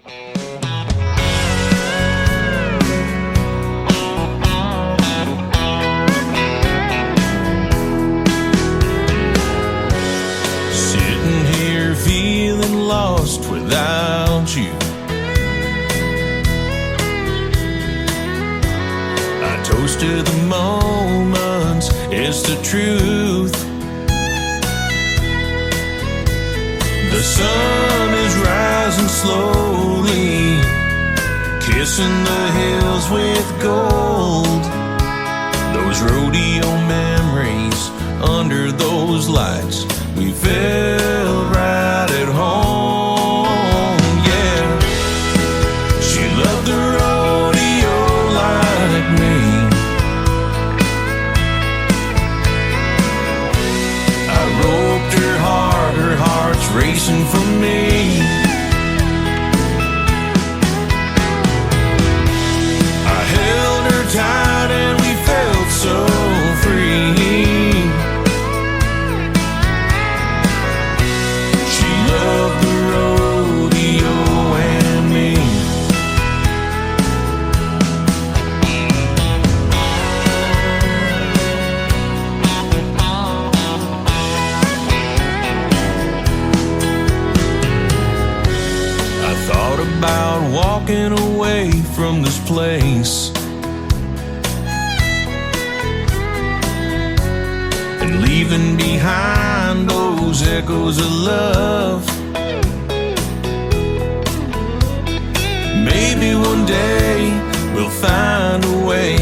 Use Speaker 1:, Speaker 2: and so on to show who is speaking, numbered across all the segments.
Speaker 1: Sitting here feeling lost without you. I toast to the moments, it's the truth. The sun is rising slowly, kissing the hills with gold. Those rodeo memories under those lights, we felt right at home, yeah. She loved the rodeo like me. I roped her hard, her heart's racing for me. I held her tight and we felt so free. She loved the rodeo and me. I thought about walking away from this place and leaving behind those echoes of love. Maybe one day we'll find a way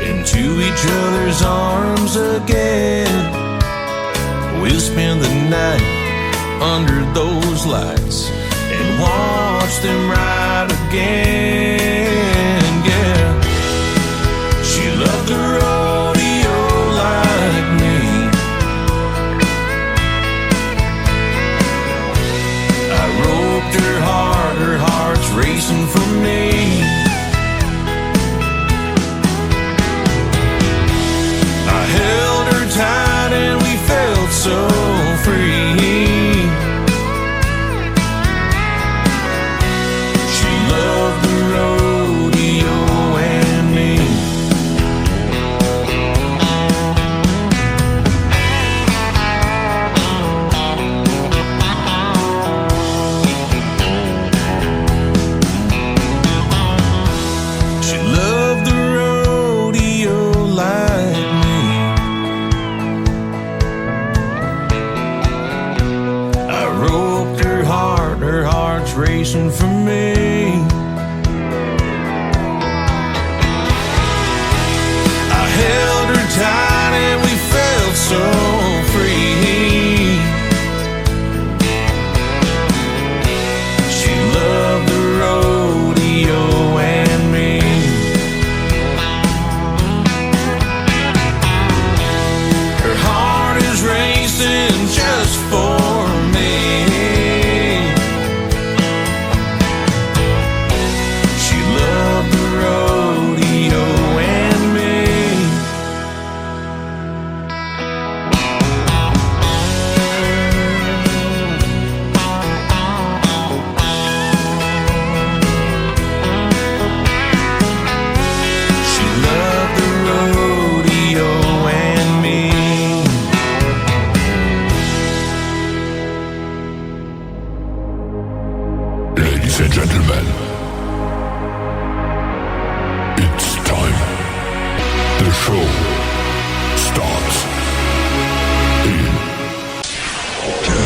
Speaker 1: into each other's arms again. We'll spend the night under those lights and watch them ride again, yeah. She loved the rodeo like me. I roped her hard, her heart's racing for me. I held her tight and we felt so free. She loved the rodeo and me. She loved the rodeo like me. I roped her hard, her heart's racing for me. I held her tight and we felt so free. She loved the rodeo and me. Her heart is racing just for me. She loved the rodeo and me. She loved the rodeo and me.
Speaker 2: Ladies and gentlemen, it's time. The show starts in 10,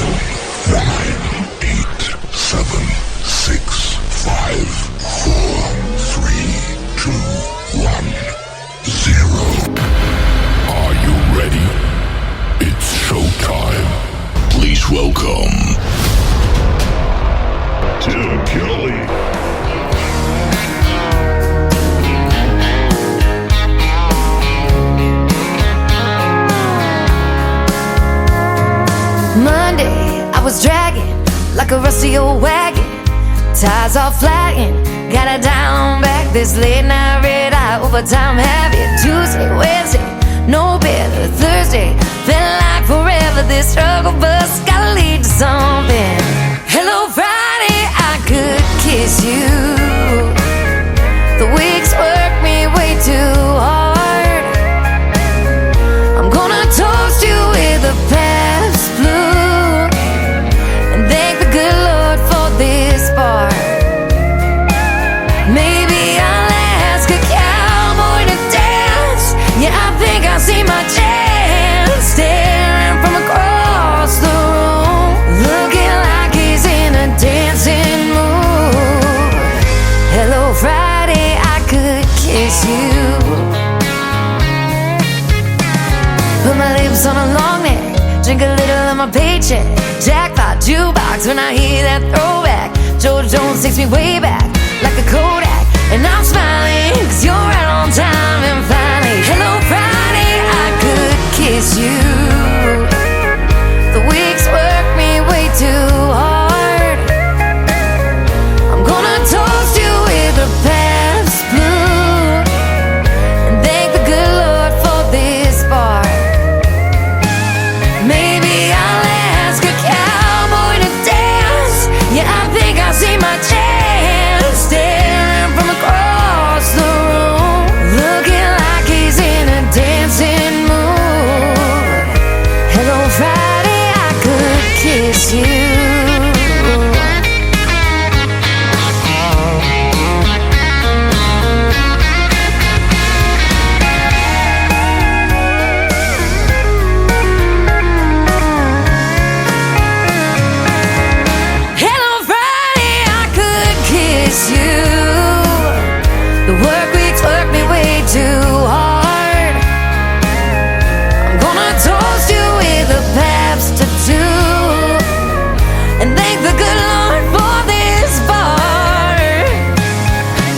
Speaker 2: 9, 8, 7, 6, 5, 4, 3, 2, 1, 0. Are you ready? It's showtime. Please welcome Tim Kelly.
Speaker 3: Monday, I was dragging like a rusty old wagon. Tires all flagging, gotta down back this late night red eye overtime habit. Tuesday, Wednesday, no better. Thursday, felt like forever. This struggle bus gotta lead to something. Hello, Friday. Friday I could kiss you. The weeks work me way too hard. I'm gonna toast you with a Pabst Blue and thank the good Lord for this bar. Maybe I'll ask a cowboy to dance. Yeah, I think I see my chance, staring from across the room, looking like he's in a dancing mood. Hello Friday, I could kiss you. Put my lips on a long neck, drink a little of my paycheck, jackpot jukebox when I hear that throwback. George Jones takes me way back like a Kodak, and I'm smiling 'cause you're right on time. And finally, hello Friday, I could kiss you. The weeks work me way too hard. I'm gonna toast you with a Pabst Blue and thank the good Lord for this bar. Maybe I'll ask a cowboy to dance. Yeah, I think I see my chance, staring from across the room, looking like he's in a dancing mood. Hello Friday, I could kiss you. Hello Friday, I could kiss you. The work weeks work me way too hard. I'm gonna toast you with a Pabst tattoo and thank the good Lord for this bar.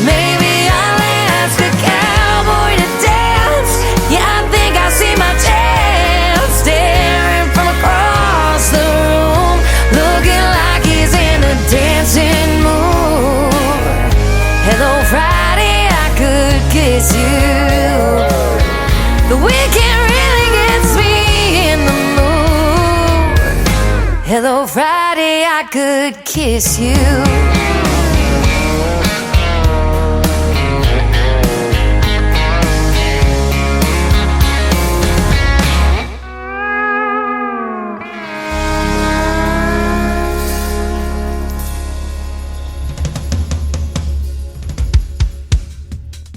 Speaker 3: Maybe I'll ask a cowboy to dance. Yeah, I think I see my chance, staring from across the room, looking like he's in a dancing mood. Hello Friday, I could kiss you. The weekend really gets me in the mood. Hello Friday, I could kiss you.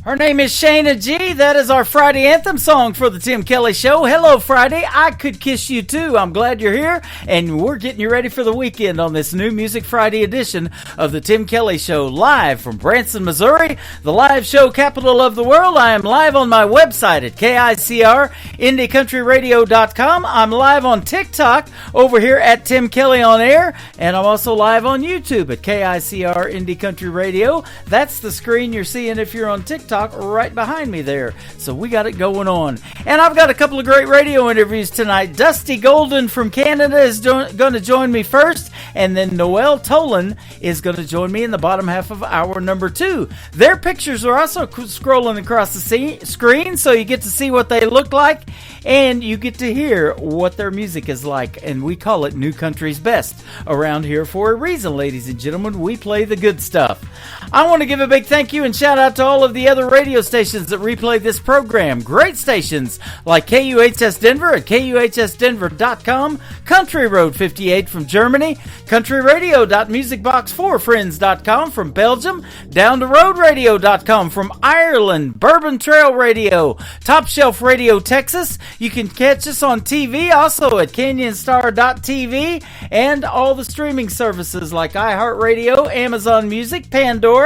Speaker 4: Her name is Shayna G. That is our Friday anthem song for the Tim Kelly Show. Hello, Friday. I could kiss you too. I'm glad you're here, and we're getting you ready for the weekend on this new Music Friday edition of the Tim Kelly Show, live from Branson, Missouri, the live show capital of the world. I am live on my website at KICR, IndieCountryRadio.com. I'm live on TikTok over here at Tim Kelly on Air, and I'm also live on YouTube at KICR Indie Country Radio. That's the screen you're seeing if you're on TikTok right behind me there. So we got it going on. And I've got a couple of great radio interviews tonight. Dusty Golden from Canada is going to join me first, and then Noel Tolan is going to join me in the bottom half of hour number 2. Their pictures are also scrolling across the screen, so you get to see what they look like, and you get to hear what their music is like. And we call it New Country's Best around here for a reason, ladies and gentlemen. We play the good stuff. I want to give a big thank you and shout out to all of the other radio stations that replay this program. Great stations like KUHS Denver at KUHSdenver.com, Country Road 58 from Germany, countryradio.musicbox4friends.com from Belgium, downtheroadradio.com from Ireland, Bourbon Trail Radio, Top Shelf Radio Texas. You can catch us on TV also at canyonstar.tv and all the streaming services like iHeartRadio, Amazon Music, Pandora,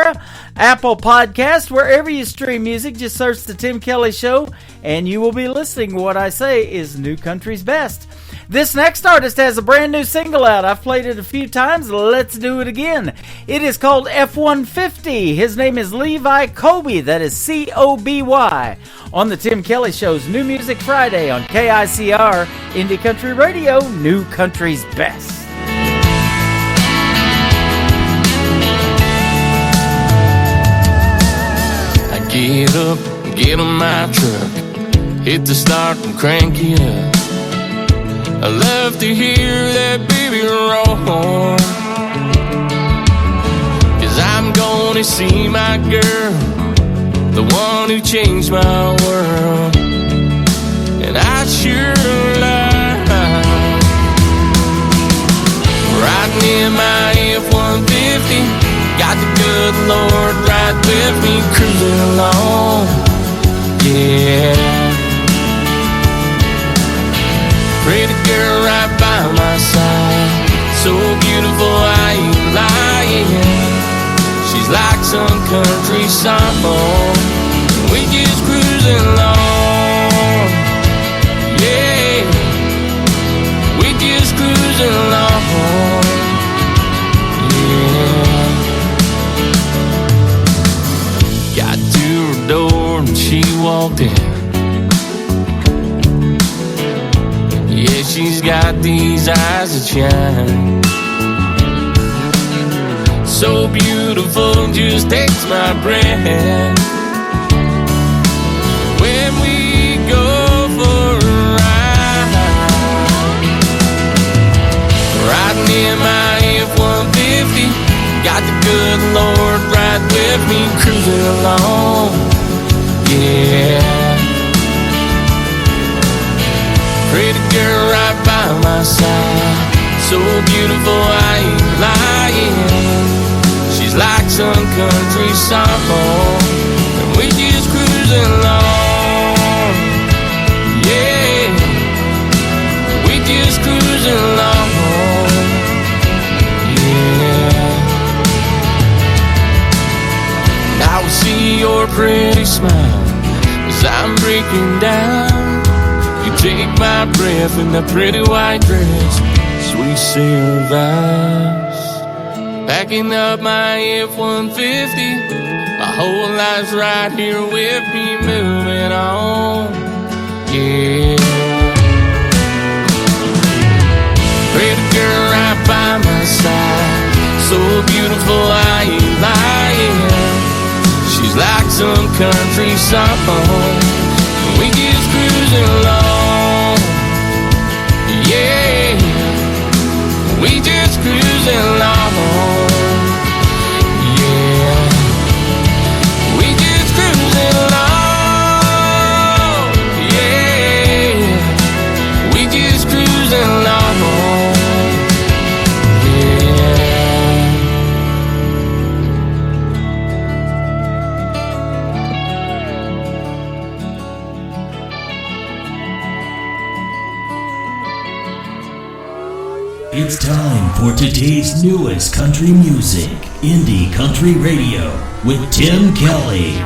Speaker 4: Apple Podcast, wherever you stream music. Just search the Tim Kelly Show and you will be listening. What I say is New Country's Best. This next artist has a brand new single out. I've played it a few times. Let's do it again. It is called F-150. His name is Levi Coby. That is C-O-B-Y. On the Tim Kelly Show's New Music Friday on KICR Indie Country Radio, New Country's Best.
Speaker 5: I get up, get on my truck, hit the start and crank it up. I love to hear that baby roar. see my girl, the one who changed my world, and I sure love riding in my F-150. Got the good Lord right with me, cruising along, yeah. Pretty girl right by my side, so beautiful I ain't lying. She's like some country song, we just cruising along, yeah. We just cruising along, yeah. Got to her door and she walked in. Yeah, she's got these eyes that shine, so beautiful, just takes my breath. When we go for a ride, riding in my F-150, got the good Lord right with me, cruising along, yeah. Pretty girl right by my side, so beautiful I ain't lying. She's like some country song, and we just cruising along, yeah. We just cruising along, yeah. I will see your pretty smile as I'm breaking down. You take my breath in that pretty white dress, sweet silver eyes. Packing up my F-150, my whole life's right here with me, moving on, yeah. Pretty girl right by my side, so beautiful I ain't lying. She's like some country song, we just cruising along, yeah. We just cruising along, yeah. We just cruising along, yeah. We just cruising along, yeah.
Speaker 6: It's time for today's newest country music, Indie Country Radio, with Tim Kelly.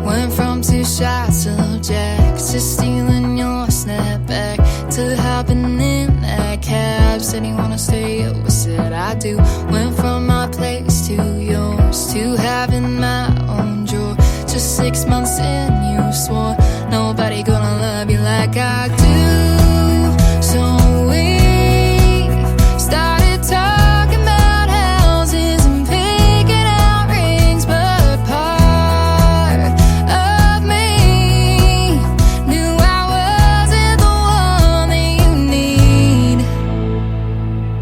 Speaker 7: Went from 2 shots of Jack to stealing your snapback to hopping in that cab. Said you wanna stay over, said I do. Went from my place to yours, to having my own drawer. Just 6 months in, you swore nobody gonna love you like I do. So we started talking about houses and picking out rings, but part of me knew I wasn't the one that you need.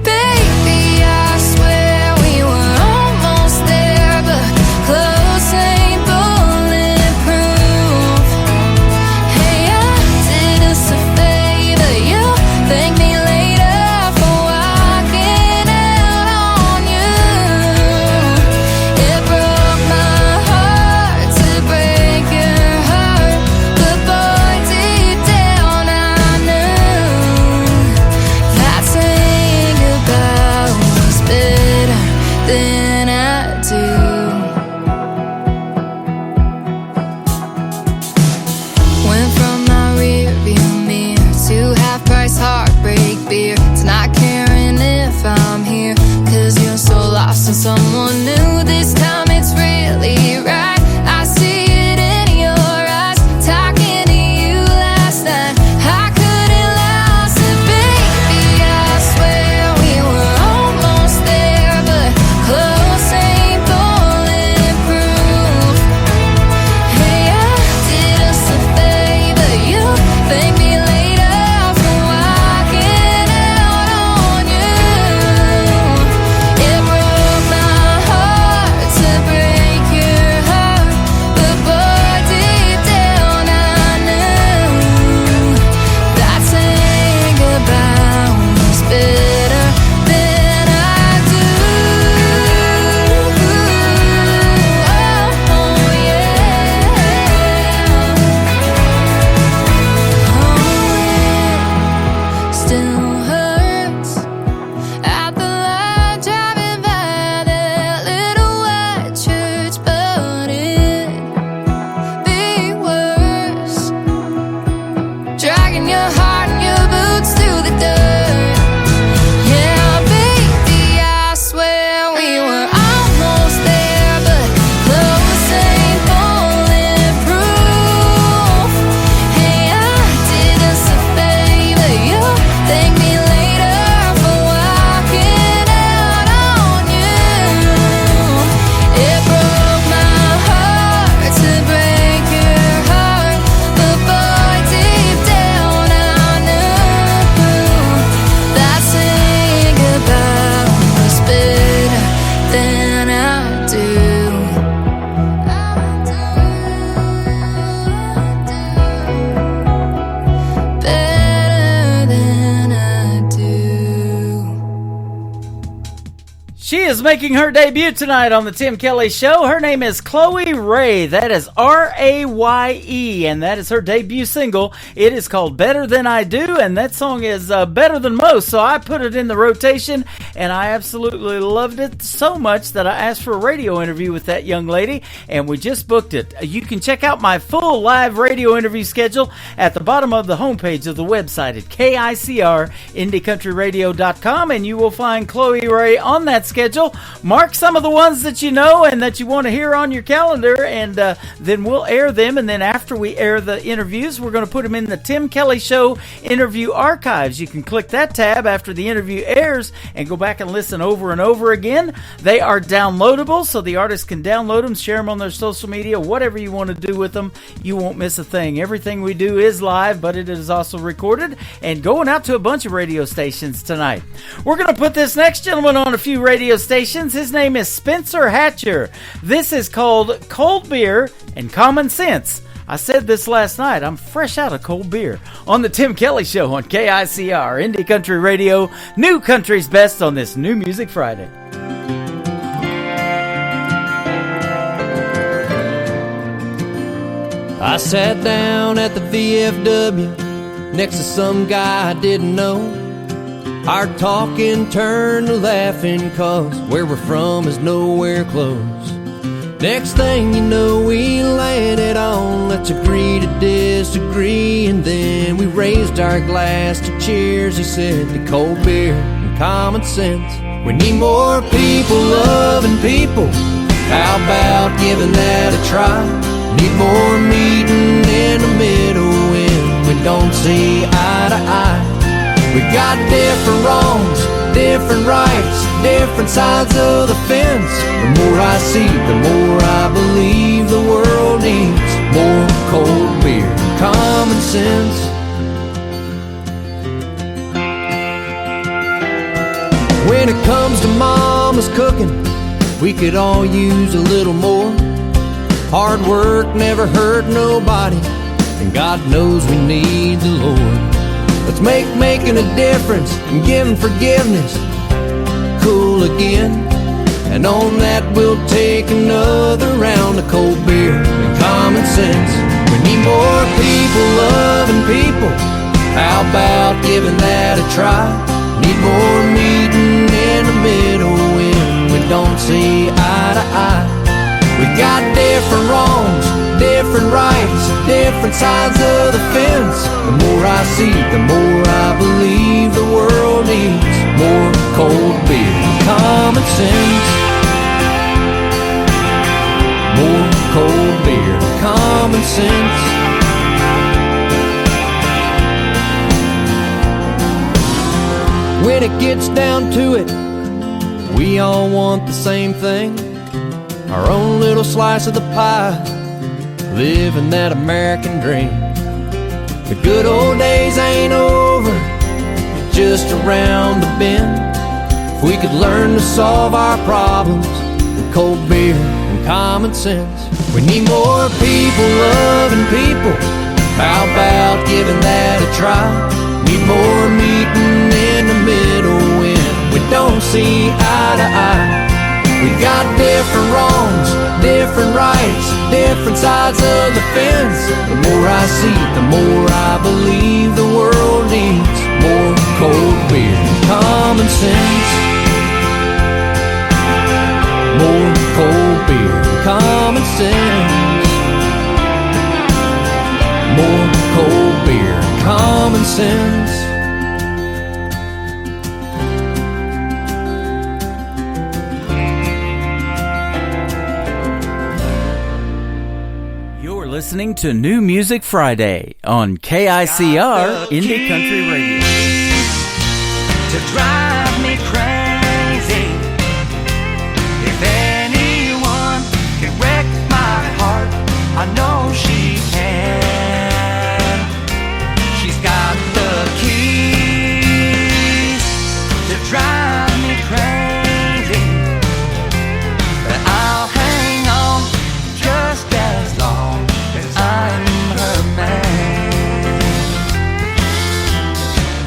Speaker 7: Baby, I swear we were almost there, but close ain't bulletproof. Hey, I did us a
Speaker 4: She is making her debut tonight on the Tim Kelly Show. Her name is Chloe Raye. That is R-A-Y-E, and that is her debut single. It is called Better Than I Do, and that song is better than most, so I put it in the rotation, and I absolutely loved it so much that I asked for a radio interview with that young lady, and we just booked it. You can check out my full live radio interview schedule at the bottom of the homepage of the website at KICR-IndieCountryRadio.com, and you will find Chloe Raye on that schedule. Mark some of the ones that you know and that you want to hear on your calendar, and then we'll air them. And then after we air the interviews, we're going to put them in the Tim Kelly Show interview archives. You can click that tab after the interview airs and go back and listen over and over again. They are downloadable, so the artists can download them, share them on their social media, whatever you want to do with them. You won't miss a thing. Everything we do is live, but it is also recorded and going out to a bunch of radio stations tonight. We're going to put this next gentleman on a few radio stations. His name is Spencer Hatcher. This is called Cold Beer and Common Sense. I said this last night. I'm fresh out of cold beer on the Tim Kelly Show on KICR, Indie Country Radio, New Country's Best on this New Music Friday.
Speaker 8: I sat down at the VFW next to some guy I didn't know. Our talking turned to laughing, cause where we're from is nowhere close. Next thing you know, we landed on let's agree to disagree, and then we raised our glass to cheers. He said to cold beer and common sense. We need more people loving people. How about giving that a try? Need more meeting in the middle when we don't see eye to eye. We got different wrongs, different rights, different sides of the fence. The more I see, the more I believe the world needs more cold beer and common sense. When it comes to mama's cooking, we could all use a little more. Hard work never hurt nobody, and God knows we need the Lord. Let's make making a difference and giving forgiveness cool again. And on that we'll take another round of cold beer and common sense. We need more people loving people. How about giving that a try? Need more meeting in the middle when we don't see eye to eye. We got different wrongs, different rights, different sides of the fence. The more I see, the more I believe the world needs more cold beer and common sense. More cold beer and common sense. When it gets down to it, we all want the same thing. Our own little slice of the pie, living that American dream. The good old days ain't over, just around the bend. If we could learn to solve our problems with cold beer and common sense. We need more people loving people. How about giving that a try? Need more meeting in the middle when we don't see eye to eye. We got different wrongs, different rights, different sides of the fence. The more I see, the more I believe the world needs more cold beer and common sense. More cold beer and common sense. More cold beer and common sense.
Speaker 4: Listening to New Music Friday on KICR Indie Country Radio.
Speaker 9: To drive me crazy. If anyone can wreck my heart, I know she can. She's got the keys to drive me crazy. But I'll hang on just as long as I'm her man.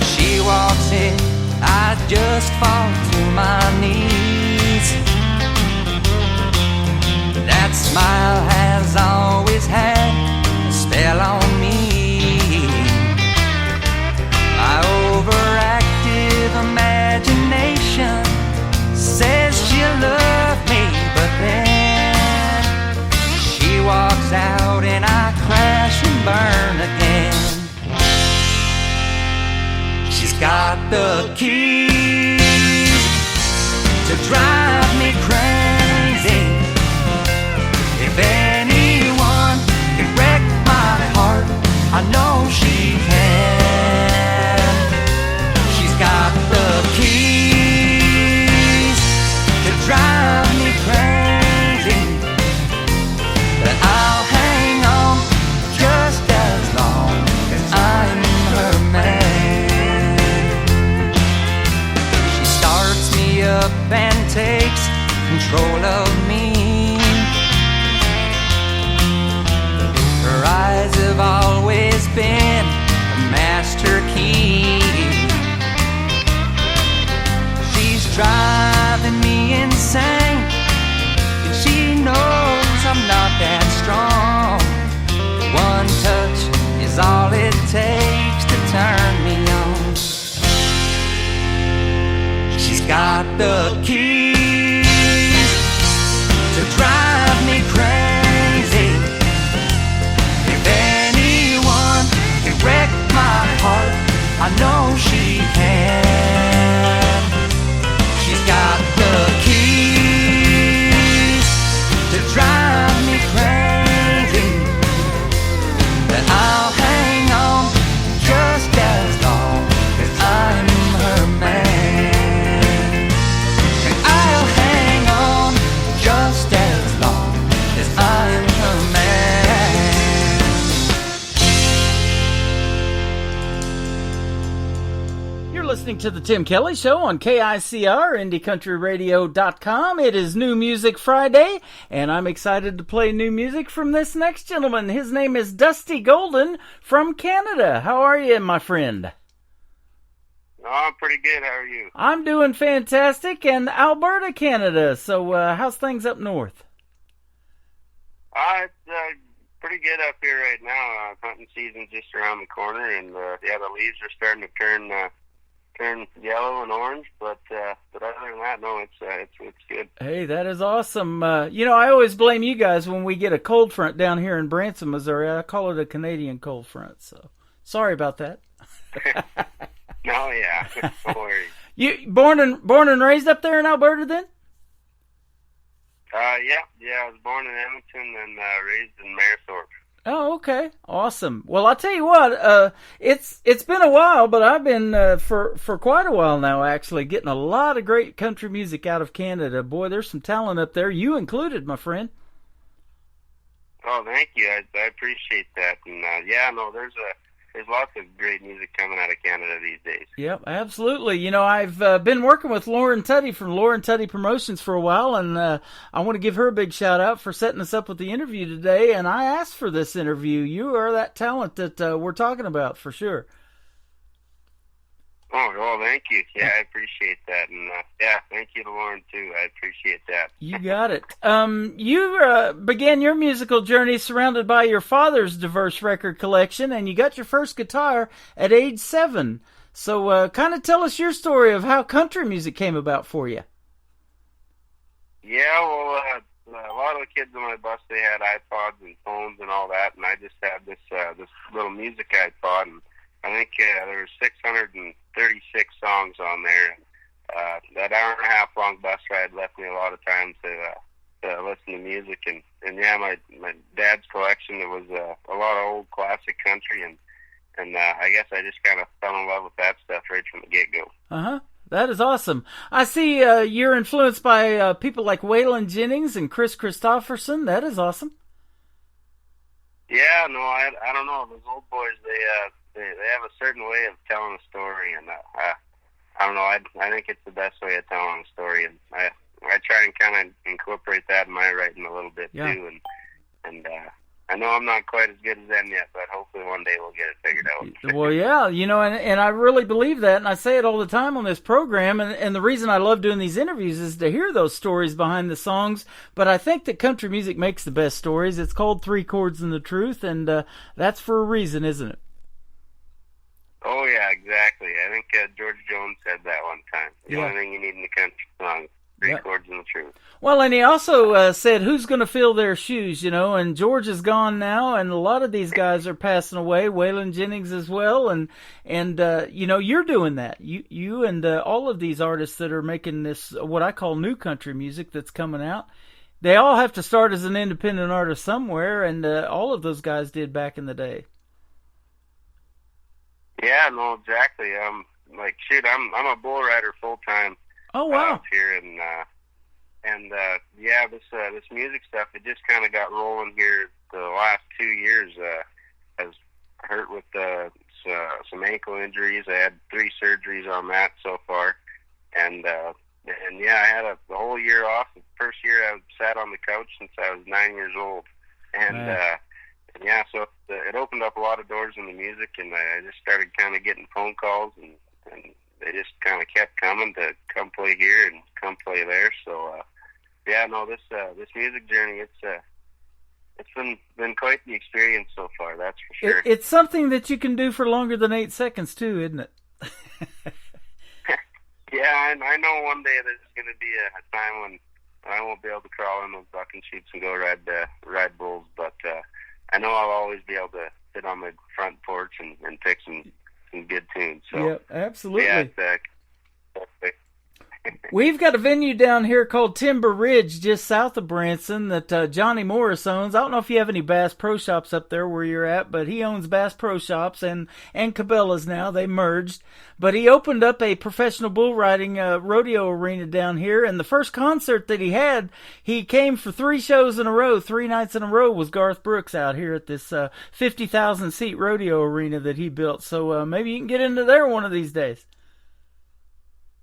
Speaker 9: She walks in, I just fall to my knees again. She's got the keys to drive me crazy. If anyone can wreck my heart, I know she can. She's got the keys to drive me crazy, but I'll hang on just as long as I'm her man. She starts me up and takes control of me. Her eyes have always been a master key. She's driving me insane, and she knows I'm not that strong. One touch is all it takes to turn me on. She's got the keys to drive me crazy. If anyone can wreck my heart, I know she can. She's got the keys to drive me crazy, but I'll hang on just as long as I'm her man. And I'll hang on just as long as I'm her man.
Speaker 4: You're listening to the Tim Kelly Show on KICR, IndieCountryRadio.com. It is New Music Friday, and I'm excited to play new music from this next gentleman. His name is Dusty Golden from Canada. How are you, my friend?
Speaker 10: Oh, I'm pretty good. How are you?
Speaker 4: I'm doing fantastic, and Alberta, Canada. So how's things up north?
Speaker 10: It's pretty good up here right now. Hunting season's just around the corner, and yeah, the leaves are starting to turn yellow and orange. But other than that, no, it's good.
Speaker 4: Hey, that is awesome. You know, I always blame you guys when we get a cold front down here in Branson, Missouri. I call it a Canadian cold front. So sorry about that.
Speaker 10: No, yeah, no worries.
Speaker 4: You born and raised up there in Alberta, then?
Speaker 10: Yeah, I was born in Edmonton and raised in Marithorpe.
Speaker 4: Oh, okay, awesome. Well, I'll tell you what, it's been a while, but I've been for quite a while now, actually, getting a lot of great country music out of Canada. Boy, there's some talent up there, you included, my friend.
Speaker 10: Oh, thank you. I appreciate that. And yeah, no, there's lots of great music coming out of Canada these days.
Speaker 4: Yep, absolutely. You know, I've been working with Lauren Tutty from Lauren Tutty Promotions for a while, and I want to give her a big shout-out for setting us up with the interview today, and I asked for this interview. You are that talent that we're talking about, for sure.
Speaker 10: Oh, well, thank you. Yeah, I appreciate that. And, yeah, thank you to Lauren, too. I appreciate that.
Speaker 4: You got it. You began your musical journey surrounded by your father's diverse record collection, and you got your first guitar at age 7. So kind of tell us your story of how country music came about for you.
Speaker 10: Yeah, well, a lot of the kids on my bus, they had iPods and phones and all that, and I just had this little music iPod, and I think there were 636 songs on there. That hour and a half long bus ride left me a lot of time to listen to music, and yeah, my dad's collection, there was a lot of old classic country, and I guess I just kind of fell in love with that stuff right from the get-go.
Speaker 4: Uh-huh. That is awesome. I see you're influenced by people like Waylon Jennings and Chris Christopherson. That is awesome.
Speaker 10: Yeah, no, I don't know. Those old boys, they have a certain way of telling a story, and I don't know. I think it's the best way of telling a story, and I try and kind of incorporate that in my writing a little bit too, and I know I'm not quite as good as them yet, but hopefully one day we'll get it figured out.
Speaker 4: Well, yeah, you know, and I really believe that, and I say it all the time on this program, and the reason I love doing these interviews is to hear those stories behind the songs, but I think that country music makes the best stories. It's called Three Chords and the Truth, and that's for a reason, isn't it?
Speaker 10: Oh, yeah, exactly. I think George Jones said that one time. The only thing you need in a country song Three chords and the truth.
Speaker 4: Well, and he also said, who's going to fill their shoes, and George is gone now, and a lot of these guys are passing away, Waylon Jennings as well, and you're doing that. You and all of these artists that are making this, what I call new country music that's coming out, they all have to start as an independent artist somewhere, and all of those guys did back in the day.
Speaker 10: Yeah, no, exactly. I'm a bull rider full time.
Speaker 4: Oh wow!
Speaker 10: Here this music stuff, it just kind of got rolling here the last 2 years. I was hurt with some ankle injuries. I had 3 surgeries on that so far, and I had the whole year off. The first year I sat on the couch since I was 9 years old, so it opened up a lot of doors in the music, and I just started kind of getting phone calls, and they just kind of kept coming to come play here and come play there. So, this music journey, it's been quite the experience so far, that's for sure.
Speaker 4: It's something that you can do for longer than 8 seconds, too, isn't it?
Speaker 10: Yeah, I know one day there's going to be a time when I won't be able to crawl in those bucking chutes and go ride bulls, but I know I'll always be able to sit on my front porch and pick some good tunes. So,
Speaker 4: yeah, absolutely.
Speaker 10: Yeah,
Speaker 4: We've got a venue down here called Timber Ridge, just south of Branson, that Johnny Morris owns. I don't know if you have any Bass Pro Shops up there where you're at, but he owns Bass Pro Shops and Cabela's now. They merged. But he opened up a professional bull riding rodeo arena down here, and the first concert that he came for 3 shows in a row, 3 nights in a row, was Garth Brooks out here at this 50,000-seat rodeo arena that he built. So maybe you can get into there one of these days.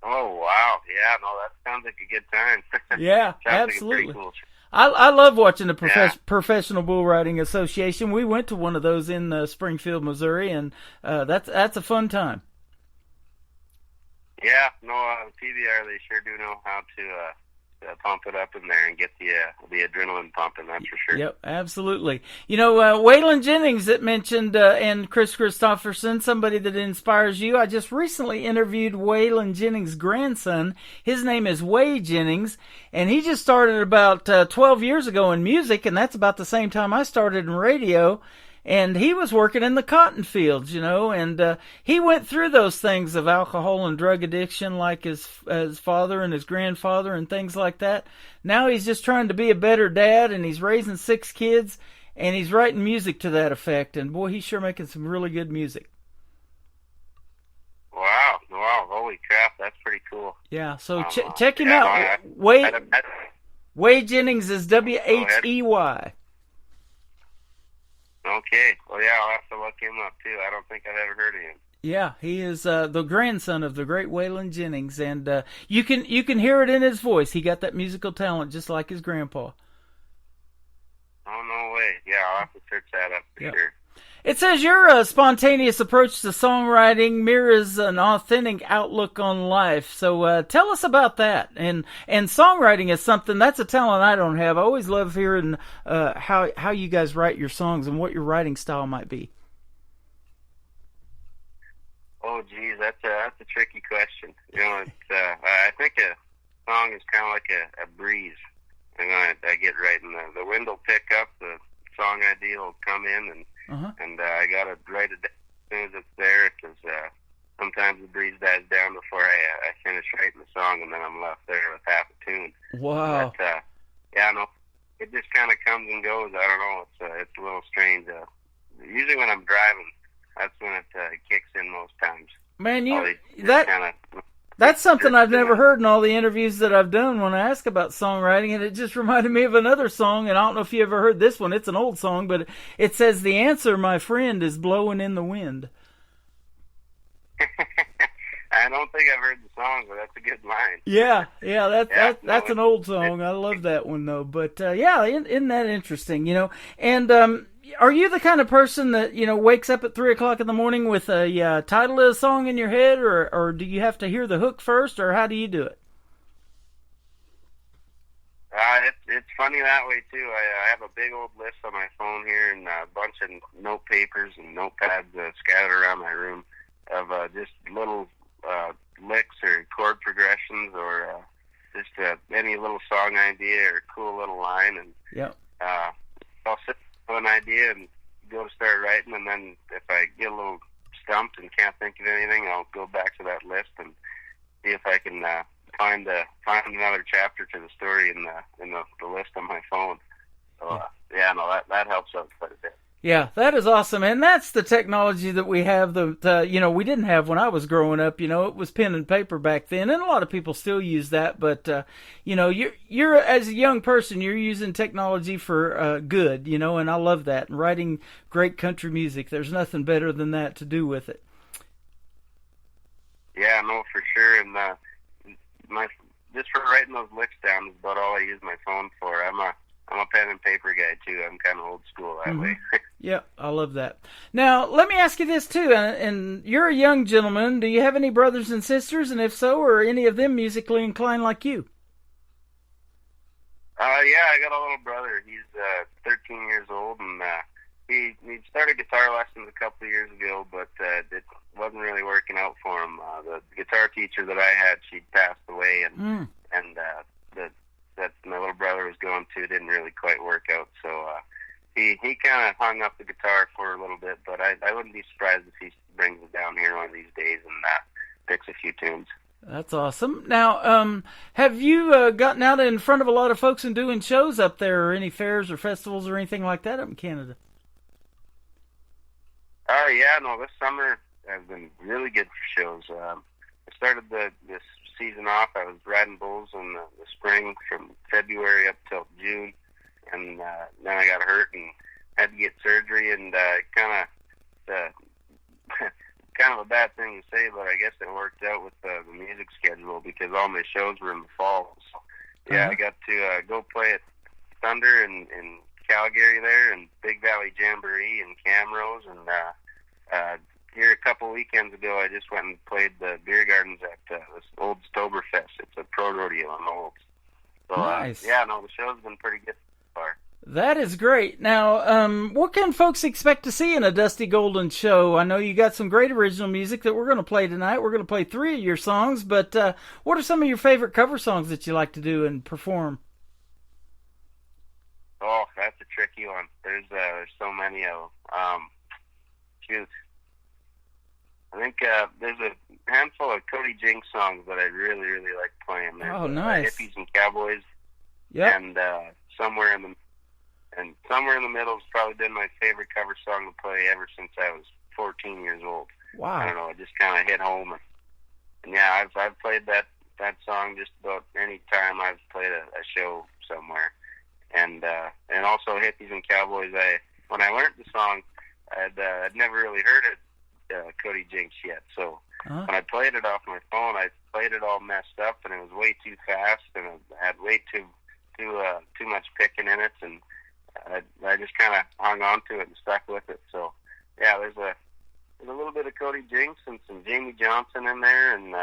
Speaker 10: Oh, wow. Yeah, no, that sounds like a good time.
Speaker 4: Yeah, absolutely. Like cool. I love watching the Professional Bull Riding Association. We went to one of those in Springfield, Missouri, and that's a fun time.
Speaker 10: Yeah, no, PBR, they sure do know how to pump it up in there and get the adrenaline pumping, that's for sure.
Speaker 4: Yep, absolutely. Waylon Jennings that mentioned, and Chris Christopherson, somebody that inspires you. I just recently interviewed Waylon Jennings' grandson. His name is Way Jennings, and he just started about 12 years ago in music, and that's about the same time I started in radio. And he was working in the cotton fields, and he went through those things of alcohol and drug addiction like his father and his grandfather and things like that. Now he's just trying to be a better dad, and he's raising 6 kids, and he's writing music to that effect. And boy, he's sure making some really good music.
Speaker 10: Wow, holy crap, that's pretty cool.
Speaker 4: Yeah, so check him out. Way Jennings is Whey.
Speaker 10: Okay. Well, yeah, I'll have to look him up, too. I don't think I've ever heard of him.
Speaker 4: Yeah, he is the grandson of the great Waylon Jennings, and you can hear it in his voice. He got that musical talent just like his grandpa.
Speaker 10: Oh, no way. Yeah, I'll have to search that up for sure.
Speaker 4: It says your spontaneous approach to songwriting mirrors an authentic outlook on life. So tell us about that. And songwriting is something, that's a talent I don't have. I always love hearing how you guys write your songs and what your writing style might be.
Speaker 10: Oh, geez, that's a tricky question. I think a song is kind of like a breeze. I get right in the wind will pick up, the song idea will come in, and I got to write it down as soon as it's there, because sometimes the breeze dies down before I finish writing the song, and then I'm left there with half a tune.
Speaker 4: Wow.
Speaker 10: But, it just kind of comes and goes. I don't know. It's a little strange. Usually when I'm driving, that's when it kicks in most times.
Speaker 4: Man, that's something I've never heard in all the interviews that I've done when I ask about songwriting, and it just reminded me of another song, and I don't know if you ever heard this one. It's an old song, but it says, "The answer, my friend, is blowing in the wind."
Speaker 10: I don't think I've heard the song, but that's a good line.
Speaker 4: Yeah, that's an old song. I love that one, though. But, isn't that interesting, And are you the kind of person that, wakes up at 3 o'clock in the morning with a title of a song in your head, or do you have to hear the hook first, or how do you do it?
Speaker 10: It's funny that way, too. I have a big old list on my phone here and a bunch of note papers and notepads scattered around my room of just little licks or chord progressions or just any little song idea or cool little line, and
Speaker 4: Yep.
Speaker 10: I'll sit with an idea and go to start writing, and then if I get a little stumped and can't think of anything, I'll go back to that list and see if I can find another chapter to the story in the list on my phone. So that helps out quite a bit.
Speaker 4: Yeah, that is awesome, and that's the technology that we have. We didn't have when I was growing up. It was pen and paper back then, and a lot of people still use that. But you're as a young person, you're using technology for good. And I love that. And writing great country music, there's nothing better than that to do with it.
Speaker 10: Yeah, no, for sure. And just for writing those licks down is about all I use my phone for. I'm a pen and paper guy too. I'm kind of old school that way.
Speaker 4: Yeah, I love that. Now, let me ask you this too, and you're a young gentleman. Do you have any brothers and sisters? And if so, are any of them musically inclined like you?
Speaker 10: Yeah, I got a little brother. He's 13 years old, and he started guitar lessons a couple of years ago, but it wasn't really working out for him. The guitar teacher that I had, she passed away, and that my little brother was going to didn't really quite work out. So he kind of hung up the guitar for a little bit, but I wouldn't be surprised if he brings it down here one of these days and picks a few tunes.
Speaker 4: That's awesome. Now, have you gotten out in front of a lot of folks and doing shows up there, or any fairs or festivals or anything like that up in Canada?
Speaker 10: This summer has been really good for shows. I started this season off. I was riding bulls in the spring from February up till June, and then I got hurt and had to get surgery, and kind of a bad thing to say, but I guess it worked out with the music schedule because all my shows were in the fall. So, I got to go play at Thunder in Calgary there, and Big Valley Jamboree in Camrose, and here a couple weekends ago, I just went and played the beer gardens at this old Stoberfest. It's a pro rodeo on Olds. So,
Speaker 4: nice.
Speaker 10: The show's been pretty good so far.
Speaker 4: That is great. Now, what can folks expect to see in a Dusty Golden show? I know you got some great original music that we're going to play tonight. We're going to play 3 of your songs, but what are some of your favorite cover songs that you like to do and perform?
Speaker 10: Oh, that's a tricky one. There's so many of them. Shoot. I think there's a handful of Cody Jinks songs that I really, really like playing. There's,
Speaker 4: nice.
Speaker 10: Hippies and Cowboys.
Speaker 4: Yep.
Speaker 10: And somewhere in the middle has probably been my favorite cover song to play ever since I was 14 years old.
Speaker 4: Wow.
Speaker 10: I don't know, it just kind of hit home. And yeah, I've played that song just about any time I've played a show somewhere. And also Hippies and Cowboys. When I learned the song, I'd never really heard it. Cody Jinks yet, so when I played it off my phone, I played it all messed up, and it was way too fast, and it had way too much picking in it, and I just kind of hung on to it and stuck with it. So yeah, there's a little bit of Cody Jinks and some Jamie Johnson in there, and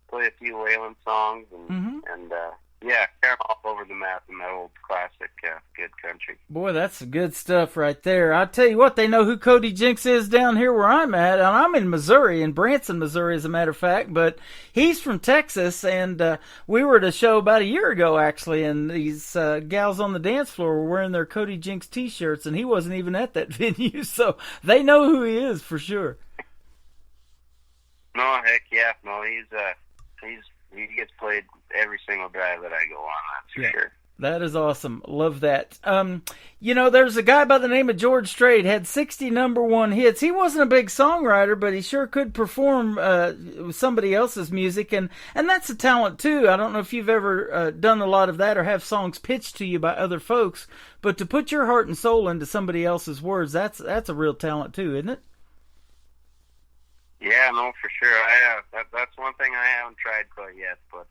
Speaker 10: play a few Waylon songs, and kind of all over the map in that old classic good country.
Speaker 4: Boy, that's some good stuff right there. I tell you what, they know who Cody Jinks is down here where I'm at, and I'm in Missouri, in Branson, Missouri, as a matter of fact, but he's from Texas, and we were at a show about a year ago, actually, and these gals on the dance floor were wearing their Cody Jinks t-shirts, and he wasn't even at that venue, so they know who he is for sure.
Speaker 10: No, heck yeah. No, he gets played every single drive that I go on, that's for sure.
Speaker 4: That is awesome. Love that. There's a guy by the name of George Strait, had 60 #1 hits. He wasn't a big songwriter, but he sure could perform somebody else's music, and that's a talent too. I don't know if you've ever done a lot of that or have songs pitched to you by other folks, but to put your heart and soul into somebody else's words, that's a real talent too, isn't it?
Speaker 10: Yeah, no, for sure. That's one thing I haven't tried quite yet, but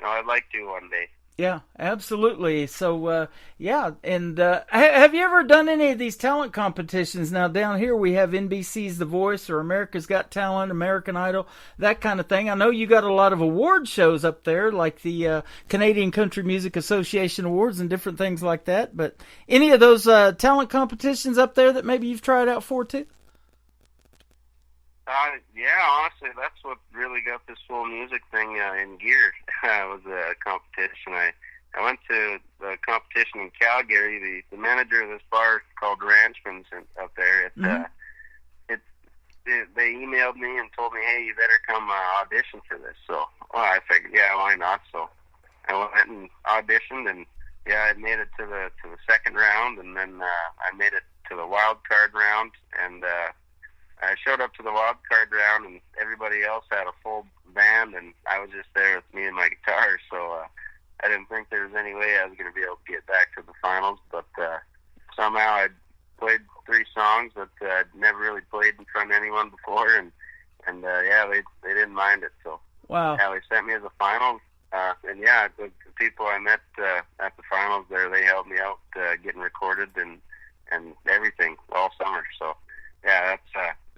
Speaker 10: I'd like to one day.
Speaker 4: Yeah, absolutely. So, and have you ever done any of these talent competitions? Now, down here we have NBC's The Voice or America's Got Talent, American Idol, that kind of thing. I know you got a lot of award shows up there, like the Canadian Country Music Association Awards and different things like that, but any of those talent competitions up there that maybe you've tried out for, too?
Speaker 10: Yeah, honestly, that's what really got this whole music thing in gear. was a competition. I went to the competition in Calgary. The manager of this bar called Ranchman's up there. They emailed me and told me, hey, you better come audition for this. So I figured, yeah, why not? So I went and auditioned, and yeah, I made it to the second round, and then I made it to the wild card round, and I showed up to the wild card round, and everybody else had a full band, and I was just there with me and my guitar. So I didn't think there was any way I was going to be able to get back to the finals, but somehow I played 3 songs that I'd never really played in front of anyone before, and yeah, they didn't mind it. So
Speaker 4: wow,
Speaker 10: yeah, they sent me to the finals, and yeah, the people I met at the finals there, they helped me out getting recorded and everything all summer. So yeah,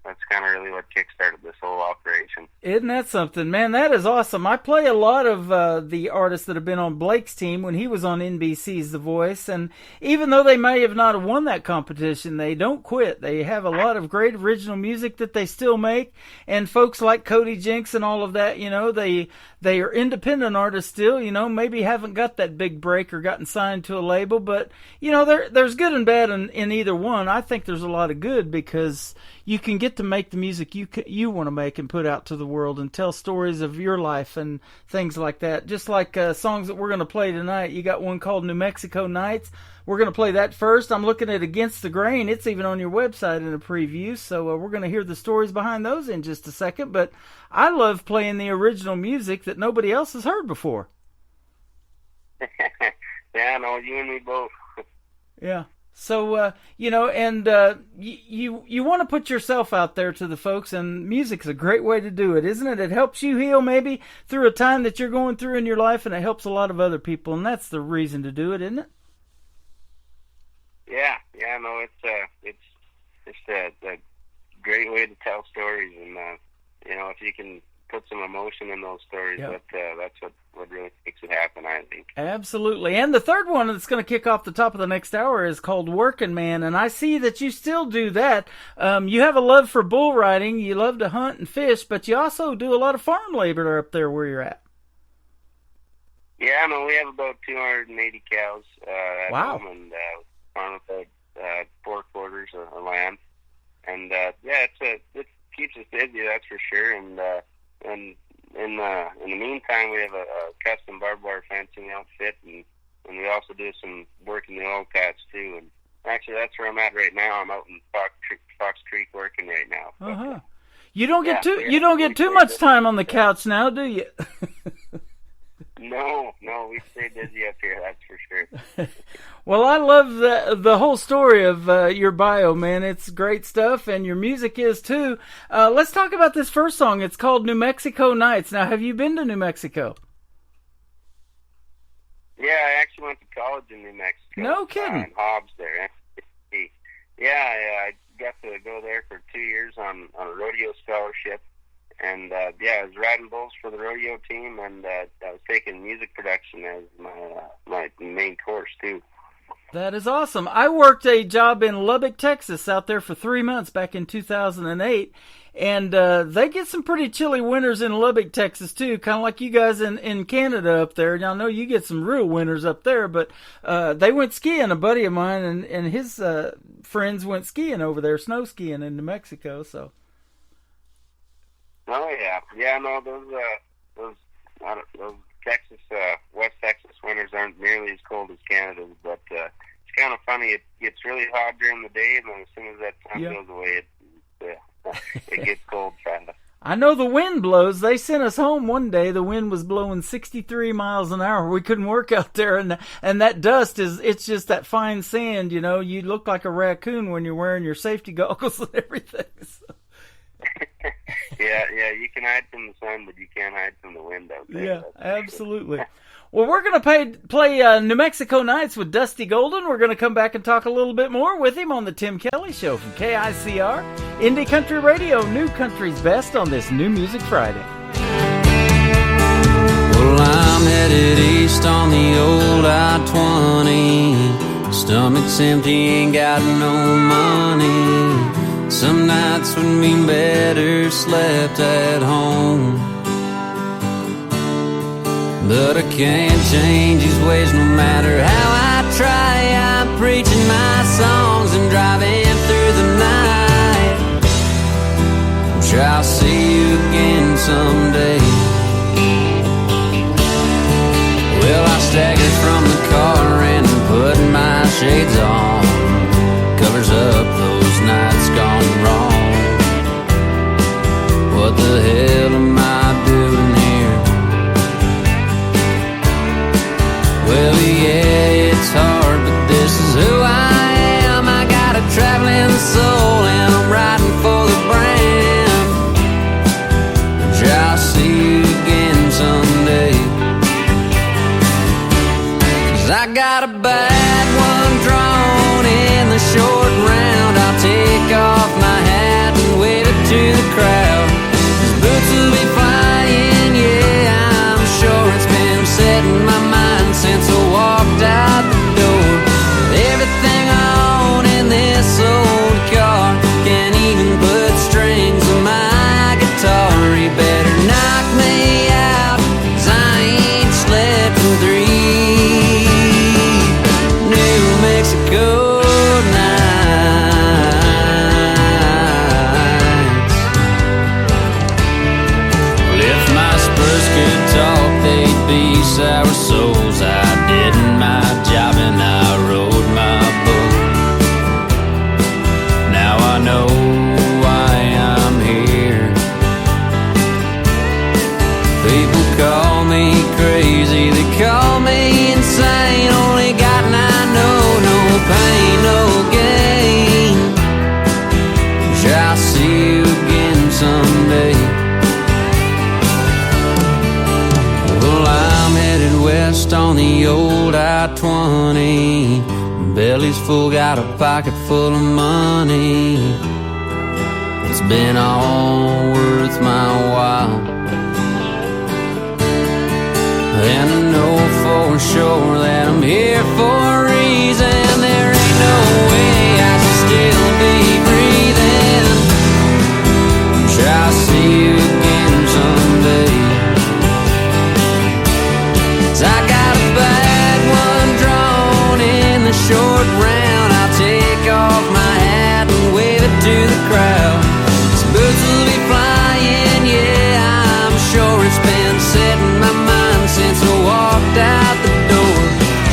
Speaker 10: that's kind of really what kickstarted this whole operation.
Speaker 4: Isn't that something, man? That is awesome. I play a lot of the artists that have been on Blake's team when he was on NBC's The Voice, and even though they may have not won that competition, they don't quit. They have a lot of great original music that they still make, and folks like Cody Jinks and all of that, you know, they are independent artists still, you know, maybe haven't got that big break or gotten signed to a label, but, you know, there's good and bad in either one. I think there's a lot of good because you can get to make the music you want to make and put out to the world and tell stories of your life and things like that. Just like songs that we're going to play tonight. You got one called New Mexico Nights. We're going to play that first. I'm looking at Against the Grain. It's even on your website in a preview, so we're going to hear the stories behind those in just a second. But I love playing the original music that nobody else has heard before.
Speaker 10: Yeah, no, you and me both.
Speaker 4: Yeah. So, you know, and you want to put yourself out there to the folks, and music's a great way to do it, isn't it? It helps you heal maybe through a time that you're going through in your life, and it helps a lot of other people, and that's the reason to do it, isn't it?
Speaker 10: Yeah, no, it's a great way to tell stories, and you know, if you can put some emotion in those stories,
Speaker 4: yep,
Speaker 10: that's what really makes it happen, I think.
Speaker 4: Absolutely. And the third one that's going to kick off the top of the next hour is called Working Man, and I see that you still do that. You have a love for bull riding, you love to hunt and fish, but you also do a lot of farm labor up there where you're at.
Speaker 10: Yeah, no, we have about 280 cows at
Speaker 4: wow,
Speaker 10: home, and farm about 4 quarters of land. And yeah, it keeps us busy, that's for sure. And in the meantime, we have a custom barbed wire fencing outfit, and we also do some work in the oil patch too. And actually, that's where I'm at right now. I'm out in Fox Creek working right now.
Speaker 4: Uh-huh. You don't get too much time on the couch now, do you?
Speaker 10: No, we stay busy up here, that's for sure.
Speaker 4: Well, I love the whole story of your bio, man. It's great stuff, and your music is too. Let's talk about this first song. It's called New Mexico Nights. Now, have you been to New Mexico?
Speaker 10: Yeah, I actually went to college in New Mexico.
Speaker 4: No kidding.
Speaker 10: In Hobbs there. Yeah, I got to go there for 2 years on a rodeo scholarship. And, yeah, I was riding bulls for the rodeo team, and I was taking music production as my main course, too.
Speaker 4: That is awesome. I worked a job in Lubbock, Texas, out there for 3 months back in 2008, and they get some pretty chilly winters in Lubbock, Texas, too, kind of like you guys in Canada up there. Now, I know you get some real winters up there, but they went skiing. A buddy of mine and his friends went skiing over there, snow skiing in New Mexico, so...
Speaker 10: Oh yeah, no, those Texas, West Texas winters aren't nearly as cold as Canada's, but it's kind of funny. It gets really hot during the day, and then as soon as that time goes away, it gets cold fast.
Speaker 4: I know the wind blows. They sent us home one day. The wind was blowing 63 miles an hour. We couldn't work out there, and that dust it's just that fine sand. You know, you look like a raccoon when you're wearing your safety goggles and everything. So.
Speaker 10: Yeah, you can hide from the sun, but you can't hide from the wind out there.
Speaker 4: Yeah, absolutely. Well, we're going to play New Mexico Nights with Dusty Golden. We're going to come back and talk a little bit more with him on the Tim Kelly Show from KICR, Indie Country Radio, New Country's Best on this New Music Friday.
Speaker 11: Well, I'm headed east on the old I-20. Stomach's empty, ain't got no money. Some nights would mean better slept at home. The but I can't change his ways no matter how I try. I'm preaching my songs and driving through the night. I'm sure I'll see you again someday. Well, I staggered from the car and put my shades on. Covers up those nights gone wrong. What the hell am I doing here? Well, yeah, it's hard, but this is who I am. I got a traveling soul and I'm riding for the brand. I'll see you again someday. 'Cause I got a bad one drawn in the short round. I'll take off my hat and wave it to the crowd. His boots will be flying, yeah, I'm sure it's been set in my mind since I walked out the door. Everything I own in this old car, can't even put strings on my guitar. You better knock me out, 'cause I ain't slept in 3 New Mexico nights. Well, if my Spurs could talk, they'd be sour souls. I did my job and I rode my boat. Now I know why I'm here. People call me crazy, they call me insane. Only God and I know, no pain, no gain. Sure, I'll see you again someday. Well, I'm headed west on the old I-20. Belly's full, got a pocket full of money. It's been all worth my while. And I know for sure that I'm here for a reason. There ain't no way I should still be breathing. Sure, I'll see you again someday. 'Cause I got a bad one drawn in the short round. I'll take off my hat and wave it to the crowd. His boots will be flying, yeah, I'm sure it's been set in my mind since I walked out the door.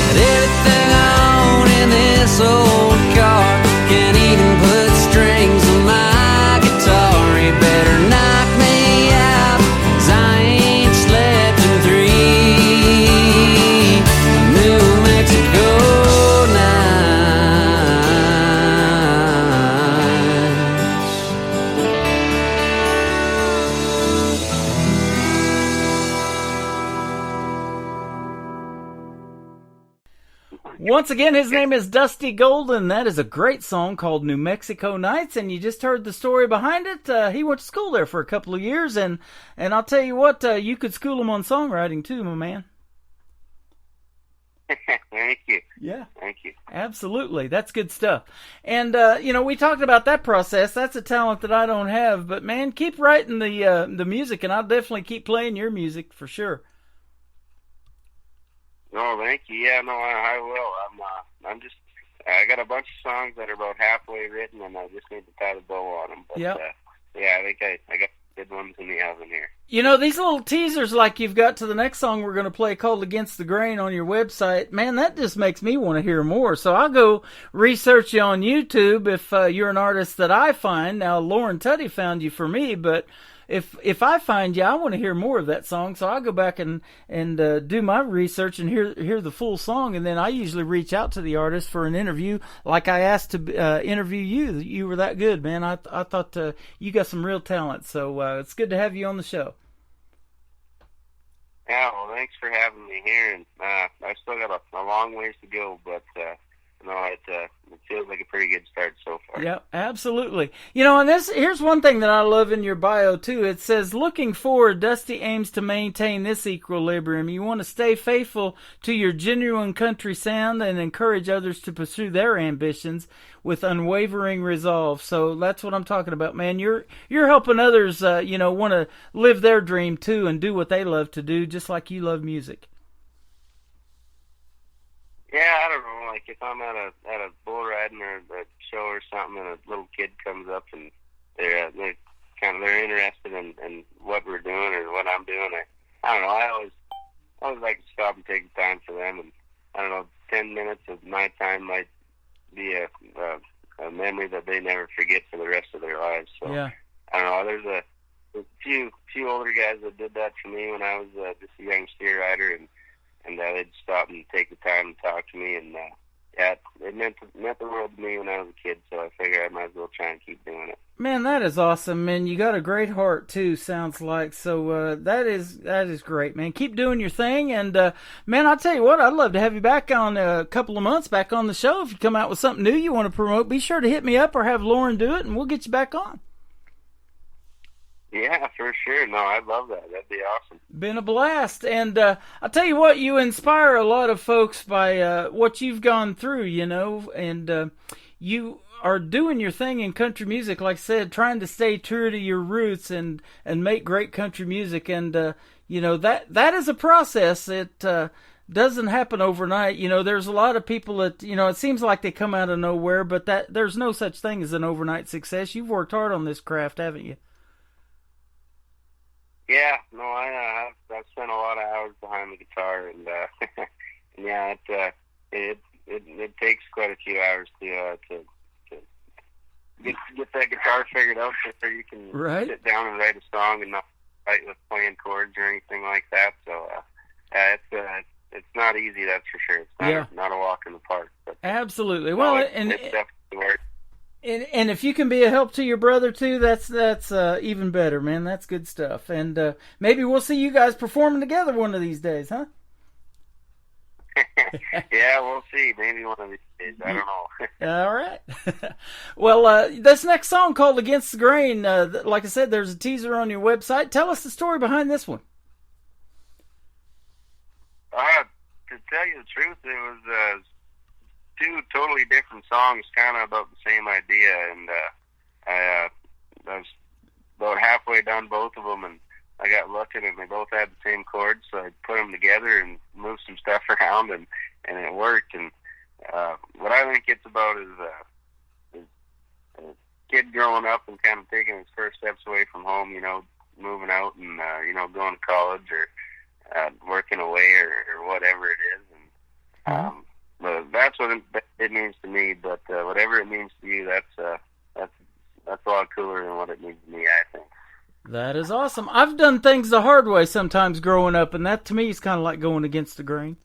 Speaker 11: But everything I own in this old car, can't even put strings on my guitar. You better knock me out, 'cause I ain't slept in 3 New Mexico nights.
Speaker 4: Once again, his name is Dusty Golden. That is a great song called New Mexico Nights, and you just heard the story behind it. He went to school there for a couple of years, and I'll tell you what, you could school him on songwriting too, my man.
Speaker 10: Thank you.
Speaker 4: Yeah.
Speaker 10: Thank you.
Speaker 4: Absolutely. That's good stuff. And, we talked about that process. That's a talent that I don't have, but man, keep writing the music, and I'll definitely keep playing your music for sure.
Speaker 10: No, thank you. Yeah, no, I will. I got a bunch of songs that are about halfway written, and I just need to tie the bow on them. But,
Speaker 4: yep.
Speaker 10: Yeah, I think I got good ones in the oven here.
Speaker 4: These little teasers like you've got to the next song we're going to play called Against the Grain on your website, man, that just makes me want to hear more. So I'll go research you on YouTube if you're an artist that I find. Now, Lauren Tutty found you for me, but if I find you, I want to hear more of that song. So I'll go back and do my research and hear the full song, and then I usually reach out to the artist for an interview, like I asked to interview you. You were that good, man. I thought you got some real talent, so it's good to have you on the show.
Speaker 10: Yeah, well, thanks for having me here, and I still got a long ways to go, but it feels like a pretty good start so far.
Speaker 4: Yeah, absolutely. And here's one thing that I love in your bio too. It says, looking forward, Dusty aims to maintain this equilibrium. You want to stay faithful to your genuine country sound and encourage others to pursue their ambitions with unwavering resolve. So that's what I'm talking about, man. You're helping others, want to live their dream too and do what they love to do, just like you love music.
Speaker 10: Yeah, I don't know. Like if I'm at a bull riding or a show or something, and a little kid comes up and they're interested in what we're doing or what I'm doing. I don't know. I always like to stop and take the time for them, and I don't know. 10 minutes of my time might be a memory that they never forget for the rest of their lives. So
Speaker 4: Yeah.
Speaker 10: I don't know. There's a few older guys that did that for me when I was just a young steer rider, and they'd stop and take the time and talk to me, and yeah, it meant the world to me when I was a kid. So I figured I might as well try and keep doing it.
Speaker 4: Man, that is awesome, man. You got a great heart too, sounds like. So that is great, man. Keep doing your thing, and man, I'll tell you what, I'd love to have you back on a couple of months back on the show. If you come out with something new you want to promote, be sure to hit me up or have Lauren do it, and we'll get you back on.
Speaker 10: Yeah, for sure. No, I'd love that. That'd be awesome.
Speaker 4: Been a blast, and I'll tell you what, you inspire a lot of folks by what you've gone through, you know, and you are doing your thing in country music, like I said, trying to stay true to your roots and make great country music, and you know, that is a process. It doesn't happen overnight. You know, there's a lot of people that, you know, it seems like they come out of nowhere, but there's no such thing as an overnight success. You've worked hard on this craft, haven't you?
Speaker 10: Yeah, no, I've spent a lot of hours behind the guitar, and yeah, it takes quite a few hours to get that guitar figured out so you can sit down and write a song and not fight with playing chords or anything like that. So it's not easy, that's for sure. It's not a walk in the park. But,
Speaker 4: absolutely. Well,
Speaker 10: it's definitely worth.
Speaker 4: And if you can be a help to your brother too, that's even better, man. That's good stuff. And maybe we'll see you guys performing together one of these days, huh?
Speaker 10: Yeah, we'll see. Maybe one of these days. I don't know.
Speaker 4: All right. Well, this next song called "Against the Grain," like I said, there's a teaser on your website. Tell us the story behind this one.
Speaker 10: To tell you the truth, it was two totally different songs, kind of about the same idea, and I was about halfway done both of them, and I got lucky and they both had the same chords, so I put them together and moved some stuff around, and it worked. And what I think it's about is a kid growing up and kind of taking his first steps away from home, you know, moving out and you know, going to college or working away or whatever it is, and but that's what it means to me. But whatever it means to you, that's a lot cooler than what it means to me, I think.
Speaker 4: That is awesome. I've done things the hard way sometimes growing up, and that to me is kind of like going against the grain.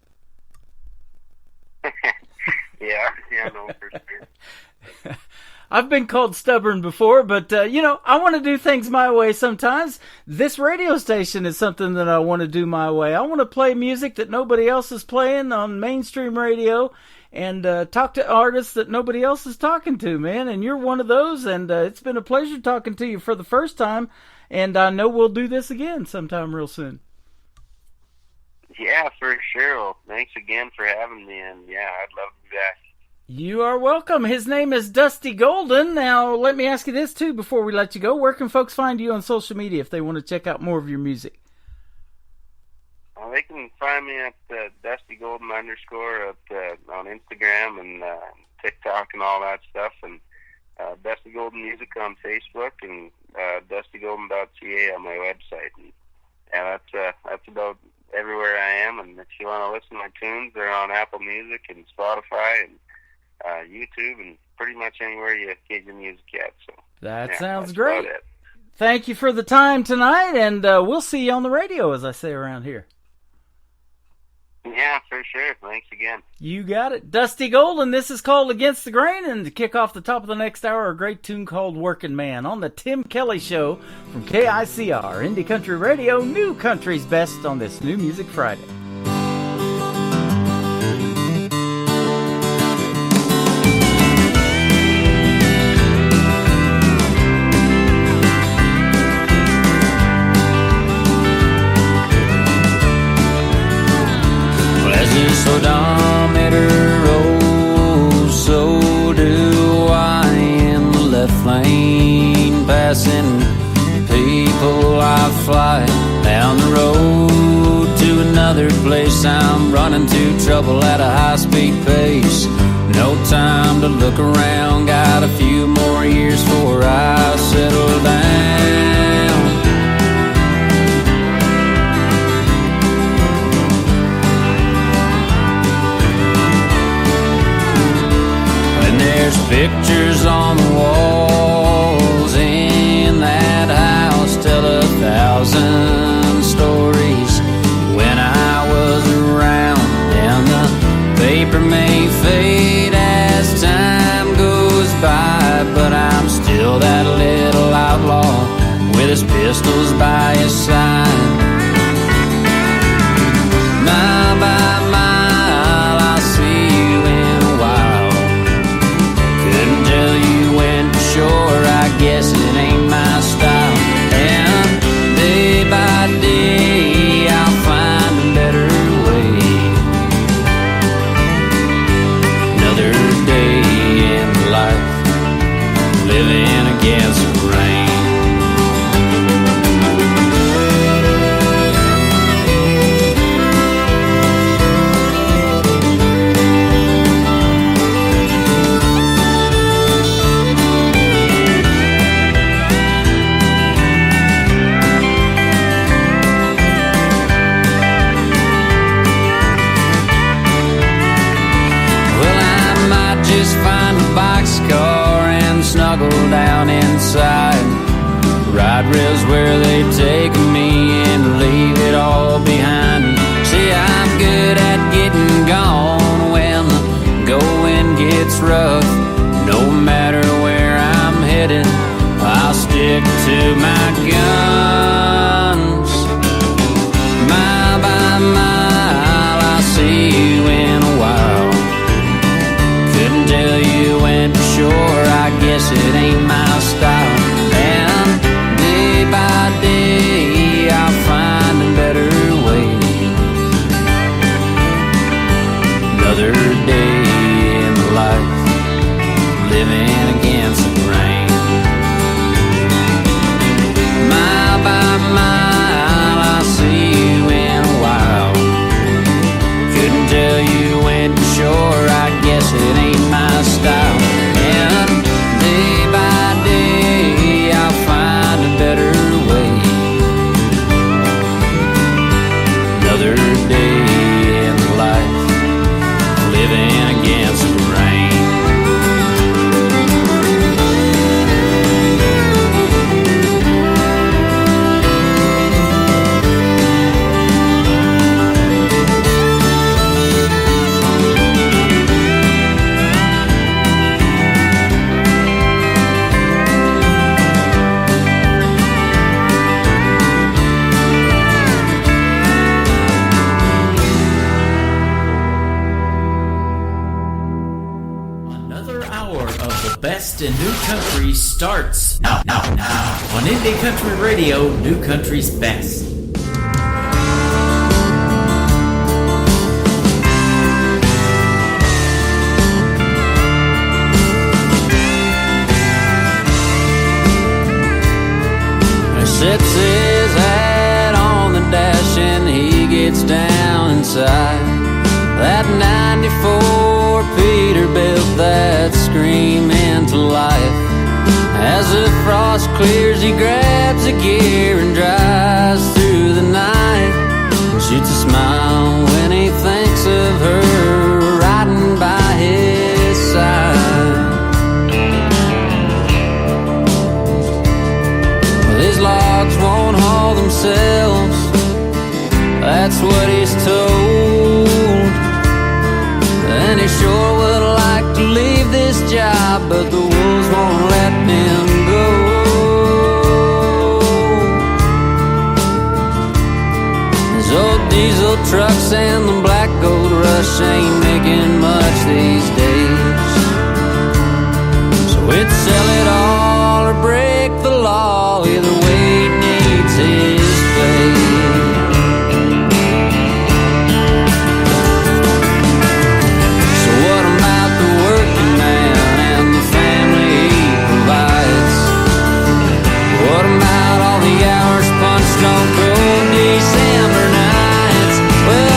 Speaker 10: yeah, no, for sure.
Speaker 4: I've been called stubborn before, but, you know, I want to do things my way sometimes. This radio station is something that I want to do my way. I want to play music that nobody else is playing on mainstream radio and talk to artists that nobody else is talking to, man. And you're one of those, and it's been a pleasure talking to you for the first time, and I know we'll do this again sometime real soon.
Speaker 10: Yeah, for sure. Well, thanks again for having me, and yeah, I'd love to be back.
Speaker 4: You are welcome. His name is Dusty Golden. Now, let me ask you this, too, before we let you go. Where can folks find you on social media if they want to check out more of your music?
Speaker 10: Well, they can find me at Dusty Golden _ on Instagram and TikTok and all that stuff, and Dusty Golden Music on Facebook, and dustygolden.ca on my website. And yeah, that's about everywhere I am. And if you want to listen to my tunes, they're on Apple Music and Spotify and YouTube and pretty much anywhere you get your music at. So
Speaker 4: that
Speaker 10: yeah,
Speaker 4: sounds great.
Speaker 10: It.
Speaker 4: Thank you for the time tonight, and we'll see you on the radio, as I say around here.
Speaker 10: Yeah, for sure. Thanks again.
Speaker 4: You got it. Dusty Golden, this is called Against the Grain, and to kick off the top of the next hour, a great tune called Working Man on the Tim Kelly Show from KICR, Indie Country Radio, New Country's Best on this New Music Friday.
Speaker 11: Odometer rolls, so do I in the left lane, passing people I fly down the road to another another place. I'm running to trouble at a high-speed pace. No time to look around. Got a few more years before I settle down. And there's pictures on the walls in that house tell 1,000 stories when I was around. And the paper may fade as time goes by, but I'm still that little outlaw with his pistols by his side. Mile by mile, I'll see you in a while. Couldn't tell you when for sure, I guess it ain't my style. And day by day, I'll find a better way. Another day in life, living against the rain. Find a boxcar and snuggle down inside. Ride rails where they take me and leave it all behind. See, I'm good at getting gone when the going gets rough. No matter where I'm headed, I'll stick to my guns. Mile by mile, I'll see you in a while. Couldn't tell you when for sure, I guess it ain't my style. And day by day, I'll find a better way. Another day in life, living against the rain. Mile by mile, I'll see you in a while. Couldn't tell you when for sure, I guess it ain't my style. And day by day, I'll find a better way. Another day in life, living against the rain.
Speaker 6: Best in New Country starts now on Indie Country Radio, New Country's best.
Speaker 11: Sets his hat on the dash and he gets down inside that 94 Peterbilt that scream into life. As the frost clears, he grabs a gear and drives through the night and shoots a smile when he thinks of her riding by his side. Well, his logs won't haul themselves, that's what he's told. And he sure would like to leave this job, but the wolves won't let him go. His old diesel trucks and the black gold rush ain't making much these days. So it's sell it all or break the law, either way he needs his pay. What about all the hours punched on cold December nights? Well,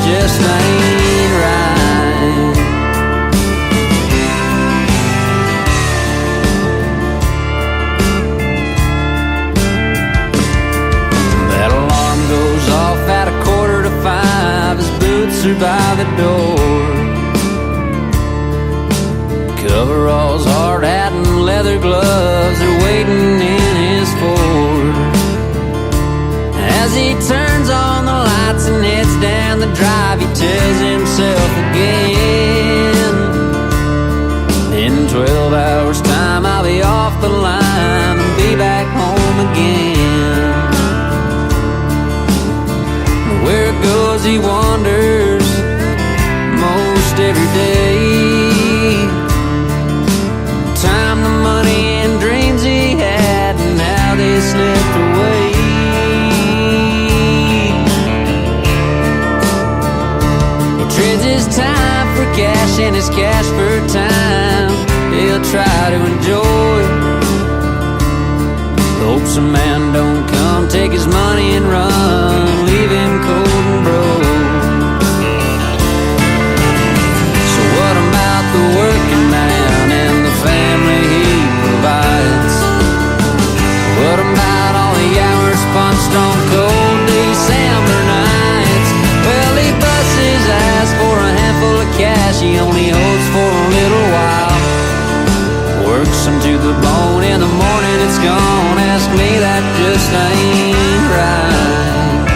Speaker 11: just ain't right. That alarm goes off at 4:45 as boots are by the door. Coveralls, hard hat, and leather gloves are waiting in his Ford. As he turns on the lights and heads down the drive, he tells himself again, in 12 hours time I'll be off the line and be back home again. Where it goes he wanders most every day. Time, the money, and dreams he had, and how they slipped away. He trades his time for cash and his cash for time. He'll try to enjoy. Hopes a man don't come, take his money and run, leave him cold and broke. So what about the working man and the family he provides? What about all the hours punched on cold December nights? Well, he busts his ass for a handful of cash he only holds for a little while. Works him to the bone, in the morning it's gone. Ask me, that just ain't right.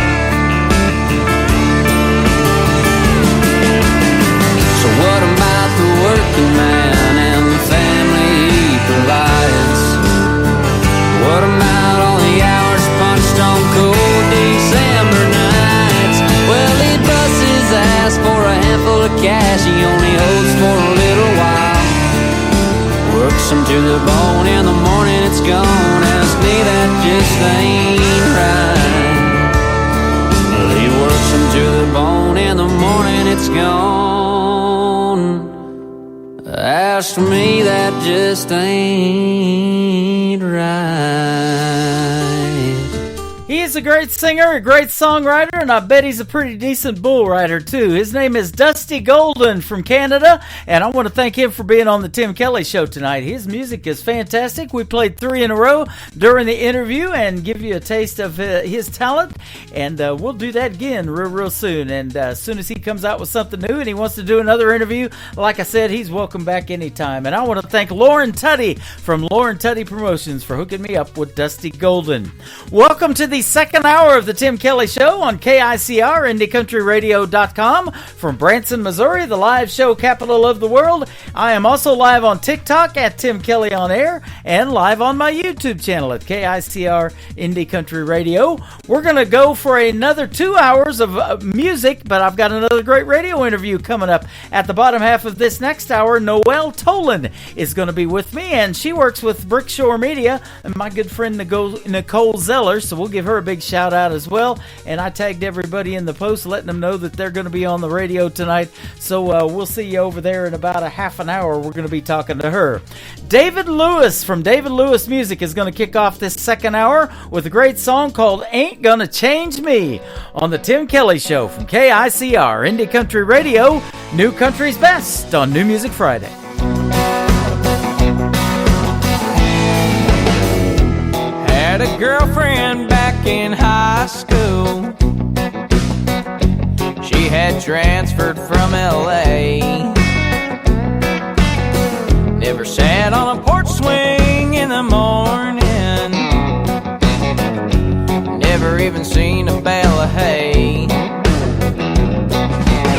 Speaker 11: So what about the working man and the family he provides? What about all the hours punched on cold December nights? Well, he busts his ass for a handful of cash he only holds for a little while. Works him to the bone, in the morning it's gone. Ask me, that just ain't right. Well, he works him to the bone, in the morning it's gone. Ask me, that just ain't right.
Speaker 4: He is a great singer, a great songwriter, and I bet he's a pretty decent bull rider, too. His name is Dusty Golden from Canada, and I want to thank him for being on the Tim Kelly Show tonight. His music is fantastic. We played 3 in a row during the interview and give you a taste of his talent, and we'll do that again real soon. And as soon as he comes out with something new and he wants to do another interview, like I said, he's welcome back anytime. And I want to thank Lauren Tutty from Lauren Tutty Promotions for hooking me up with Dusty Golden. Welcome to the second hour of the Tim Kelly Show on KICR, IndieCountryRadio.com from Branson, Missouri, the live show capital of the world. I am also live on TikTok at Tim Kelly On Air and live on my YouTube channel at KICR Indie Country Radio. We're going to go for another 2 hours of music, but I've got another great radio interview coming up. At the bottom half of this next hour, Noelle Tolan is going to be with me, and she works with Brickshore Media and my good friend Nicole Zeller, so we'll give her a big shout out as well. And I tagged everybody in the post letting them know that they're going to be on the radio tonight, so we'll see you over there in about a half an hour. We're going to be talking to her. David Lewis from David Lewis Music is going to kick off this second hour with a great song called Ain't Gonna Change Me on the Tim Kelly Show from KICR Indie Country Radio, New Country's Best on New Music Friday.
Speaker 9: Had a girlfriend back in high school. She had transferred from LA. Never sat on a porch swing in the morning. Never even seen a bale of hay.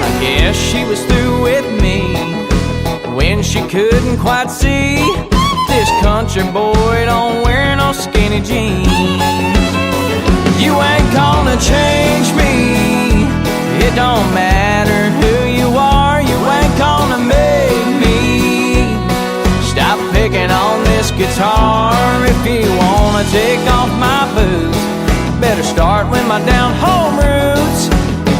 Speaker 9: I guess she was through with me when she couldn't quite see this country boy don't wear no skinny jeans. You ain't gonna change me. It don't matter who you are. You ain't gonna make me stop picking on this guitar. If you wanna take off my boots, better start with my down home roots.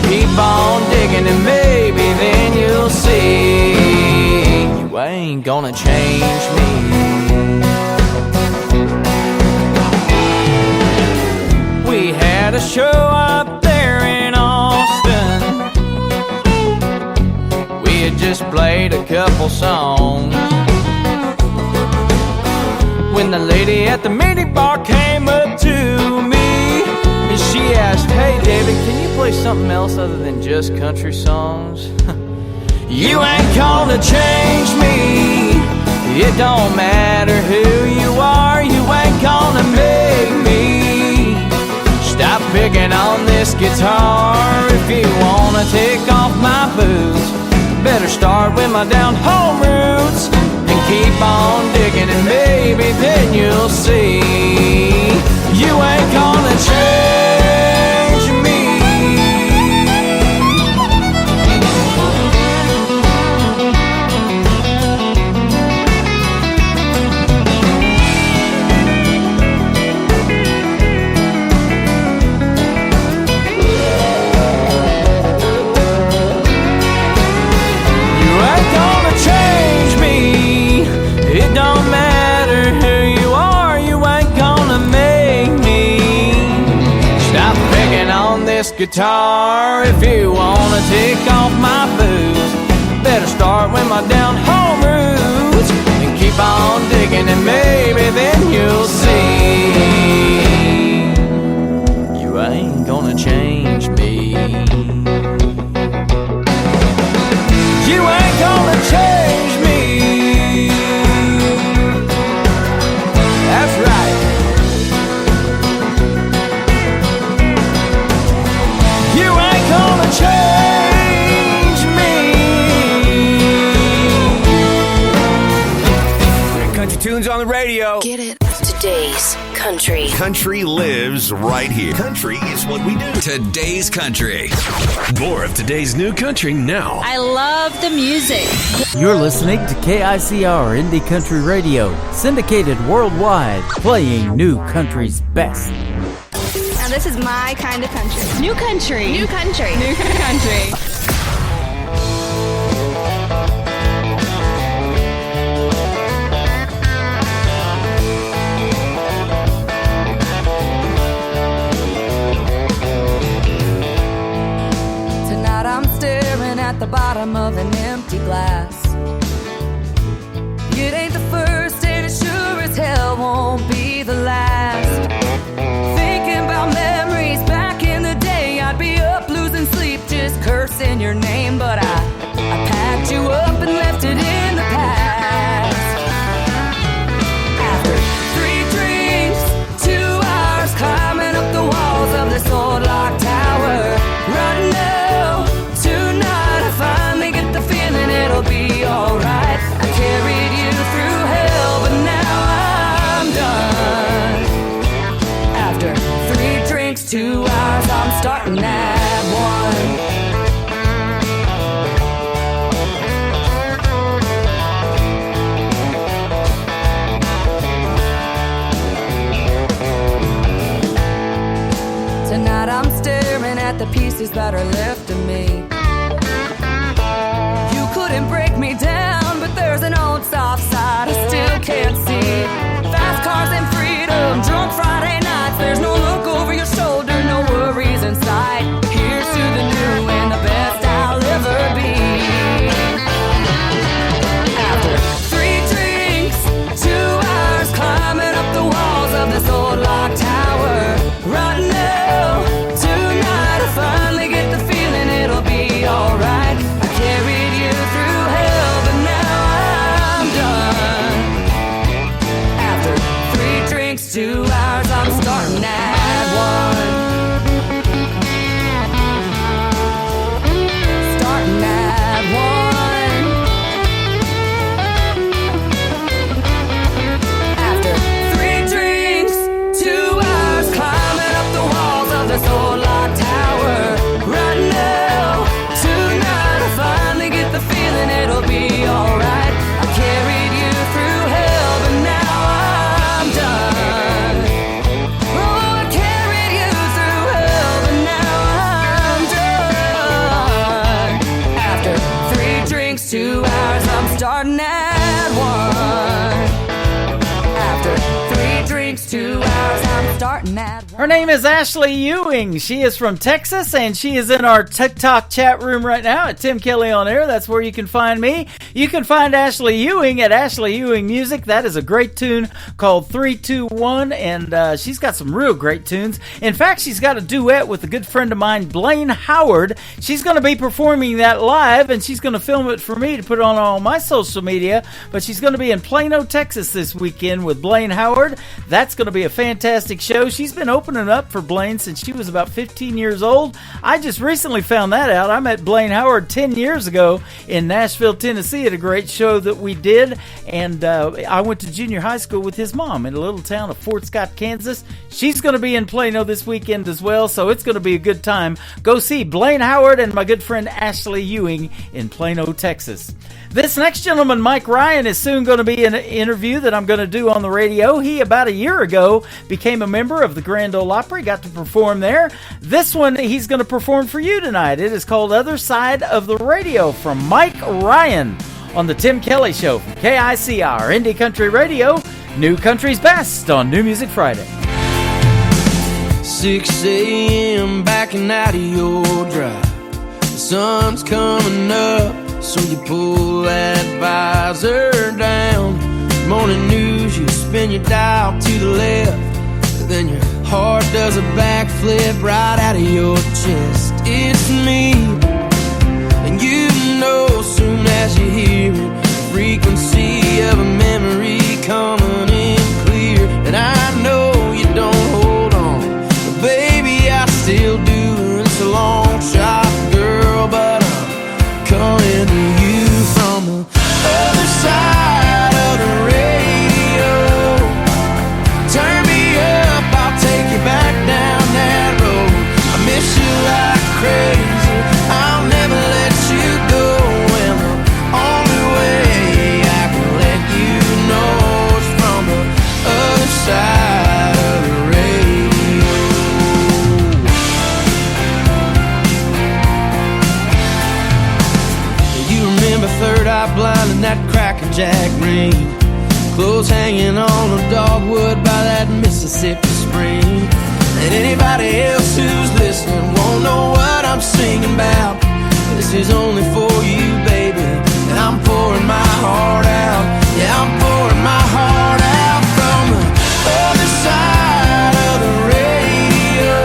Speaker 9: Keep on digging and maybe then you'll see you ain't gonna change me. We had a show up there in Austin.
Speaker 11: just played a couple songs. When the lady at the mini bar came up to me and she asked, "Hey David, can you play something else other than just country songs?" You ain't gonna change me. It don't matter who you are. You ain't gonna make me stop picking on this guitar. If you wanna take off my boots, better start with my down home roots and keep on digging, and maybe then you'll see you ain't gonna change me. Guitar, if you wanna take off my boots, better start with my down home roots and keep on digging, and maybe then you'll see you ain't gonna change me. You ain't gonna change me. That's right. Change me.
Speaker 1: Country tunes on the radio.
Speaker 12: Get it? Today's country.
Speaker 13: Country lives right here. Country is what we do.
Speaker 14: Today's country. More of today's new country now.
Speaker 15: I love the music.
Speaker 4: You're listening to KICR Indie Country Radio, syndicated worldwide, playing new country's best.
Speaker 15: Now this is my kind of country. New country. New country. New country.
Speaker 3: Tonight I'm staring at the bottom of an empty glass. It ain't the first and it sure as hell won't be the last. Memories back in the day, I'd be up losing sleep just cursing your name, but I packed you up and left it in the past. After 3 drinks, 2 hours climbing up the walls of this old locked tower, right now, tonight I finally get the feeling it'll be alright. I carried you through hell, but now I'm done. After 3 drinks, 2 hours, I'm starting at 1. Tonight I'm staring at the pieces that are left of me. You couldn't break me down, but there's an old soft side I still can't see. Fast cars and freedom, drunk Friday nights. There's no look over your shoulder, no worries inside. Here's to the new and the best I'll ever be. After 3 drinks, 2 hours climbing up the walls of this old locked tower, right now, tonight I finally get the feeling it'll be alright. I carried you through hell, but now I'm done. After 3 drinks, 2 hours, I'm starting at 1. Starting at 1. After 3 drinks, 2 hours climbing up the walls of this old locked tower, right now, tonight I finally get the feeling it'll be alright. I carried you through hell, but now I'm done. Oh, I carried you through hell, but now I'm done. After 3 drinks, 2 hours, I'm starting at 1. After 3 drinks, 2 hours, I'm starting at 1.
Speaker 4: Her name is Ashley Ewing. She is from Texas, and she is in our TikTok chat room right now at Tim Kelly on Air. That's where you can find me. You can find Ashley Ewing at Ashley Ewing Music. That is a great tune called 321, and she's got some real great tunes. In fact, she's got a duet with a good friend of mine, Blaine Howard. She's going to be performing that live, and she's going to film it for me to put on all my social media, but she's going to be in Plano, Texas this weekend with Blaine Howard. That's going to be a fantastic show. She's been opening up for Blaine since she was about 15 years old. I just recently found that out. I met Blaine Howard 10 years ago in Nashville, Tennessee at a great show that we did, and I went to junior high school with his mom in a little town of Fort Scott, Kansas. She's going to be in Plano this weekend as well, so it's going to be a good time. Go see Blaine Howard and my good friend Ashley Ewing in Plano, Texas. This next gentleman, Mike Ryan, is soon going to be in an interview that I'm going to do on the radio. He, about a year ago, became a member of the Grand Ole Opry, got to perform there. This one, he's going to perform for you tonight. It is called Other Side of the Radio from Mike Ryan on the Tim Kelly Show from KICR, Indie Country Radio, New Country's Best on New Music Friday.
Speaker 8: 6 a.m. backing out of your drive. The sun's coming up, so you pull that visor down. Morning news, you spin your dial to the left, then your heart does a backflip right out of your chest. It's me, and you know soon as you hear it, the frequency of a memory coming in clear. And I know you don't hold on, but baby I still do. It's a long shot, girl, but I'm coming to you from the other side of the radio. Turn me up, I'll take you back down that road. I miss you like crazy, I'll never let you go. And the only way I can let you know is from the other side of the radio. You remember Third Eye Blind and that crackerjack rain, clothes hanging on a dogwood by that Mississippi spring. And anybody else who's listening won't know what I'm singing about. This is only for you, baby, and I'm pouring my heart out. Yeah, I'm pouring my heart out from the other side of the radio.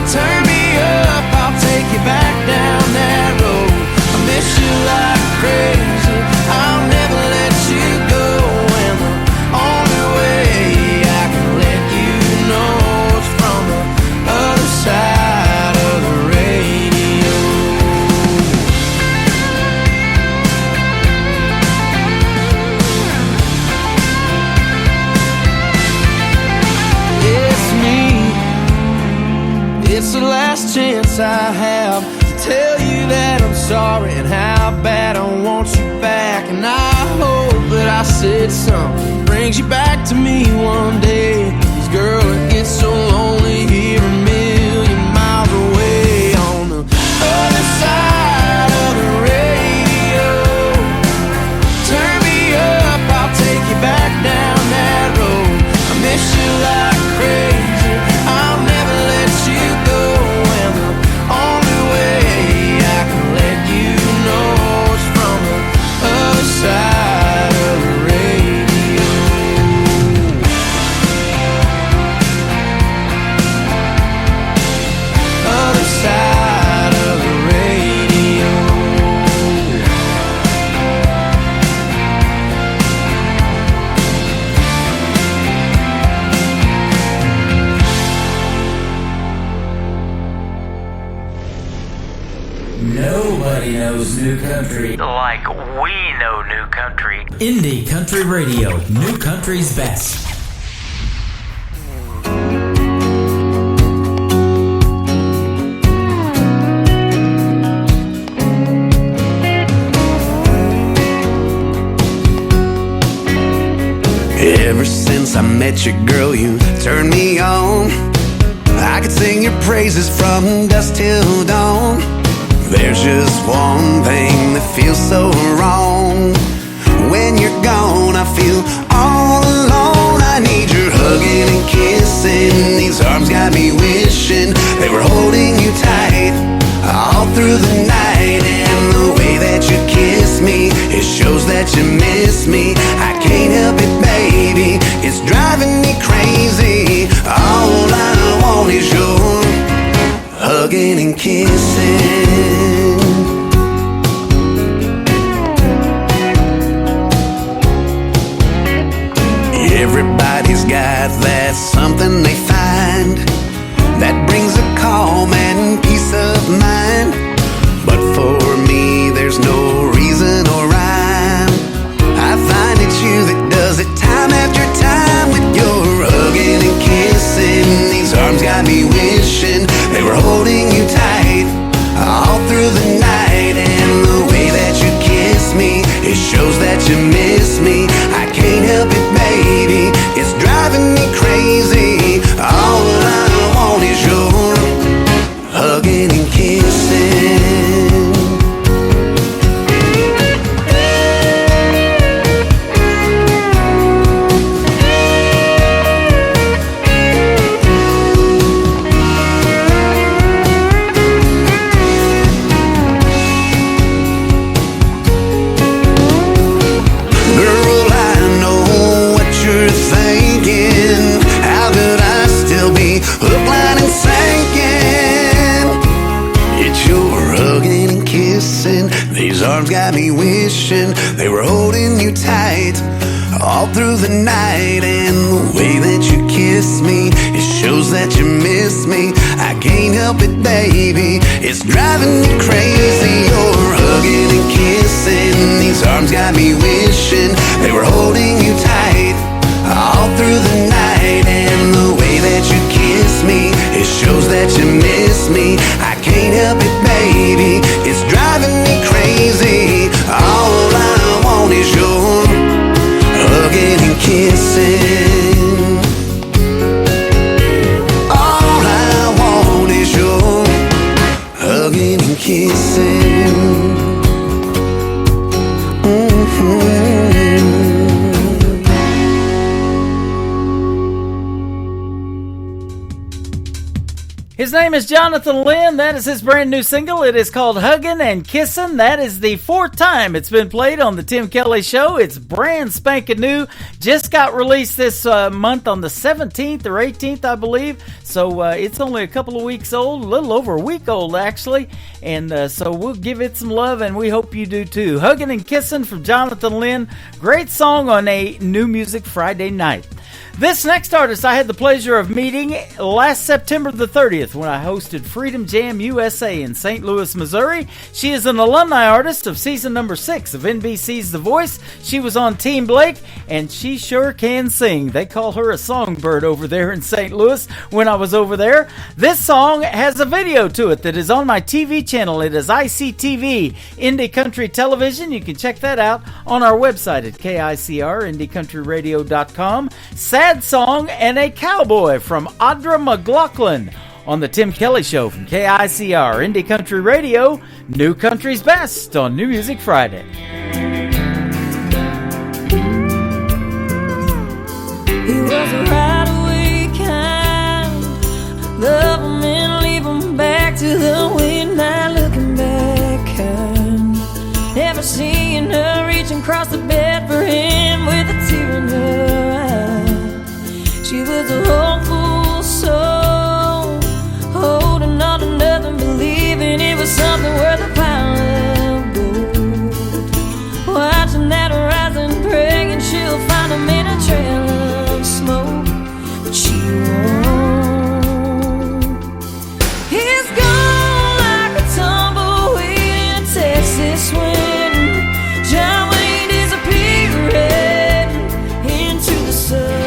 Speaker 8: Turn me up, I'll take you back down that road. I miss you like crazy, I'll never let you go. And the only way I can let you know is from the other side of the radio. It's me, it's the last chance I have to tell you that I'm sorry and how bad I want you back. And I hope that I said something brings you back to me one day. 'Cause girl, it gets so lonely here a million miles away on the other side of the radio. Turn me up, I'll take you back down that road. I miss you like crazy, I'll never let you go. And the only way I can let you know is from the other side of the radio. Other side of the radio.
Speaker 6: Nobody knows new country
Speaker 9: Like we know new country.
Speaker 6: Indie Country Radio, New Country's Best.
Speaker 16: Ever since I met you, girl, you turned me on. I could sing your praises from dusk till dawn. There's just one thing that feels so wrong. When you're gone, I feel all alone. I need your hug. hugging and kissing. These arms got me wishing they were holding you tight all through the night. And the way that you kiss me, it shows that you miss me. I can't help it, baby, it's driving me crazy. All I want is your hugging and kissing. Everybody's got that something they find that brings a calm and peace of mind. But for me, there's no reason or rhyme. I find it's you that does it time after time with your hugging and kissing. These arms got me wishing they were holding you tight all through the night. And the way that you kiss me, it shows that you miss me. I can't help it, baby, it's driving me crazy. All I want is your hugging and kissing. These arms got me wishing they were holding you tight all through the night. And the way that you kiss me, it shows that you miss me. I can't help it, baby, it's driving me crazy. You're hugging and kissing. These arms got me wishing they were holding you tight all through the night. And the way that you kiss me, it shows that you miss me. I can't help it, baby, it's driving me crazy. All I want is your hugging and kissing. All I want is your hugging and kissing.
Speaker 4: His name is Jonathan Lynn. That is his brand new single. It is called Huggin' and Kissin'. That is the fourth time it's been played on the Tim Kelly Show. It's brand spanking new. Just got released this month on the 17th or 18th, I believe. So it's only a couple of weeks old, a little over a week old, actually. And so we'll give it some love, and we hope you do too. Huggin' and Kissin' from Jonathan Lynn. Great song on a New Music Friday night. This next artist I had the pleasure of meeting last September the 30th when I hosted Freedom Jam USA in St. Louis, Missouri. She is an alumni artist of season number 6 of NBC's The Voice. She was on Team Blake, and she sure can sing. They call her a songbird over there in St. Louis when I was over there. This song has a video to it that is on my TV channel. It is ICTV, Indie Country Television. You can check that out on our website at KICR, IndieCountryRadio.com. Sad Song and a Cowboy from Audra McLaughlin on the Tim Kelly Show from KICR, Indie Country Radio, New Country's Best on New Music Friday.
Speaker 17: He was a right-away kind, love him and leave him back to the way, not looking back kind. Never seeing her reaching across the bed for him with a tear in her eye. She was a hopeful soul, holding on to nothing, believing it was something worth a pile of gold. Watching that horizon, praying she'll find him in a trail of smoke, but she won't. He's gone like a tumbleweed in a Texas wind. John Wayne disappeared into the sun.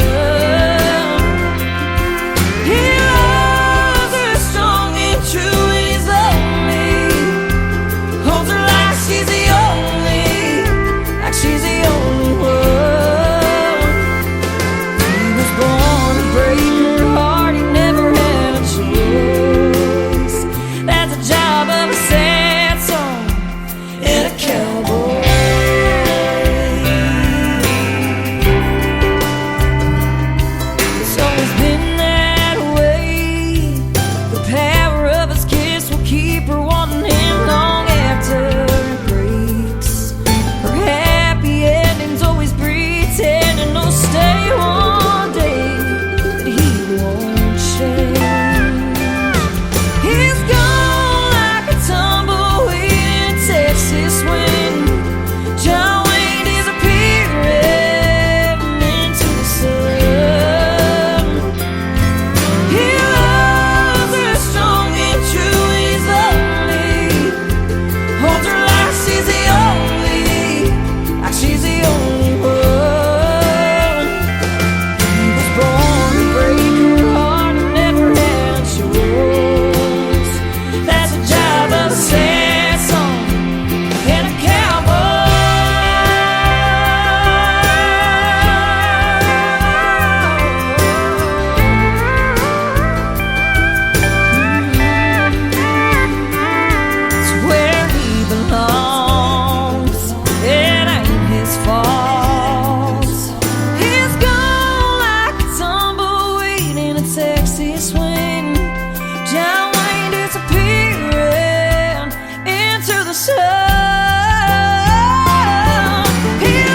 Speaker 17: He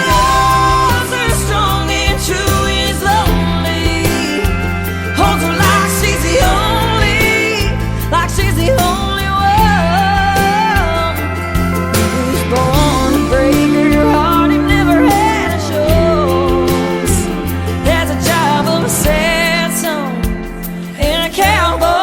Speaker 17: loves her strong and true, is lonely. Holds her like she's the only one. He's born to break her heart, he never had a choice. That's a job of a sad song and a cowboy.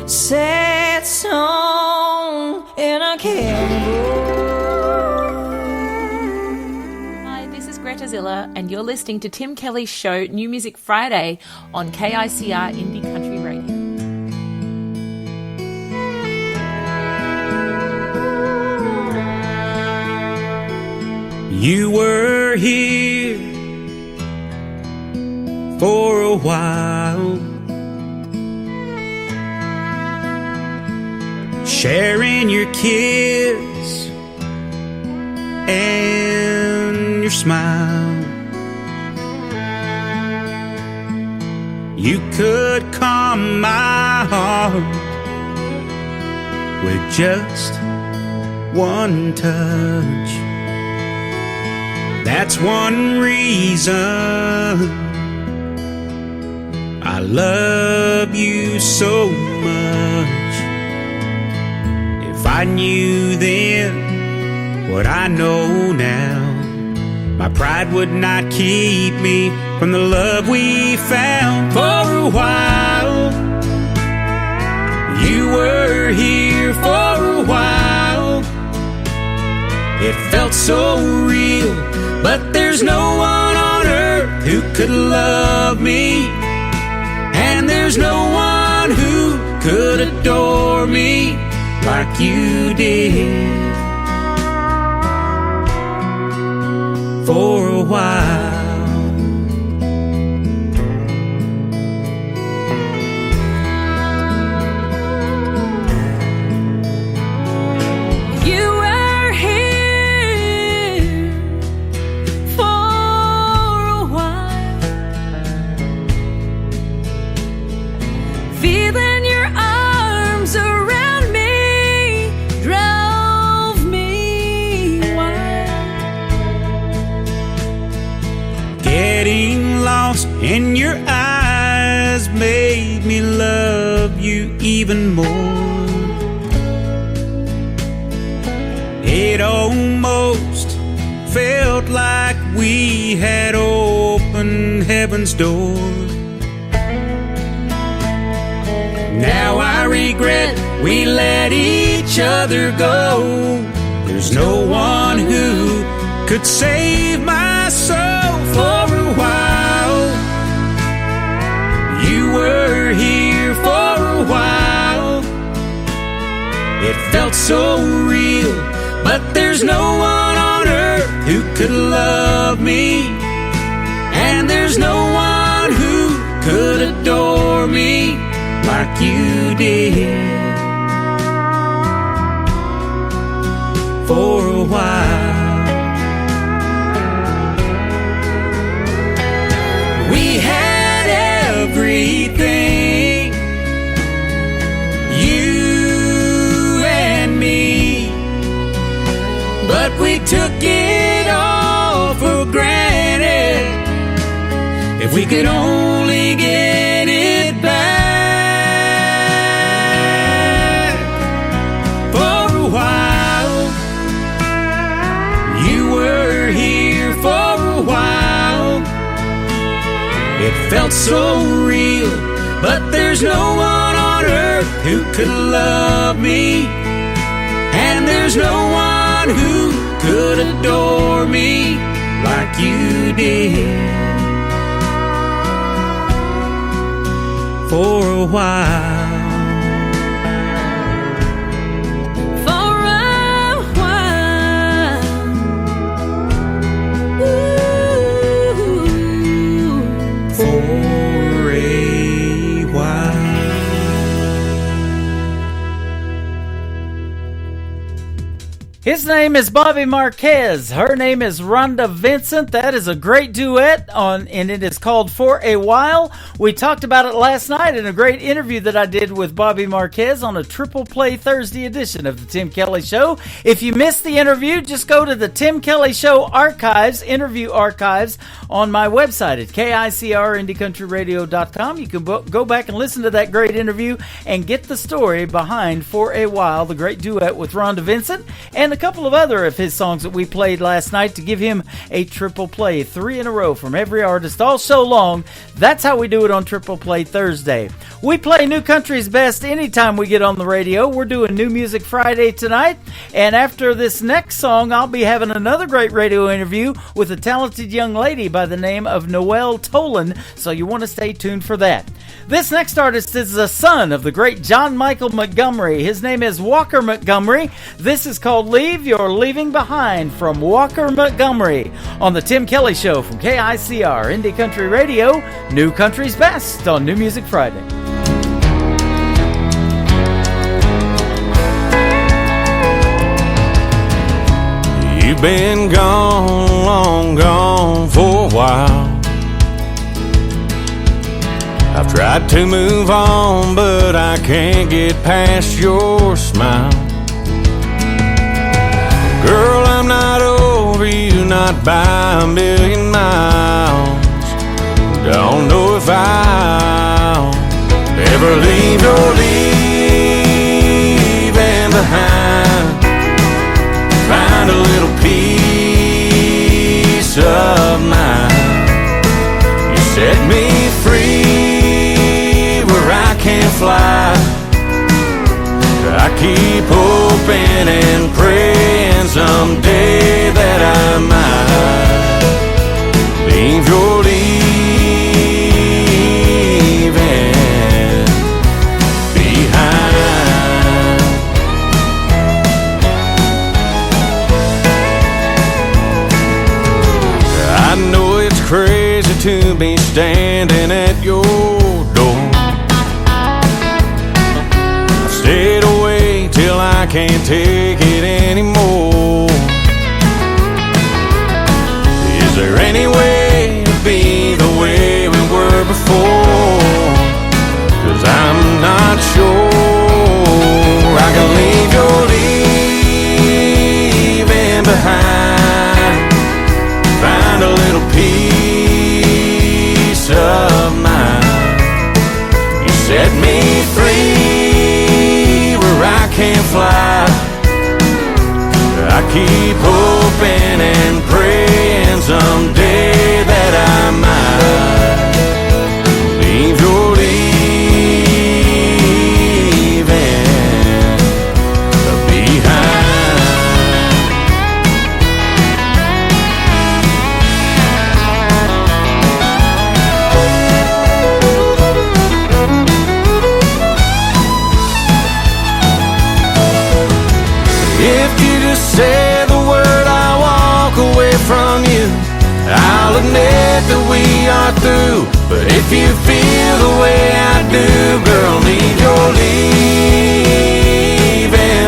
Speaker 17: Sad song in a
Speaker 18: Hi, this is Greta Zilla, and you're listening to Tim Kelly's show New Music Friday on KICR Indie Country Radio.
Speaker 19: You were here for a while, sharing your kiss and your smile. You could calm my heart with just one touch. That's one reason I love you so much. If I knew then what I know now, my pride would not keep me from the love we found. For a while, you were here for a while. It felt so real, but there's no one on earth who could love me, and there's no one who could adore me like you did. For a while,
Speaker 17: You were here for a while, feeling your arms around me drove me wild.
Speaker 19: getting lost in your eyes made me love you even more. It almost felt like we had opened heaven's door. Now I regret we let each other go. There's no one who could save my soul. For a while, you were here for a while. It felt so real, but there's no one on earth who could love me, and there's no one who could adore me like you did. For a while, we had everything, you and me, but we took it all for granted. If we could only get it back. For a while, you were here for a while. It felt so real, but there's no one on earth who could love me, and there's no one who could adore me like you did. For a while,
Speaker 4: His name is Bobby Marquez. Her name is Rhonda Vincent. That is a great duet and it is called For a While. We talked about it last night in a great interview that I did with Bobby Marquez on a Triple Play Thursday edition of the Tim Kelly Show. If you missed the interview, just go to the Tim Kelly Show archives, interview archives, on my website at KICRIndieCountryRadio.com. You can go back and listen to that great interview and get the story behind For a While, the great duet with Rhonda Vincent, and a couple of other of his songs that we played last night to give him a triple play, 3 in a row from every artist all show long. That's how we do it on Triple Play Thursday. We play New Country's Best anytime we get on the radio. We're doing New Music Friday tonight, and after this next song, I'll be having another great radio interview with a talented young lady by the name of Noelle Tolan, so you want to stay tuned for that. This next artist is the son of the great John Michael Montgomery. His name is Walker Montgomery. This is called Leave Your Leaving Behind from Walker Montgomery on the Tim Kelly Show from KICR Indie Country Radio, New Country's Best on New Music Friday.
Speaker 1: You've been gone, long gone for a while. I've tried to move on, but I can't get past your smile. Girl, I'm not over you, not by a million miles. Don't know if I'll ever leave your leaving behind. Find a little peace of mind. You set me free where I can't fly. I keep hoping and praying someday that I might leave your leaving behind. I know it's crazy to be standing at your door. Stayed away till I can't take it anymore. Is there any way to be the way we were before? 'Cause I'm not sure I can leave your leaving behind. Find a little peace of mind. You set me free, I can't fly. I keep hoping and praying someday that I might leave your leaving behind. If you just say the word, I'll walk away from you. I'll admit that we are through. But if you feel the way I do, girl, leave your leaving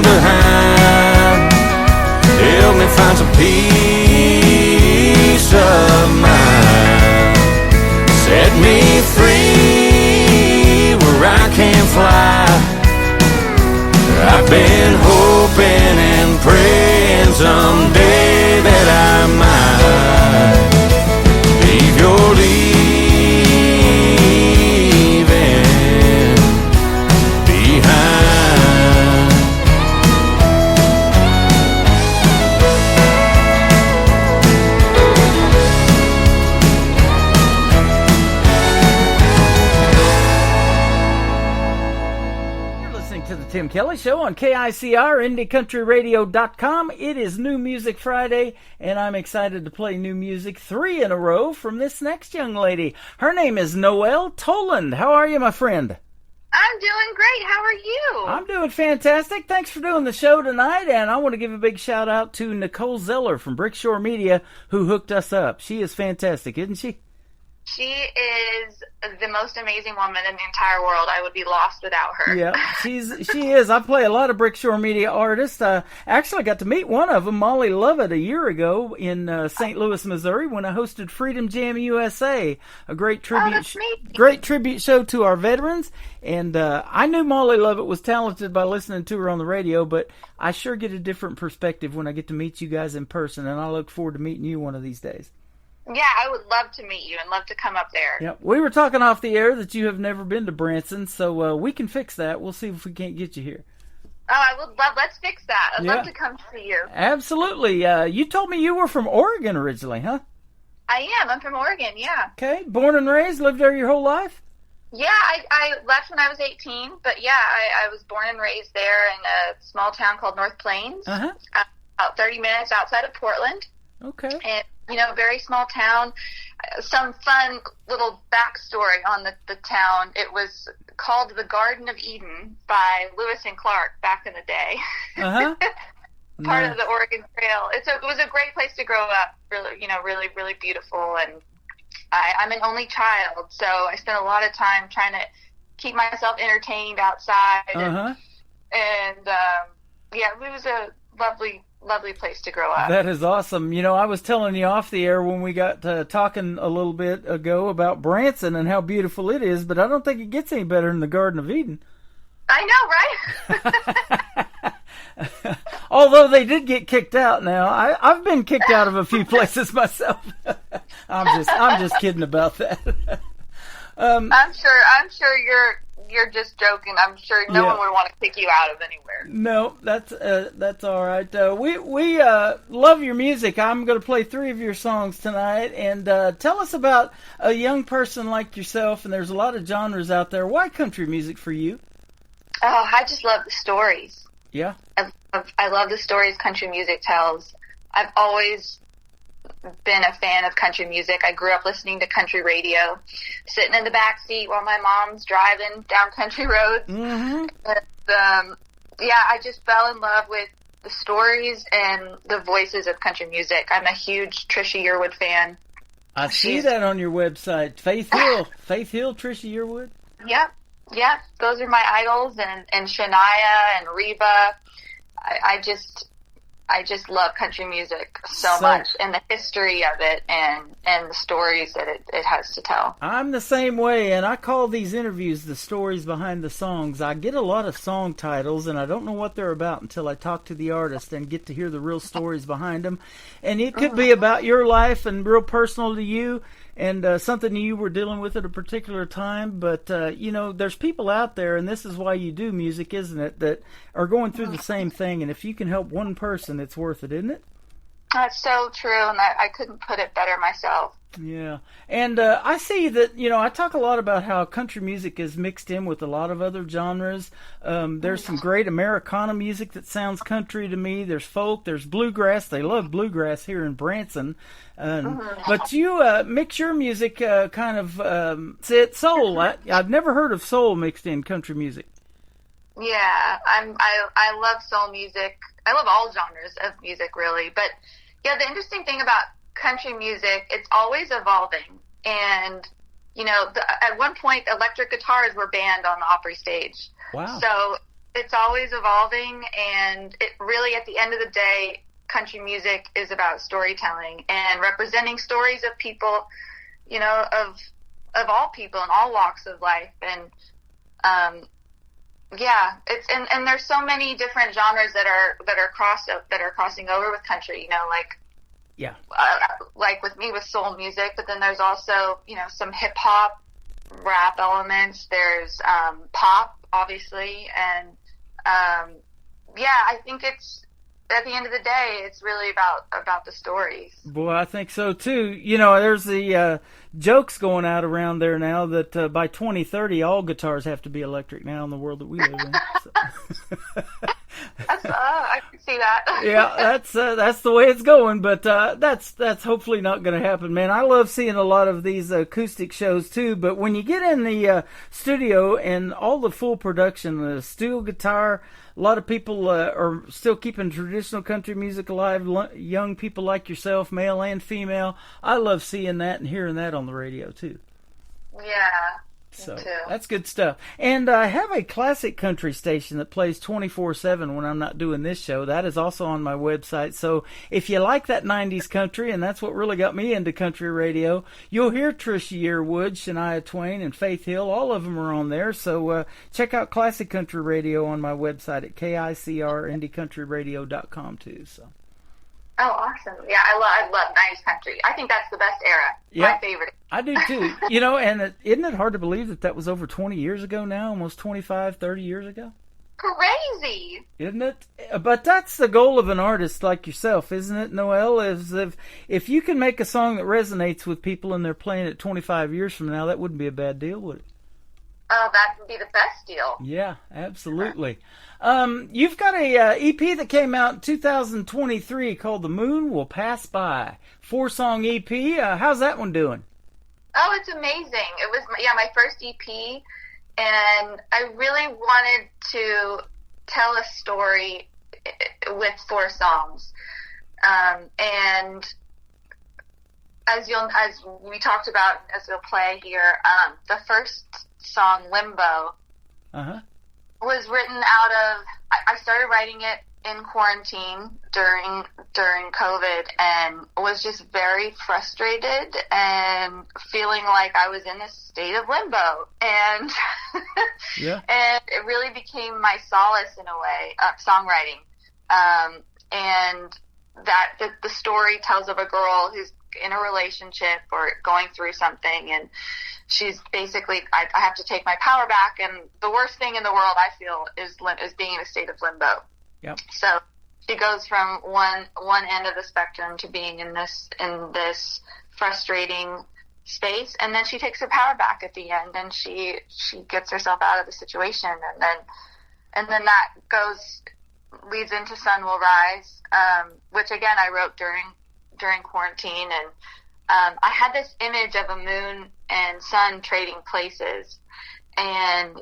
Speaker 1: behind. Help me find some peace of mind. Set me free where I can't fly. I've been hoping and praying someday that I might leave your leaving behind.
Speaker 4: To the Tim Kelly Show on KICR, IndieCountryRadio.com. It is New Music Friday, and I'm excited to play new music 3 in a row from this next young lady. Her name is Noelle Tolan. How are you, my friend?
Speaker 15: I'm doing great. How are you?
Speaker 4: I'm doing fantastic. Thanks for doing the show tonight, and I want to give a big shout out to Nicole Zeller from Brickshore Media, who hooked us up. She is fantastic, isn't she?
Speaker 15: She is the most amazing woman in the entire world. I would be lost without her.
Speaker 4: Yeah, she is. I play a lot of Brickshore Media artists. Actually, I got to meet one of them, Molly Lovett, a year ago in St. Louis, Missouri, when I hosted Freedom Jam USA, a great tribute show to our veterans. And I knew Molly Lovett was talented by listening to her on the radio, but I sure get a different perspective when I get to meet you guys in person, and I look forward to meeting you one of these days.
Speaker 15: Yeah, I would love to meet you and love to come up there.
Speaker 4: Yeah, we were talking off the air that you have never been to Branson, so we can fix that. We'll see if we can't get you here.
Speaker 15: Oh, I would love. Let's fix that. I'd love to come see you.
Speaker 4: Absolutely. You told me you were from Oregon originally, huh?
Speaker 15: I am. I'm from Oregon. Yeah.
Speaker 4: Okay. Born and raised. Lived there your whole life.
Speaker 15: Yeah, I left when I was 18, but yeah, I was born and raised there in a small town called North Plains, about 30 minutes outside of Portland.
Speaker 4: Okay.
Speaker 15: And, very small town. Some fun little backstory on the town. It was called the Garden of Eden by Lewis and Clark back in the day. Part of the Oregon Trail. It was a great place to grow up. Really, really, really beautiful. And I'm an only child, so I spent a lot of time trying to keep myself entertained outside. And it was a lovely place to grow up.
Speaker 4: That is awesome. I was telling you off the air when we got talking a little bit ago about Branson and how beautiful it is, but I don't think it gets any better than the Garden of Eden.
Speaker 15: I know,
Speaker 4: right? Although they did get kicked out now. I've been kicked out of a few places myself. I'm just kidding about that.
Speaker 15: I'm sure you're just joking. I'm sure no one would want to kick you out of anywhere.
Speaker 4: No, that's all right. We love your music. I'm going to play 3 of your songs tonight, and tell us about a young person like yourself. And there's a lot of genres out there. Why country music for you?
Speaker 15: Oh, I just love the stories.
Speaker 4: Yeah,
Speaker 15: I love the stories country music tells. I've always been a fan of country music. I grew up listening to country radio, sitting in the back seat while my mom's driving down country roads. And, I just fell in love with the stories and the voices of country music. I'm a huge Trisha Yearwood fan.
Speaker 4: I see that on your website. Faith Hill, Trisha Yearwood.
Speaker 15: Yep. Those are my idols, and Shania and Reba. I just love country music so much, and the history of it, and the stories that it has to tell.
Speaker 4: I'm the same way, and I call these interviews the stories behind the songs. I get a lot of song titles, and I don't know what they're about until I talk to the artist and get to hear the real stories behind them. And it could be about your life and real personal to you, and something you were dealing with at a particular time. But, there's people out there, and this is why you do music, isn't it, that are going through the same thing. And if you can help one person, it's worth it, isn't it?
Speaker 15: That's so true, and I couldn't put it better myself.
Speaker 4: Yeah. And I see that, I talk a lot about how country music is mixed in with a lot of other genres. There's some great Americana music that sounds country to me. There's folk, there's bluegrass. They love bluegrass here in Branson. But you mix your music kind of, soul. I've never heard of soul mixed in country music.
Speaker 15: Yeah, I love soul music. I love all genres of music, really. But, yeah, the interesting thing about country music, it's always evolving. And, at one point, electric guitars were banned on the Opry stage.
Speaker 4: Wow.
Speaker 15: So it's always evolving, and it really, at the end of the day, country music is about storytelling and representing stories of people, of all people in all walks of life. And, and there's so many different genres that are crossing over with country, like with me with soul music, but then there's also, some hip hop, rap elements. There's pop, obviously, and I think it's, at the end of the day, it's really about the stories.
Speaker 4: Boy, I think so too. There's the jokes going out around there now that by 2030 all guitars have to be electric now in the world that we live in.
Speaker 15: I can see that.
Speaker 4: Yeah, that's the way it's going, but that's hopefully not going to happen, man. I love seeing a lot of these acoustic shows too, but when you get in the studio and all the full production, the steel guitar, a lot of people are still keeping traditional country music alive, young people like yourself, male and female. I love seeing that and hearing that on the radio too.
Speaker 15: Yeah.
Speaker 4: So that's good stuff. And I have a classic country station that plays 24/7 when I'm not doing this show. That is also on my website. So if you like that 90s country, and that's what really got me into country radio, you'll hear Trisha Yearwood, Shania Twain, and Faith Hill. All of them are on there. So check out classic country radio on my website at KICRIndieCountryRadio.com too. So.
Speaker 15: Oh, awesome. Yeah, I love 90s country. I think that's the best era.
Speaker 4: Yeah,
Speaker 15: my favorite.
Speaker 4: I do too. You know, and isn't it hard to believe that was over 20 years ago now, almost 25, 30 years ago?
Speaker 15: Crazy.
Speaker 4: Isn't it? But that's the goal of an artist like yourself, isn't it, Noel? Is if you can make a song that resonates with people and they're playing it 25 years from now, that wouldn't be a bad deal, would it?
Speaker 15: Oh, that would be the best deal.
Speaker 4: Yeah, absolutely. You've got a EP that came out in 2023 called The Moon Will Pass By. 4-song EP. How's that one doing?
Speaker 15: Oh, it's amazing. It was my first EP, and I really wanted to tell a story with 4 songs. And as we talked about, as we'll play here, the first song, Limbo, was written out of, I started writing it in quarantine during COVID, and was just very frustrated and feeling like I was in a state of limbo, and and it really became my solace in a way, songwriting, and that the story tells of a girl who's in a relationship or going through something, and she's basically, I have to take my power back, and the worst thing in the world, I feel, is being in a state of limbo.
Speaker 4: Yep.
Speaker 15: So she goes from one end of the spectrum to being in this frustrating space, and then she takes her power back at the end, and she gets herself out of the situation, and then that leads into Sun Will Rise, which again I wrote during quarantine, and I had this image of a moon and sun trading places, and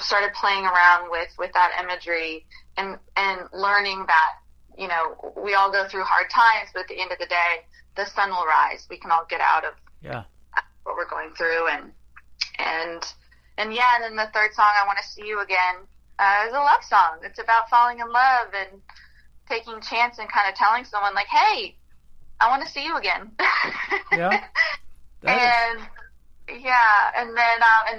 Speaker 15: started playing around with that imagery, and learning that, you know, we all go through hard times, but at the end of the day, the sun will rise. We can all get out of what we're going through, and then the third song, I Want to See You Again, is a love song. It's about falling in love and taking a chance and kind of telling someone, like, hey, I want to see you again.
Speaker 4: Yeah.
Speaker 15: And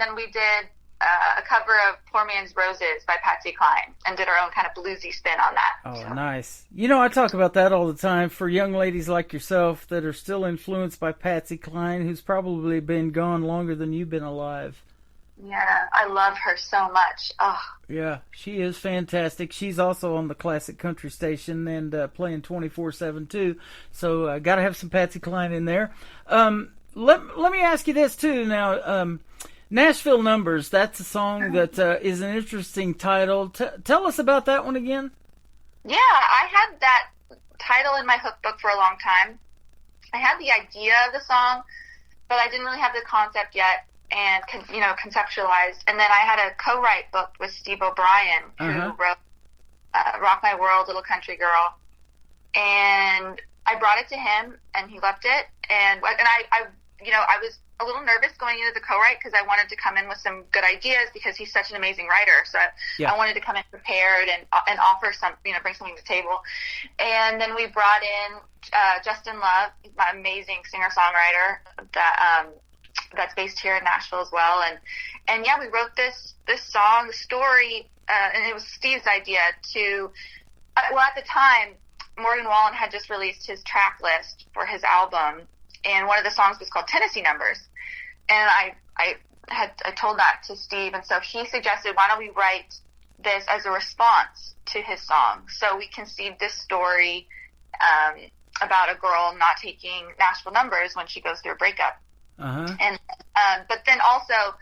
Speaker 15: then we did a cover of Poor Man's Roses by Patsy Cline, and did our own kind of bluesy spin on that.
Speaker 4: Oh, so. Nice. You know, I talk about that all the time for young ladies like yourself that are still influenced by Patsy Cline, who's probably been gone longer than you've been alive.
Speaker 15: Yeah, I love her so much. Oh.
Speaker 4: Yeah, she is fantastic. She's also on the classic country station and playing 24/7 too. So got to have some Patsy Cline in there. Let me ask you this too now. Nashville Numbers, that's a song that is an interesting title. Tell us about that one again.
Speaker 15: Yeah, I had that title in my hook book for a long time. I had the idea of the song, but I didn't really have the concept yet, and conceptualized. And then I had a co-write book with Steve O'Brien, who wrote Rock My World, Little Country Girl. And I brought it to him, and he loved it. And I was a little nervous going into the co-write, because I wanted to come in with some good ideas, because he's such an amazing writer. So I wanted to come in prepared and offer bring something to the table. And then we brought in Justin Love, my amazing singer-songwriter that's based here in Nashville as well. And we wrote this song, the story, and it was Steve's idea to, at the time, Morgan Wallen had just released his track list for his album, and one of the songs was called Tennessee Numbers. And I told that to Steve, and so he suggested, why don't we write this as a response to his song? So we conceived this story about a girl not taking Nashville Numbers when she goes through a breakup. And but then also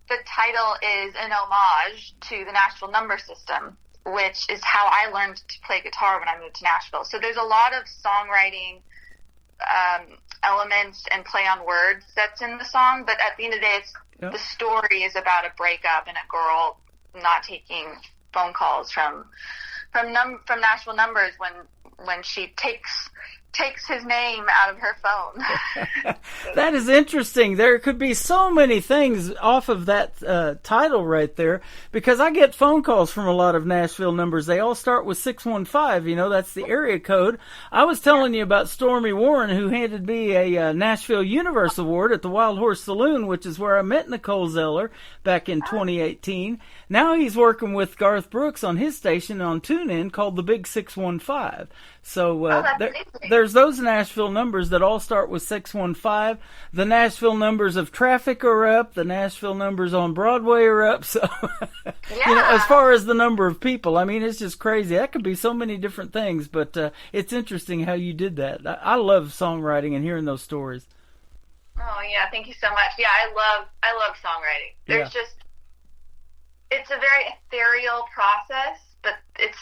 Speaker 15: the title is an homage to the Nashville number system, which is how I learned to play guitar when I moved to Nashville. So there's a lot of songwriting elements and play on words that's in the song, but at the end of the day, the story is about a breakup and a girl not taking phone calls from Nashville numbers when she takes his name out of her phone.
Speaker 4: That is interesting. There could be so many things off of that title right there, because I get phone calls from a lot of Nashville numbers. They all start with 615. You know, that's the area code. I was telling you about Stormy Warren, who handed me a Nashville Universe Award at the Wild Horse Saloon, which is where I met Nicole Zeller back in 2018. Now he's working with Garth Brooks on his station on TuneIn called the Big 615. So there's those Nashville numbers that all start with 615. The Nashville numbers of Traffic are up. The Nashville numbers on Broadway are up. So, you know, as far as the number of people, I mean, it's just crazy. That could be so many different things, but it's interesting how you did that. I love songwriting and hearing those stories.
Speaker 15: Oh yeah, thank you so much. Yeah, I love songwriting. There's it's a very ethereal process, but it's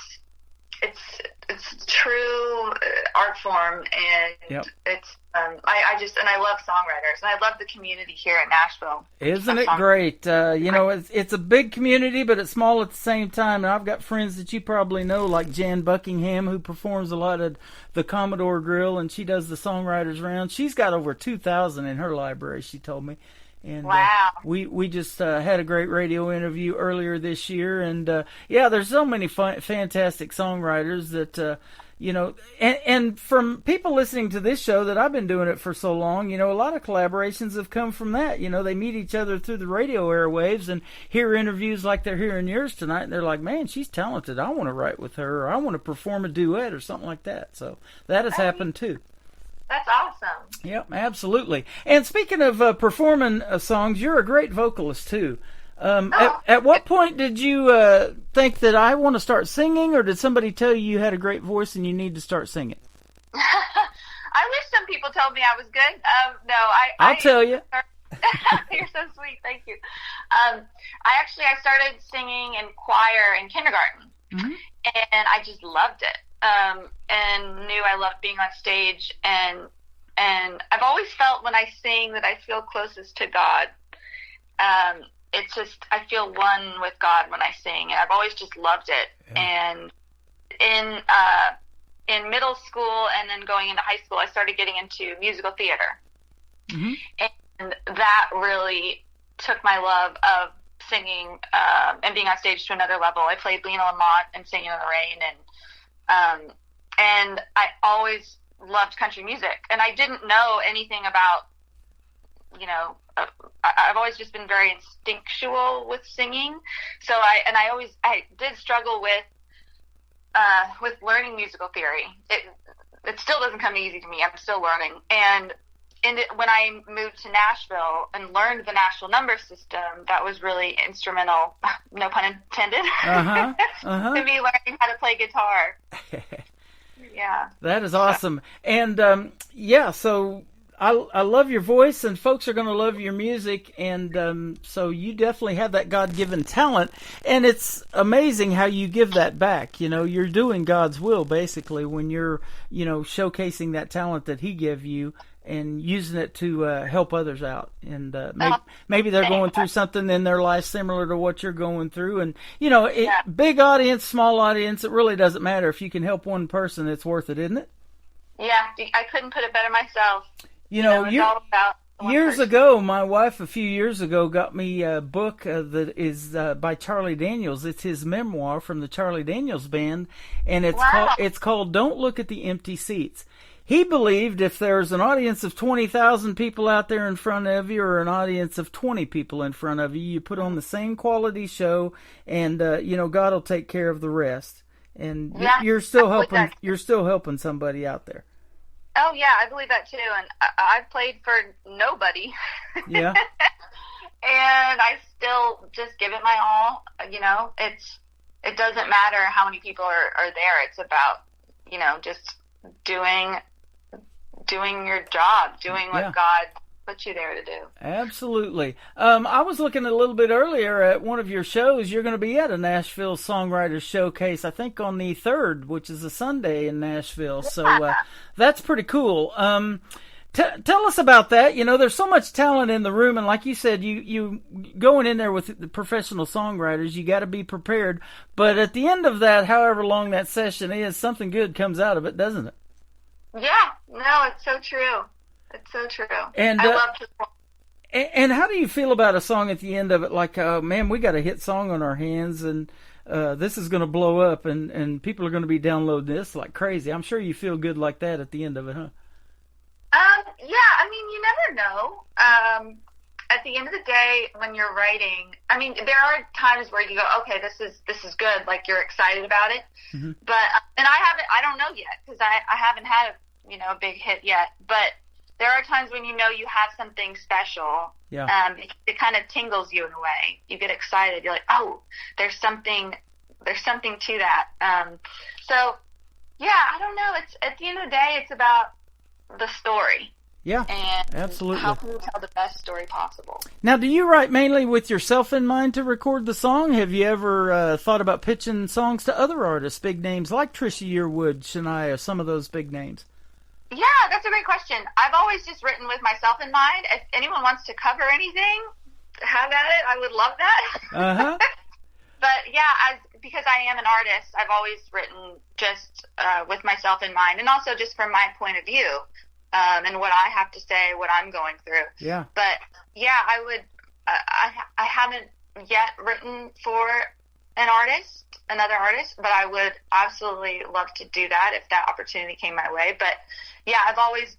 Speaker 15: true art form, and it's I love songwriters, and I love the community here in Nashville.
Speaker 4: Isn't it great? You know, it's a big community, but it's small at the same time. And I've got friends that you probably know, like Jan Buckingham, who performs a lot at the Commodore Grill, and she does the songwriters round. She's got over 2,000 in her library, she told me. And
Speaker 15: wow.
Speaker 4: We just had a great radio interview earlier this year, and there's so many fantastic songwriters that you know, and from people listening to this show that I've been doing it for so long, you know, a lot of collaborations have come from that. You know, they meet each other through the radio airwaves and hear interviews like they're hearing yours tonight, and they're like, man, she's talented. I want to write with her, or I want to perform a duet or something like that. So that has happened too.
Speaker 15: That's awesome.
Speaker 4: Yep, absolutely. And speaking of performing songs, you're a great vocalist too. At what point did you think that I want to start singing, or did somebody tell you had a great voice and you need to start singing?
Speaker 15: I wish some people told me I was good. No,
Speaker 4: I'll tell you.
Speaker 15: You're so sweet. Thank you. I started singing in choir in kindergarten, and I just loved it. And knew I loved being on stage, and I've always felt when I sing that I feel closest to God. It's just, I feel one with God when I sing, and I've always just loved it. Yeah. And in middle school and then going into high school, I started getting into musical theater. And that really took my love of singing and being on stage to another level. I played Lena Lamont and Singing in the Rain, and I always loved country music, and I didn't know anything about, you know, I've always just been very instinctual with singing. So I did struggle with learning musical theory. It still doesn't come easy to me. I'm still learning. And when I moved to Nashville and learned the Nashville number system, that was really instrumental, no pun intended, to me learning how to play guitar. Yeah.
Speaker 4: That is awesome. And, so I love your voice, and folks are going to love your music, and so you definitely have that God-given talent, and it's amazing how you give that back. You know, you're doing God's will, basically, when you're, you know, showcasing that talent that He gave you and using it to help others out. And maybe they're going through something in their life similar to what you're going through. And, you know, big audience, small audience, it really doesn't matter. If you can help one person, it's worth it, isn't it?
Speaker 15: Yeah, I couldn't put it better myself.
Speaker 4: You know,
Speaker 15: it's all about
Speaker 4: years ago, my wife a few years ago got me a book that is by Charlie Daniels. It's his memoir from the Charlie Daniels Band, and it's called Don't Look at the Empty Seats. He believed if there's an audience of 20,000 people out there in front of you, or an audience of 20 people in front of you, you put on the same quality show, and you know, God will take care of the rest. And you're still helping. You're still helping somebody out there.
Speaker 15: Oh yeah, I believe that too. And I've played for nobody.
Speaker 4: Yeah.
Speaker 15: And I still just give it my all. You know, it doesn't matter how many people are there. It's about, you know, just doing your job, doing what God put you there to do.
Speaker 4: Absolutely. I was looking a little bit earlier at one of your shows. You're going to be at a Nashville Songwriters Showcase, I think on the 3rd, which is a Sunday in Nashville. So that's pretty cool. Tell us about that. You know, there's so much talent in the room, and like you said, you going in there with the professional songwriters, you got to be prepared. But at the end of that, however long that session is, something good comes out of it, doesn't it?
Speaker 15: Yeah, no, it's so true. It's so true.
Speaker 4: And
Speaker 15: I love to.
Speaker 4: And how do you feel about a song at the end of it? Like, man, we got a hit song on our hands, and this is going to blow up, and people are going to be downloading this like crazy. I'm sure you feel good like that at the end of it, huh?
Speaker 15: Yeah, I mean, you never know. At the end of the day, when you're writing, I mean, there are times where you go, okay, this is good, like you're excited about it. Mm-hmm. But and I don't know yet, because I haven't had a big hit yet. But there are times when you know you have something special. Yeah. It kind of tingles you in a way. You get excited. You're like, oh, there's something to that. So yeah, I don't know. It's at the end of the day, it's about the story.
Speaker 4: Yeah,
Speaker 15: and
Speaker 4: absolutely.
Speaker 15: How can you tell the best story possible?
Speaker 4: Now, do you write mainly with yourself in mind to record the song? Have you ever thought about pitching songs to other artists, big names like Trisha Yearwood, Shania, some of those big names?
Speaker 15: Yeah, that's a great question. I've always just written with myself in mind. If anyone wants to cover anything, have at it. I would love that. Uh-huh. But yeah, because I am an artist, I've always written just with myself in mind, and also just from my point of view. And what I have to say, what I'm going through. Yeah. But yeah, I would. I haven't yet written for another artist, but I would absolutely love to do that if that opportunity came my way. But yeah, I've always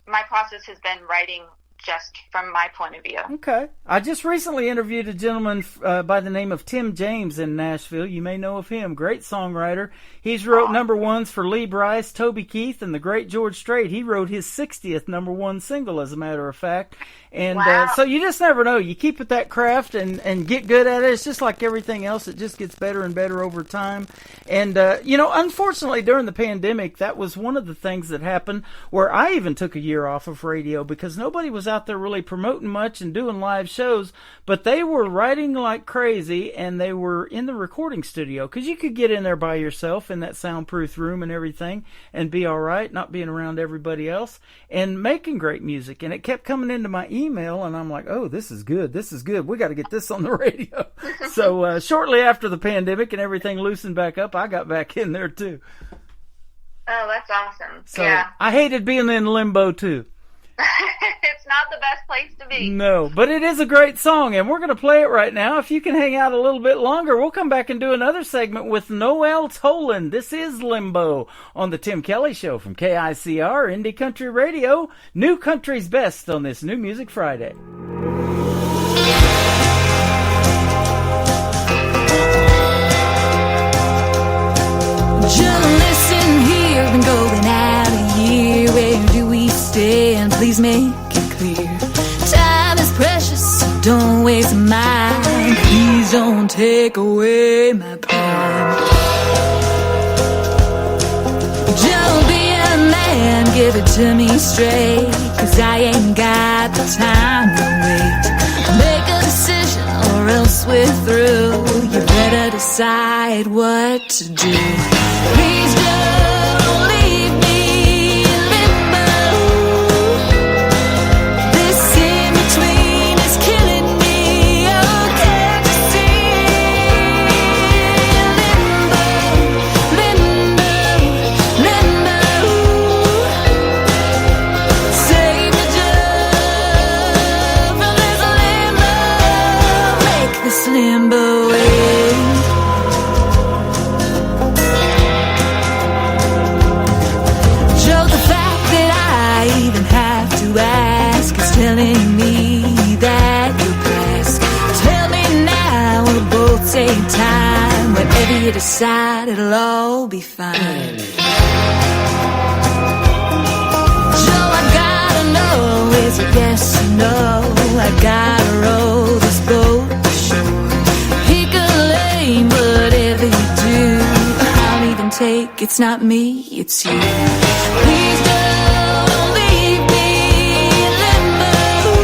Speaker 15: my process has been writing just from my point of view.
Speaker 4: Okay. I just recently interviewed a gentleman by the name of Tim James in Nashville. You may know of him. Great songwriter. He's wrote number ones for Lee Brice, Toby Keith, and the great George Strait. He wrote his 60th number one single, as a matter of fact. And so you just never know. You keep at that craft and get good at it. It's just like everything else. It just gets better and better over time. And, unfortunately, during the pandemic, that was one of the things that happened where I even took a year off of radio because nobody was out there really promoting much and doing live shows, but they were writing like crazy, and they were in the recording studio because you could get in there by yourself in that soundproof room and everything and be all right, not being around everybody else, and making great music. And it kept coming into my email, and I'm like, oh, this is good. We got to get this on the radio. So shortly after the pandemic and everything loosened back up, I got back in there too.
Speaker 15: Oh, that's awesome.
Speaker 4: So
Speaker 15: yeah.
Speaker 4: I hated being in limbo too.
Speaker 15: It's not the best place to be.
Speaker 4: No, but it is a great song, and we're going to play it right now. If you can hang out a little bit longer, we'll come back and do another segment with Noel Tolan. This is Limbo on the Tim Kelly Show from KICR Indie Country Radio. New Country's Best on this New Music Friday.
Speaker 17: Just listen here, been going out a year. Where do we stand? Please make it clear. Time is precious, so don't waste mine. Please don't take away my pride. Just be a man, give it to me straight, 'cause I ain't got the time to wait. Make a decision or else we're through. You better decide what to do. Please don't leave me in limbo. This in between is killing me. Oh, can't you see? Limbo, limbo, limbo. Save the joy from this limbo. Make this limbo end. Ask is telling me that you're blessed. Tell me now, we'll both take time. Whenever you decide, it'll all be fine. Joe, I gotta know, is it yes or no? I gotta row this boat ashore. Pick a lane, whatever you do, I'll even take, it's not me, it's you. Please don't leave me in limbo.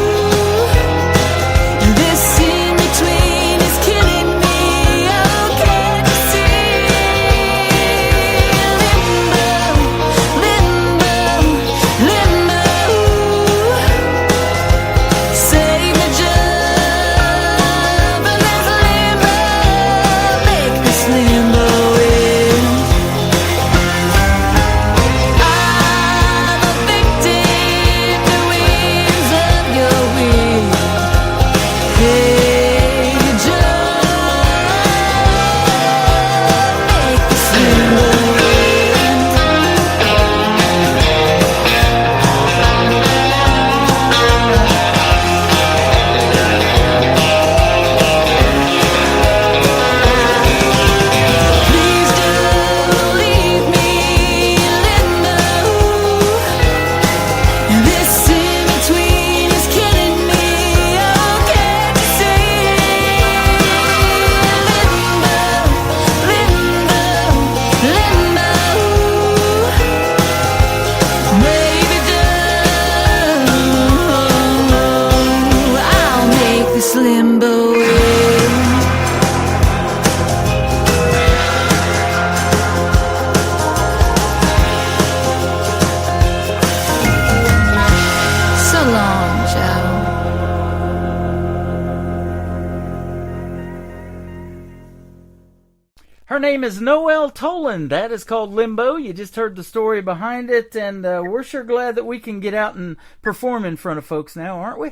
Speaker 4: Her name is Noelle Toland. That is called Limbo. You just heard the story behind it, and we're sure glad that we can get out and perform in front of folks now, aren't we?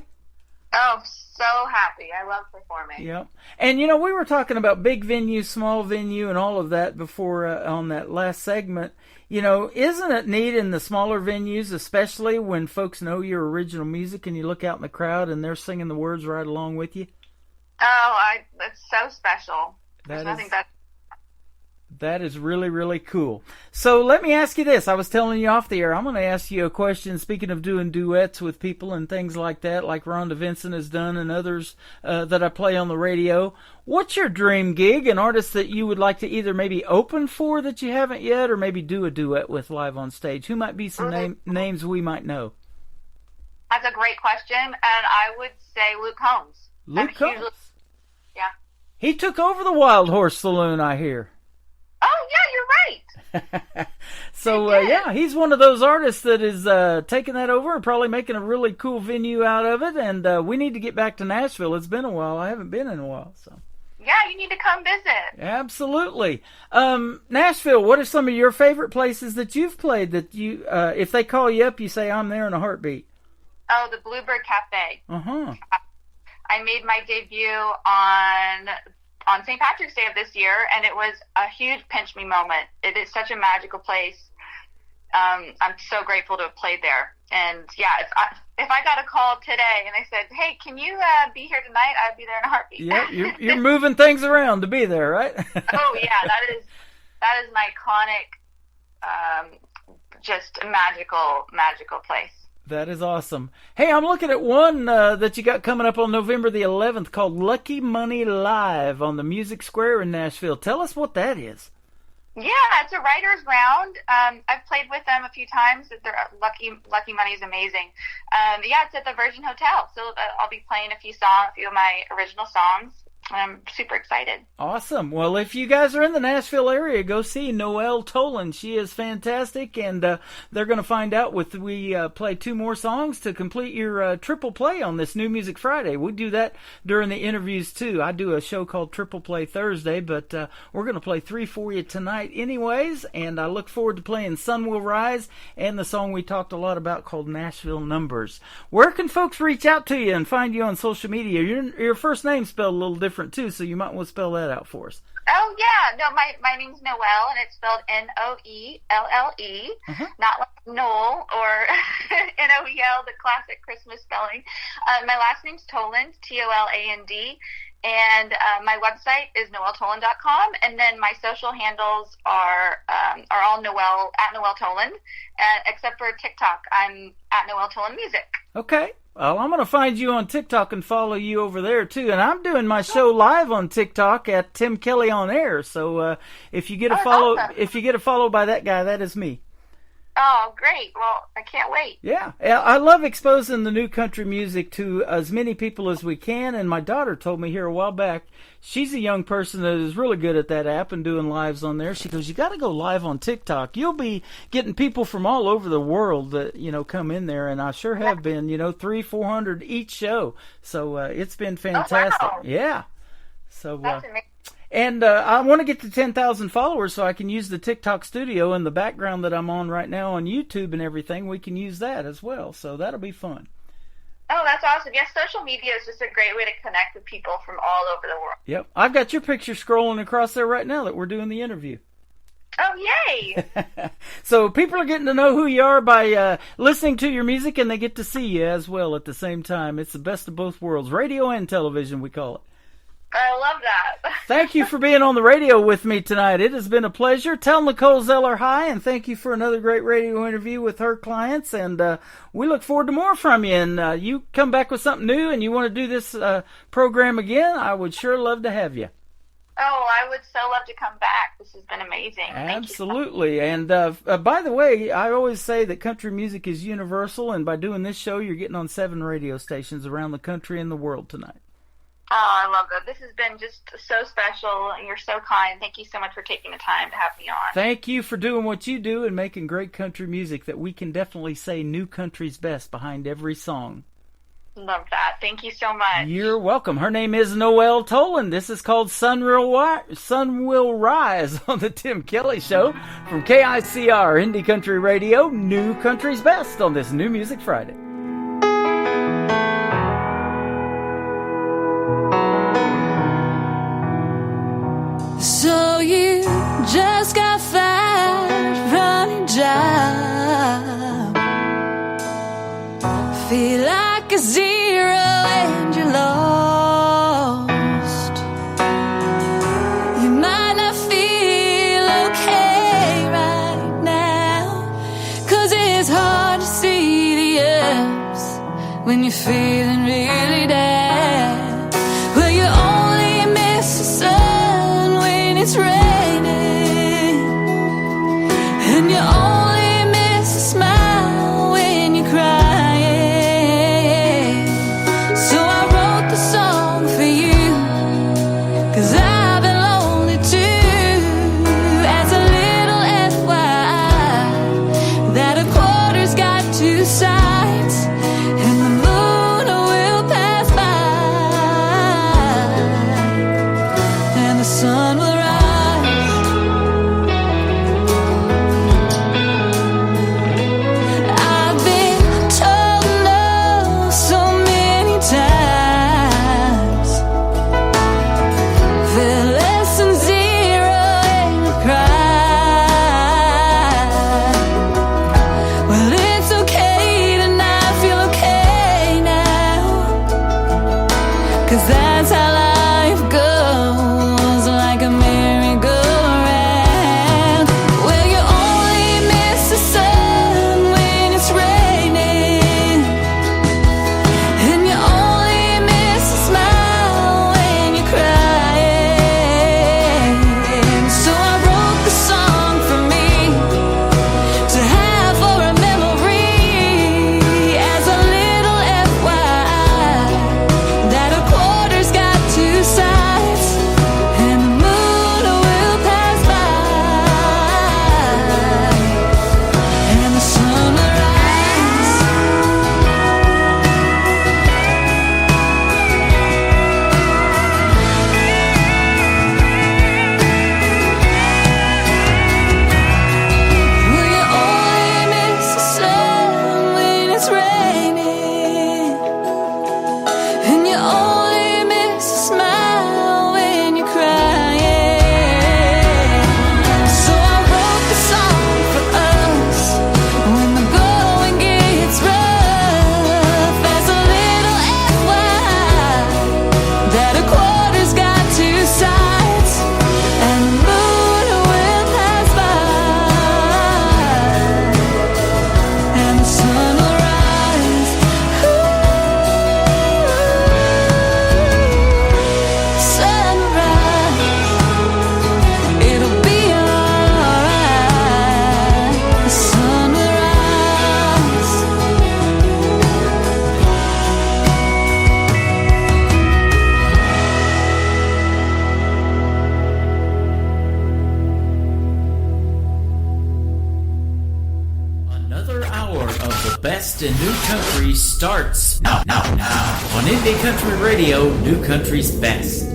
Speaker 15: Oh, so happy. I love performing.
Speaker 4: Yep. And, you know, we were talking about big venue, small venue, and all of that before on that last segment. You know, isn't it neat in the smaller venues, especially when folks know your original music and you look out in the crowd and they're singing the words right along with you?
Speaker 15: Oh, that's so special. There's nothing better.
Speaker 4: That is really, really cool. So let me ask you this. I was telling you off the air, I'm going to ask you a question. Speaking of doing duets with people and things like that, like Rhonda Vincent has done and others that I play on the radio, what's your dream gig, an artist that you would like to either maybe open for that you haven't yet or maybe do a duet with live on stage? Who might be some names we might know?
Speaker 15: That's a great question, and I would say Luke Combs.
Speaker 4: Luke Combs?
Speaker 15: Yeah.
Speaker 4: He took over the Wild Horse Saloon, I hear.
Speaker 15: Oh, yeah, you're right.
Speaker 4: So, yeah, he's one of those artists that is taking that over and probably making a really cool venue out of it. And we need to get back to Nashville. It's been a while. I haven't been in a while. So.
Speaker 15: Yeah, you need to come visit.
Speaker 4: Absolutely. Nashville, what are some of your favorite places that you've played that you, if they call you up, you say, I'm there in a heartbeat?
Speaker 15: Oh, the Bluebird Cafe.
Speaker 4: Uh-huh.
Speaker 15: I made my debut on St. Patrick's Day of this year, and it was a huge pinch me moment. It is such a magical place. I'm so grateful to have played there. And yeah, if I got a call today and they said, "Hey, can you be here tonight?" I'd be there in a heartbeat.
Speaker 4: Yeah, you're moving things around to be there, right?
Speaker 15: Oh yeah, that is an iconic, just a magical place.
Speaker 4: That is awesome. Hey, I'm looking at one that you got coming up on November the 11th called Lucky Money Live on the Music Square in Nashville. Tell us what that is.
Speaker 15: Yeah, it's a writer's round. I've played with them a few times. Lucky Money is amazing. Yeah, it's at the Virgin Hotel. So I'll be playing a few of my original songs. I'm super excited.
Speaker 4: Awesome. Well, if you guys are in the Nashville area, go see Noelle Toland. She is fantastic, and they're going to find out we play 2 more songs to complete your triple play on this New Music Friday. We do that during the interviews, too. I do a show called Triple Play Thursday, but we're going to play 3 for you tonight anyways, and I look forward to playing Sun Will Rise and the song we talked a lot about called Nashville Numbers. Where can folks reach out to you and find you on social media? Your first name's spelled a little different too, so you might want to spell that out for us.
Speaker 15: Oh yeah, no, my name's Noelle, and it's spelled Noelle, not like Noel or Noel, the classic Christmas spelling. My last name's Toland, Toland, and my website is noelletoland.com, and then my social handles are all Noelle at Noelle Toland, except for TikTok. I'm at Noelle Toland Music.
Speaker 4: Okay. Well, I'm going to find you on TikTok and follow you over there, too. And I'm doing my show live on TikTok at Tim Kelly on Air. So if you get a follow by that guy, that is me.
Speaker 15: Oh, great. Well, I can't wait.
Speaker 4: Yeah. I love exposing the new country music to as many people as we can. And my daughter told me here a while back, she's a young person that is really good at that app and doing lives on there. She goes, you got to go live on TikTok. You'll be getting people from all over the world that, come in there. And I sure have been, 300-400 each show. So it's been fantastic.
Speaker 15: Oh, wow.
Speaker 4: Yeah. So
Speaker 15: that's amazing.
Speaker 4: And I want to get to 10,000 followers so I can use the TikTok studio in the background that I'm on right now on YouTube and everything. We can use that as well. So that'll be fun.
Speaker 15: Oh, that's awesome. Yes, social media is just a great way to connect with people from all over the world.
Speaker 4: Yep. I've got your picture scrolling across there right now that we're doing the interview.
Speaker 15: Oh, yay!
Speaker 4: So people are getting to know who you are by listening to your music, and they get to see you as well at the same time. It's the best of both worlds. Radio and television, we call it.
Speaker 15: I love that.
Speaker 4: Thank you for being on the radio with me tonight. It has been a pleasure. Tell Nicole Zeller hi, and thank you for another great radio interview with her clients. And we look forward to more from you. And you come back with something new and you want to do this program again, I would sure love to have you.
Speaker 15: Oh, I would so love to come back. This has been amazing.
Speaker 4: Absolutely. And by the way, I always say that country music is universal. And by doing this show, you're getting on 7 radio stations around the country and the world tonight.
Speaker 15: Oh, I love that. This has been just so special, and you're so kind. Thank you so much for taking the time to have me on.
Speaker 4: Thank you for doing what you do and making great country music that we can definitely say new country's best behind every song.
Speaker 15: Love that. Thank you so much.
Speaker 4: You're welcome. Her name is Noelle Tolan. This is called Sun Will Rise on the Tim Kelly Show from KICR Indie Country Radio, New Country's Best on this New Music Friday.
Speaker 17: So you just got fired from your job, feel like a zero and you're lost. You might not feel okay right now, 'cause it's hard to see the ups when you're feeling really down. Well, you only miss the sun when it's raining, and you only miss a smile when you're crying. So I wrote the song for you, 'cause I've been lonely too. As a little FYI, that a quarter's got two sides, and the moon will pass by, and the sun will rise. I've been told no so many times, feel less than zero and I cry. Well, it's okay to not feel okay now, 'cause that's how life goes, like a merry-go-round. Well, you only miss the sun when it's raining, and you only miss a smile when you're crying. So I wrote the song for me, to have for a memory, as a little FYI, that a quarter's got two sides, and the moon will pass by, and the sun will rise. Well, you only miss the sun when it's raining, and you only miss a smile when you're crying. So I wrote the song for us when the going gets rough, as a little FYI, that a quarter's got two sides, and the moon will pass by, and the sun will rise. Sun will rise. It'll be alright. The sun will rise.
Speaker 6: Another hour of the best in new country starts now on Indie Country Radio, New Country's Best.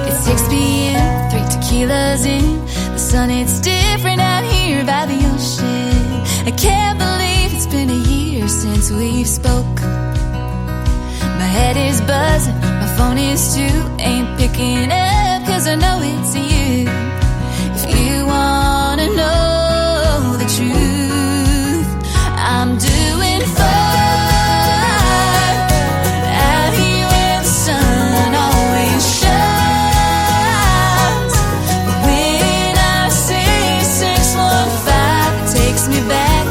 Speaker 17: It's 6 p.m., 3 tequilas in. The sun, it's different out here by the ocean. I can't believe it's been a year since we've spoke. My head is buzzing, my phone is too. Ain't picking up, 'cause I know it's you. If you wanna know the truth, I'm doing fine out here where the sun always shines. But when I say 615, it takes me back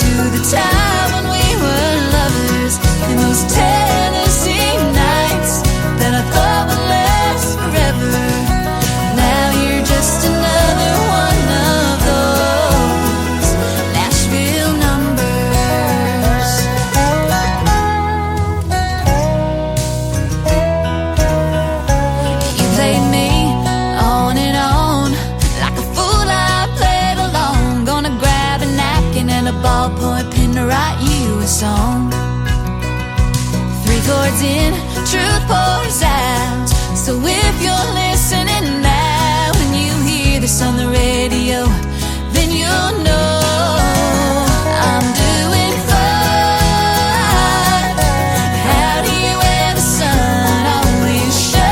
Speaker 17: to the time when we were lovers, in those Tennessee nights that I thought would last forever. comes in, truth pours out. So if you're listening now, when you hear this on the radio, then you'll know I'm doing fine. Out here where the sun always shines.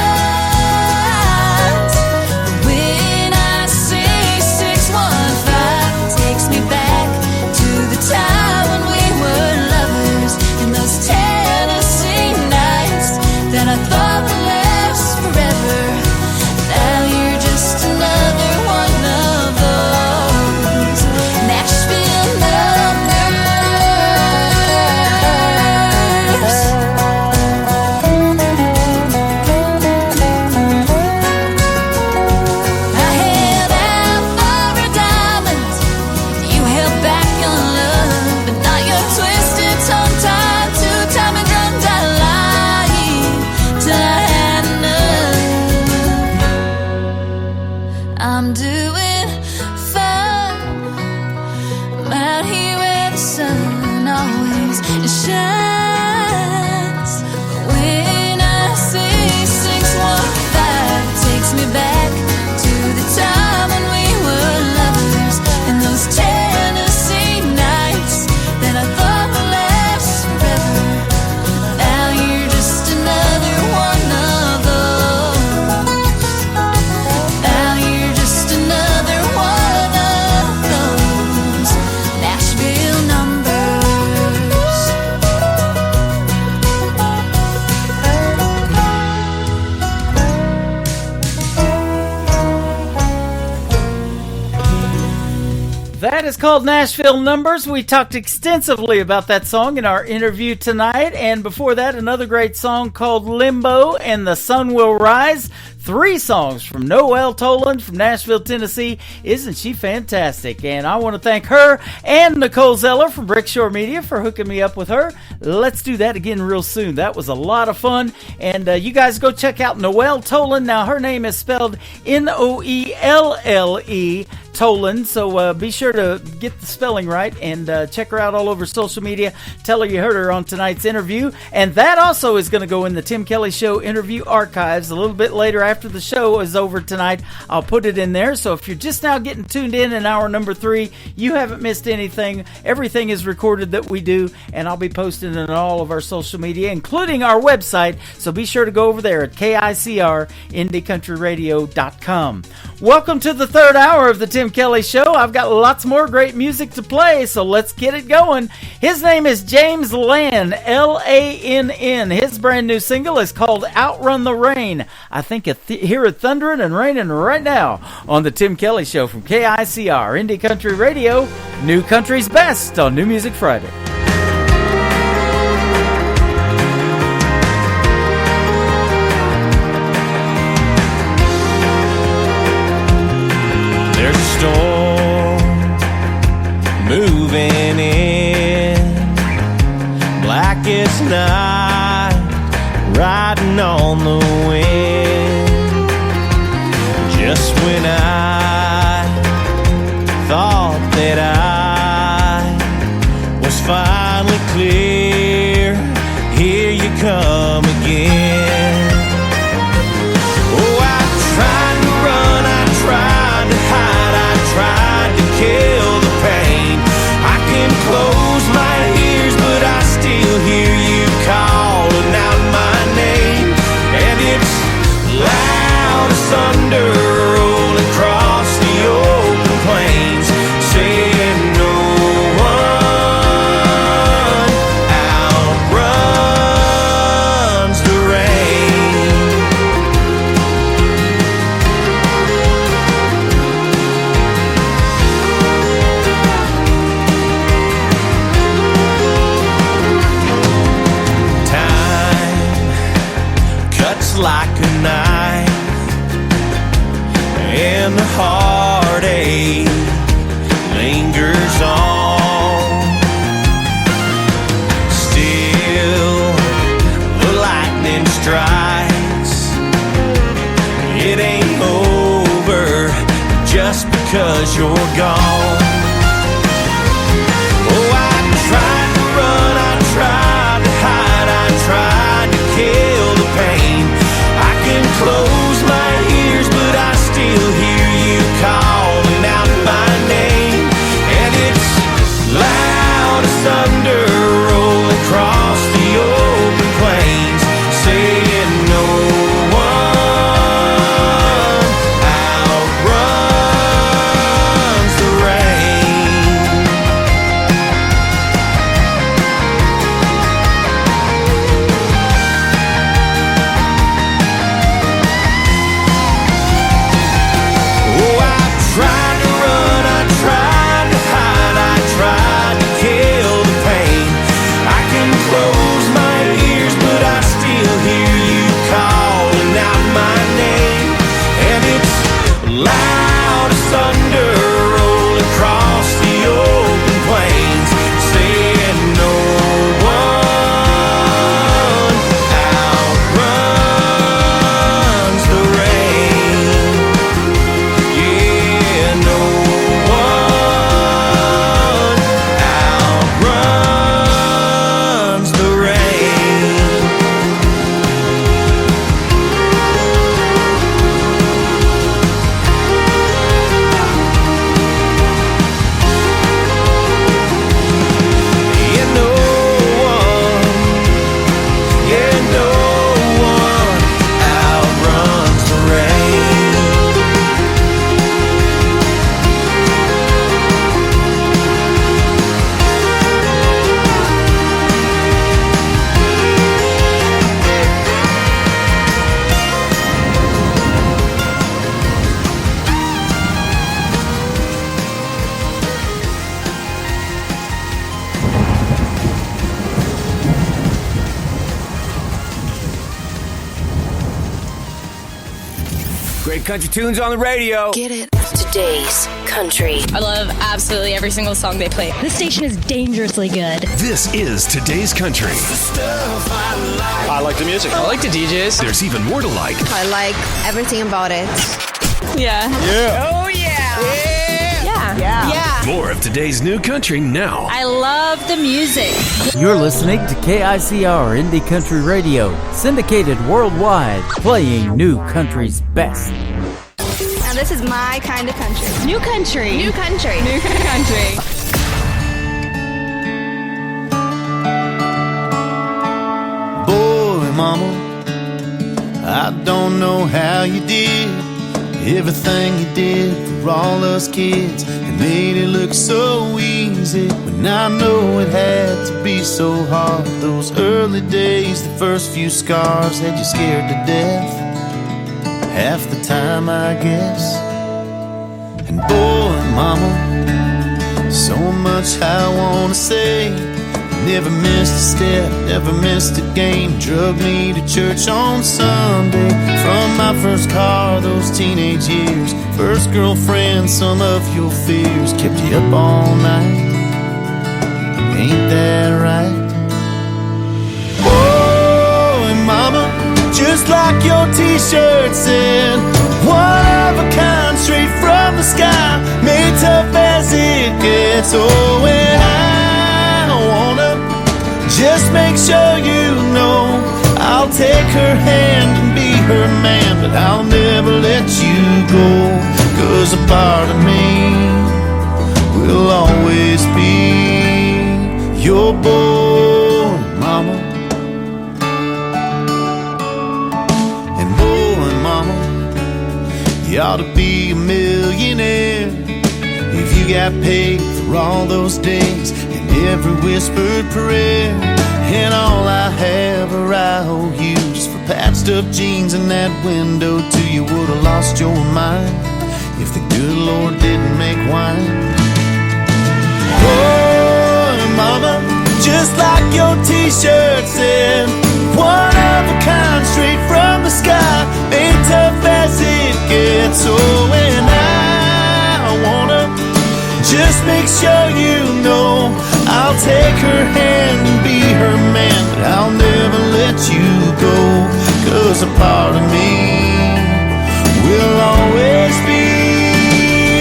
Speaker 17: When I see 615, it takes me back to the time when we were lovers in those Tennessee nights that I thought would last forever. Now you're just another one of those Nashville numbers. I held out for a diamond, you held back your love, but not your twisted, tongue-tied, two-timing, drum-tied lying till I had enough. I'm doing fine. I'm out here where the sun always shines. But when I see 615, it takes me back to the time when we were lovers in those Tennessee nights that I thought would last forever. Now you're just another one of those. Now you're just another one of those Nashville numbers.
Speaker 4: That is called Nashville Numbers. We talked extensively about that song in our interview tonight. And before that, another great song called Limbo and The Sun Will Rise. 3 songs from Noelle Toland from Nashville, Tennessee. Isn't she fantastic? And I want to thank her and Nicole Zeller from Brickshore Media for hooking me up with her. Let's do that again real soon. That was a lot of fun. And you guys go check out Noelle Toland. Now, her name is spelled Noelle Toland, so be sure to get the spelling right and check her out all over social media. Tell her you heard her on tonight's interview. And that also is going to go in the Tim Kelly Show interview archives a little bit later after the show is over tonight. I'll put it in there. So if you're just now getting tuned in hour number 3, you haven't missed anything. Everything is recorded that we do, and I'll be posting it on all of our social media, including our website. So be sure to go over there at KICR-IndieCountryRadio.com. Welcome to the third hour of the Tim Kelly Show. I've got lots more great music to play, so let's get it going. His name is James Lann, Lann. His brand new single is called Outrun the Rain. I think hear it thundering and raining right now on the Tim Kelly Show from KICR, Indie Country Radio, New Country's Best on New Music Friday.
Speaker 5: There's a storm moving in, blackest night, riding on the wind. Just when I thought that I was finally clear, here you come again. Oh, I tried to run, I tried to hide, I tried to kill the pain. I can close my ears, but I still hear you calling out my name. And it's loud as thunder rolling across the open plains, saying no one outruns the rain. Time cuts like a knife, and the heartache lingers on. Still, the lightning strikes. It ain't over just because you're gone. Oh, I tried to run, I tried to hide, I tried to kill
Speaker 1: loud as thunder rolling across the open plains, saying no one outruns the rain. Yeah, no one outruns the rain.
Speaker 13: Great country tunes on the radio.
Speaker 12: Get it. Today's country.
Speaker 20: I love absolutely every single song they play. This station is dangerously good.
Speaker 14: This is Today's Country.
Speaker 13: I like the music. I like the DJs.
Speaker 14: There's even more to like.
Speaker 21: I like everything about it.
Speaker 20: Yeah.
Speaker 14: Yeah.
Speaker 20: Oh, yeah. Yeah. Yeah.
Speaker 14: More of today's new country now.
Speaker 20: I love the music.
Speaker 4: You're listening to KICR Indie Country Radio, syndicated worldwide, playing new country's best.
Speaker 21: Now this is my kind of country.
Speaker 20: New country.
Speaker 21: New country.
Speaker 20: New country.
Speaker 1: Boy, mama, I don't know how you did everything you did for all us kids. It made it look so easy when I know it had to be so hard. Those early days, the first few scars had you scared to death half the time, I guess. And boy, mama, so much I wanna say. Never missed a step, never missed a game. Drug me to church on Sunday. From my first car, those teenage years. First girlfriend, some of your fears. Kept you up all night. Ain't that right? Oh, and mama, just like your t-shirt said, one of a kind, straight from the sky, made tough as it gets. Oh, and I wanna just make sure you know I'll take her hand and be her man, but I'll never let you go, 'cause a part of me will always be your boy, mama. And boy, mama, you ought to be a millionaire if you got paid for all those days and every whispered prayer. And all I have are IOUs for patched up jeans and that window till you would have lost your mind if the good Lord didn't make wine. Oh, mama, just like your t-shirt said, one of a kind, straight from the sky, ain't tough as it gets. Oh, and I wanna just make sure you know I'll take her hand and be her man, but I'll never let you go, 'cause a part of me will always be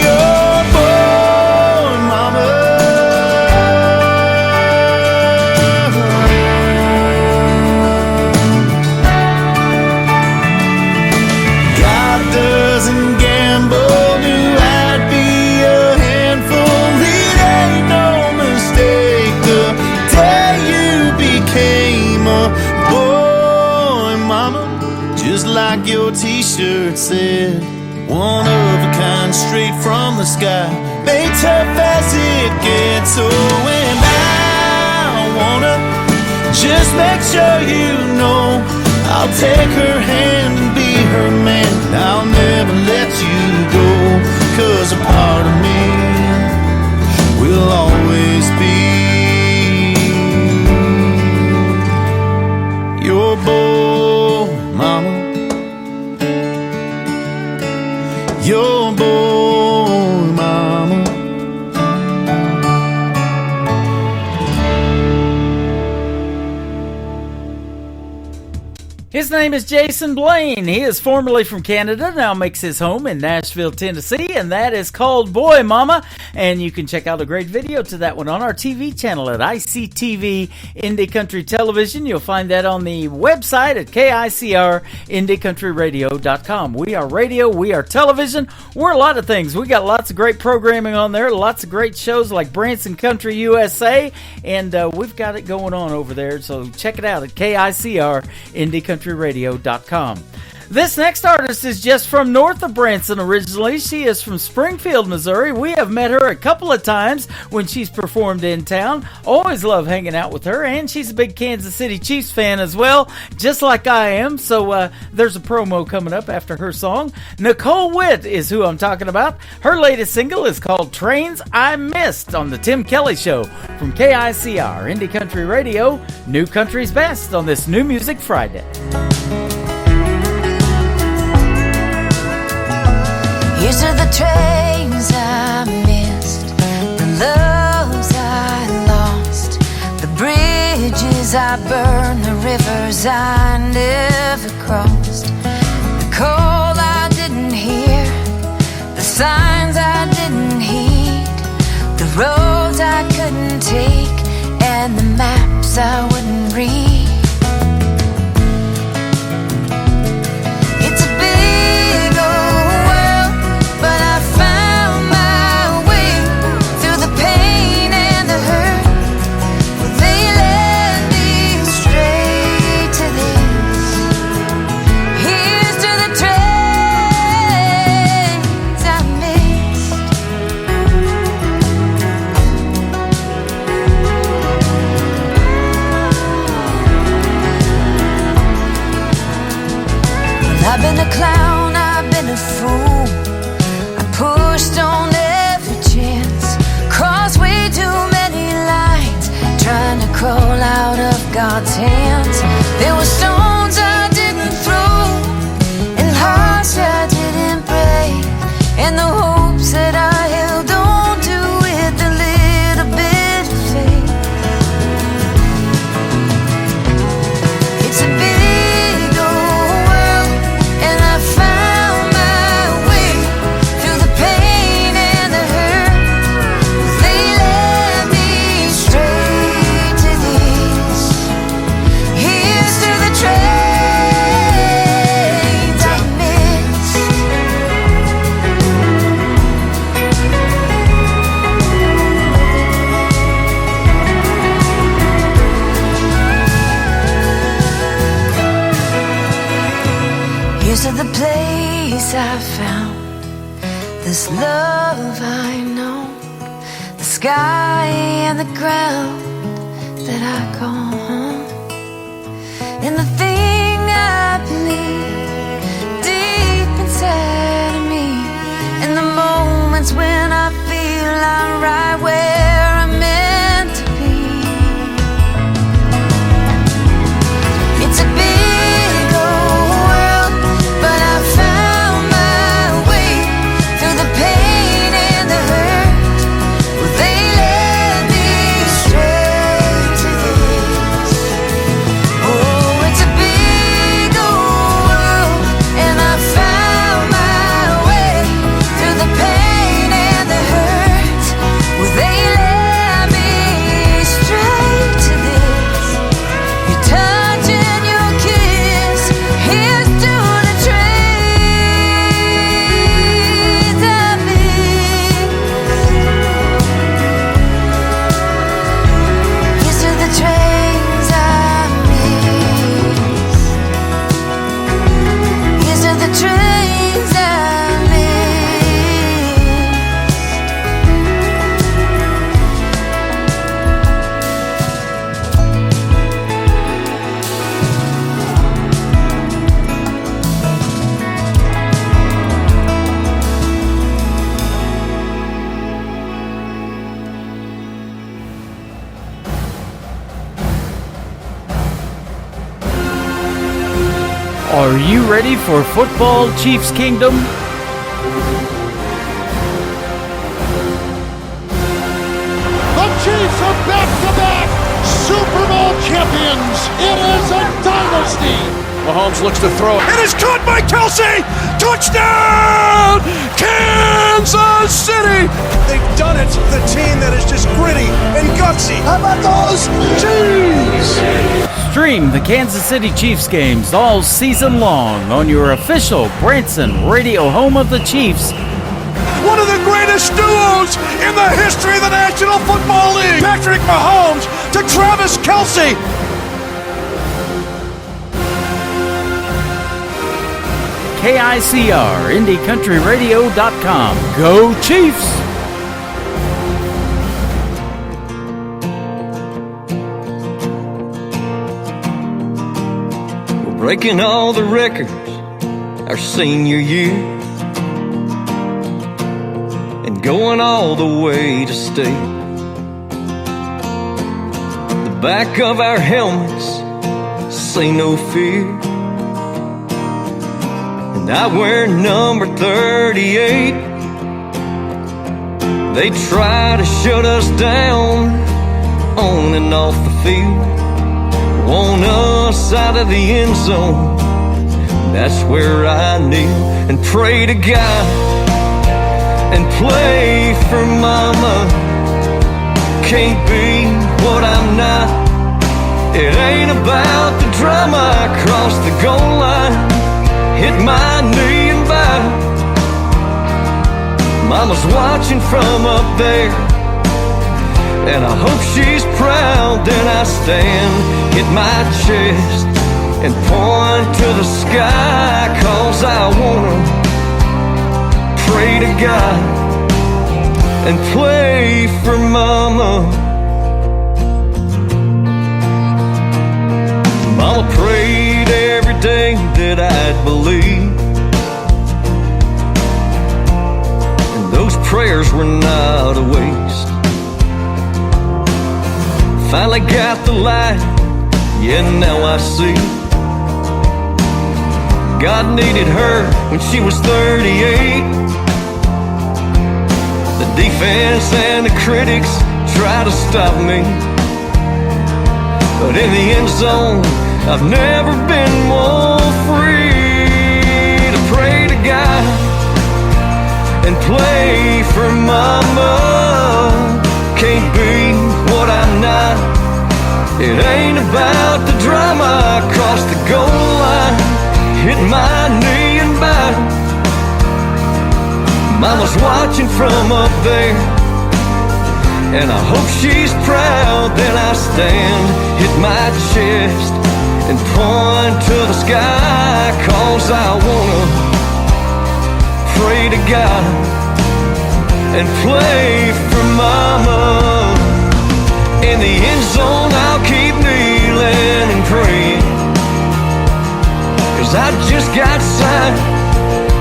Speaker 1: your boy, mama. God doesn't gamble, knew I'd be a handful. It ain't no mistake the day you became a boy, mama. Just like your t-shirt said, one of a kind, straight from the sky, made tough as it gets. Oh, and I wanna just make sure you know I'll take her hand and be her man, but I'll never let you go, 'cause a part of me will always be your boy, mama. Your called Boy Mama.
Speaker 4: His name is Jason Blaine. He is formerly from Canada, now makes his home in Nashville, Tennessee, and that is called Boy Mama. And you can check out a great video to that one on our TV channel at ICTV Indie Country Television. You'll find that on the website at KICRIndieCountryRadio.com. We are radio, we are television, we're a lot of things. We got lots of great programming on there, lots of great shows like Branson Country USA, and we've got it going on over there, so check it out at KICRIndieCountryRadio.com. This next artist is just from north of Branson originally. She is from Springfield, Missouri. We have met her a couple of times when she's performed in town. Always love hanging out with her, and she's a big Kansas City Chiefs fan as well, just like I am. So there's a promo coming up after her song. Nicole Witt is who I'm talking about. Her latest single is called Trains I Missed on the Tim Kelly Show from KICR Indie Country Radio, New Country's Best on this New Music Friday.
Speaker 3: Here's to the trains I missed, the loves I lost, the bridges I burned, the rivers I never crossed, the call I didn't hear, the signs I didn't heed, the roads I couldn't take, and the maps I wouldn't read. I've been a clown, I've been a fool, I pushed on every chance, crossed way too many lines, trying to crawl out of God's hands. There were stones I didn't throw, and hearts I didn't break, and the hopes that I held on to with a little bit of faith. It's a big to the place I found, this love I know, the sky and the ground that I call home, and the thing I believe deep inside of me, and the moments when I feel I'm right where I'm meant to be. It's a big old world, but I found my way through the pain and the hurt. Well, they led me straight to this. Oh, it's a big old world, and I found my way through the pain and the hurt. Well, they led me straight to this. Your touch and your kiss, here's to the trains I miss. Here's to the trains I miss. Here's to the trains I
Speaker 4: Are you ready for Football Chiefs Kingdom?
Speaker 2: Mahomes. It is a dynasty.
Speaker 22: Mahomes looks to throw. It is caught by Kelsey. Touchdown, Kansas City. They've done it. The team that is just gritty and gutsy. How about those Chiefs?
Speaker 4: Stream the Kansas City Chiefs games all season long on your official Branson radio home of the Chiefs.
Speaker 22: One of the greatest duos in the history of the National Football League. Patrick Mahomes to Travis Kelce.
Speaker 4: KICR, IndyCountryRadio.com. Go Chiefs!
Speaker 23: We're breaking all the records our senior year and going all the way to state. The back of our helmets say no fear, and I wear number 38. They try to shut us down on and off the field, want us out of the end zone. That's where I kneel and pray to God and play for mama. Can't be what I'm not. It ain't about the drama. I cross the goal line, hit my knee and bow. Mama's watching from up there, and I hope she's proud. Then I stand, hit my chest, and point to the sky, 'cause I wanna pray to God and play for mama. Mama prayed every day that I'd believe, and those prayers were not a waste. Finally got the light, yeah, now I see God needed her when she was 38. The defense and the critics try to stop me, but in the end zone I've never been more free to pray to God and play for mama. Can't be what I'm not. It ain't about the drama. I cross the goal line, hit my knee and bow. Mama's watching from up there, and I hope she's proud. Then I stand, hit my chest, and point to the sky, 'cause I wanna pray to God and play for mama. In the end zone I'll keep kneeling and praying, 'cause I just got signed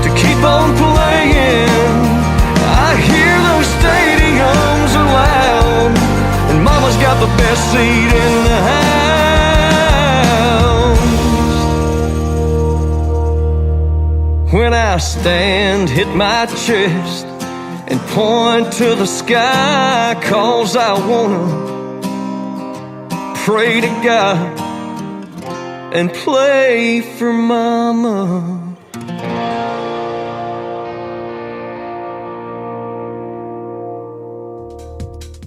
Speaker 23: to keep on playing. I hear those stadiums are loud, and mama's got the best seat in the house. When I stand, hit my chest, and point to the sky, 'cause I wanna pray to God and play for mama.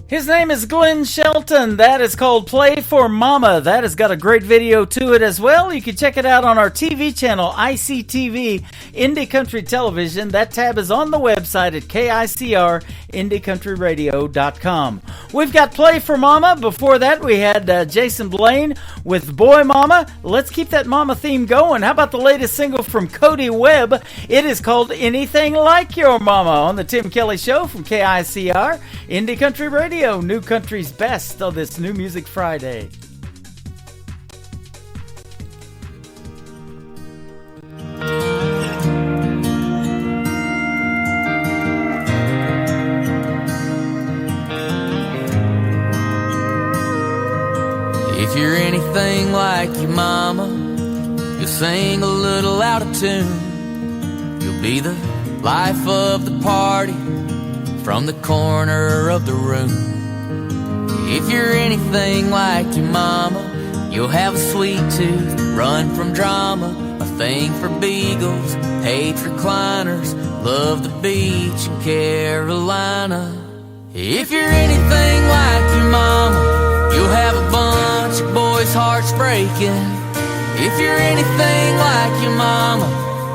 Speaker 4: His name is Glenn Shelton. That is called Play for Mama. That has got a great video to it as well. You can check it out on our TV channel, ICTV, Indie Country Television. That tab is on the website at KICR, IndyCountryRadio.com. We've got Play for Mama. Before that, we had Jason Blaine with Boy Mama. Let's keep that mama theme going. How about the latest single from Cody Webb? It is called Anything Like Your Mama on the Tim Kelly Show from KICR, Indie Country Radio. New Country's best on this New Music Friday.
Speaker 24: If you're anything like your mama, you'll sing a little out of tune. You'll be the life of the party from the corner of the room. If you're anything like your mama, You'll have a sweet tooth, run from drama, a thing for beagles, hate recliners, love the beach in Carolina. If you're anything like your mama, you'll have a bunch of boys' hearts breaking. If you're anything like your mama,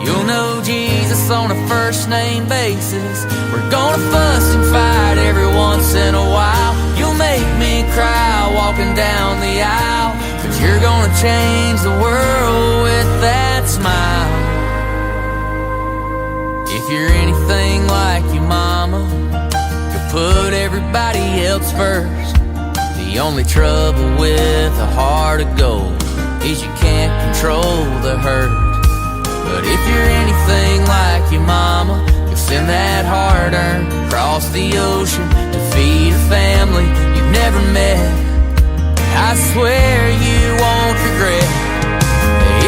Speaker 24: you'll know Jesus on a first name basis. We're gonna fuss and fight every once in a while. You'll make me cry walking down the aisle, but you're gonna change the world with that smile. If you're anything like your mama, you'll put everybody else first. The only trouble with a heart of gold is you can't control the hurt. But if you're anything like your mama, you'll send that hard-earned across the ocean to feed a family you've never met. I swear you won't regret.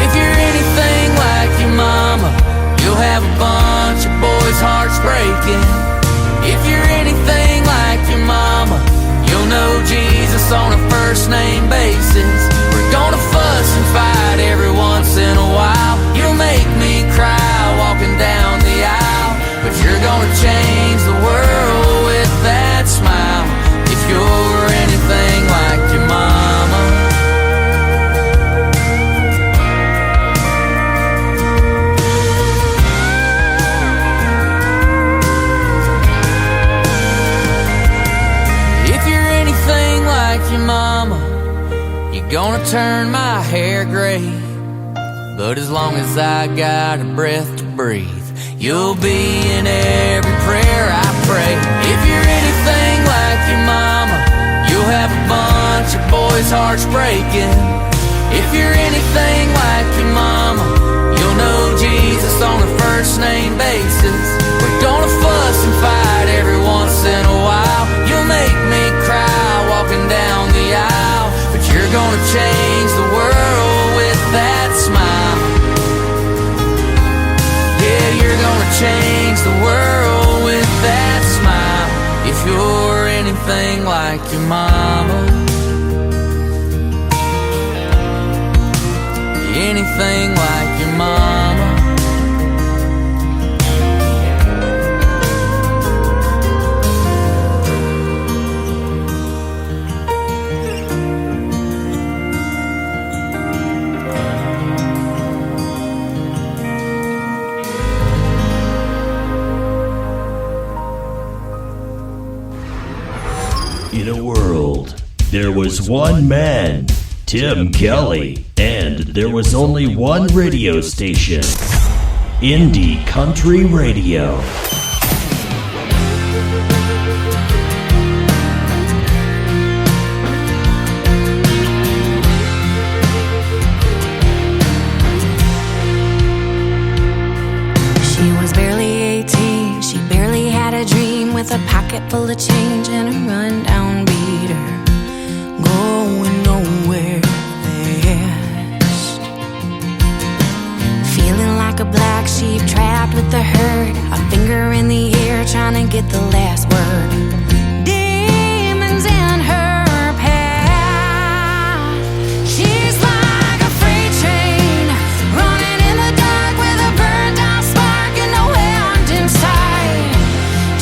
Speaker 24: If you're anything like your mama, you'll have a bunch of boys' hearts breaking. If you're anything like your mama, you'll know Jesus on a first name basis. We're gonna fuss and fight every once in a while. You'll make me cry walking down the aisle, but you're gonna change the world with that smile. If you're anything like your mama. If you're anything like your mama, you're gonna turn my hair gray. But as long as I got a breath to breathe, you'll be in every prayer I pray. If you're anything like your mama, you'll have a bunch of boys' hearts breaking. If you're anything like your mama, you'll know Jesus on a first name basis. We're gonna fuss and fight every once in a while. You'll make me cry walking down the aisle, but you're gonna change the world with that smile. Yeah, you're gonna change the world with that smile. If you're anything like your mama, anything like your mama.
Speaker 6: In a world, there was one man, Tim Kelly, and there was only one radio station, Indie Country Radio.
Speaker 3: She was barely 18, she barely had a dream, with a pocket full of change and a rundown beater, going nowhere fast. Feeling like a black sheep trapped with the herd, a finger in the air trying to get the last word. Demons in her path. She's like a freight train running in the dark with a burned out spark and no end in sight,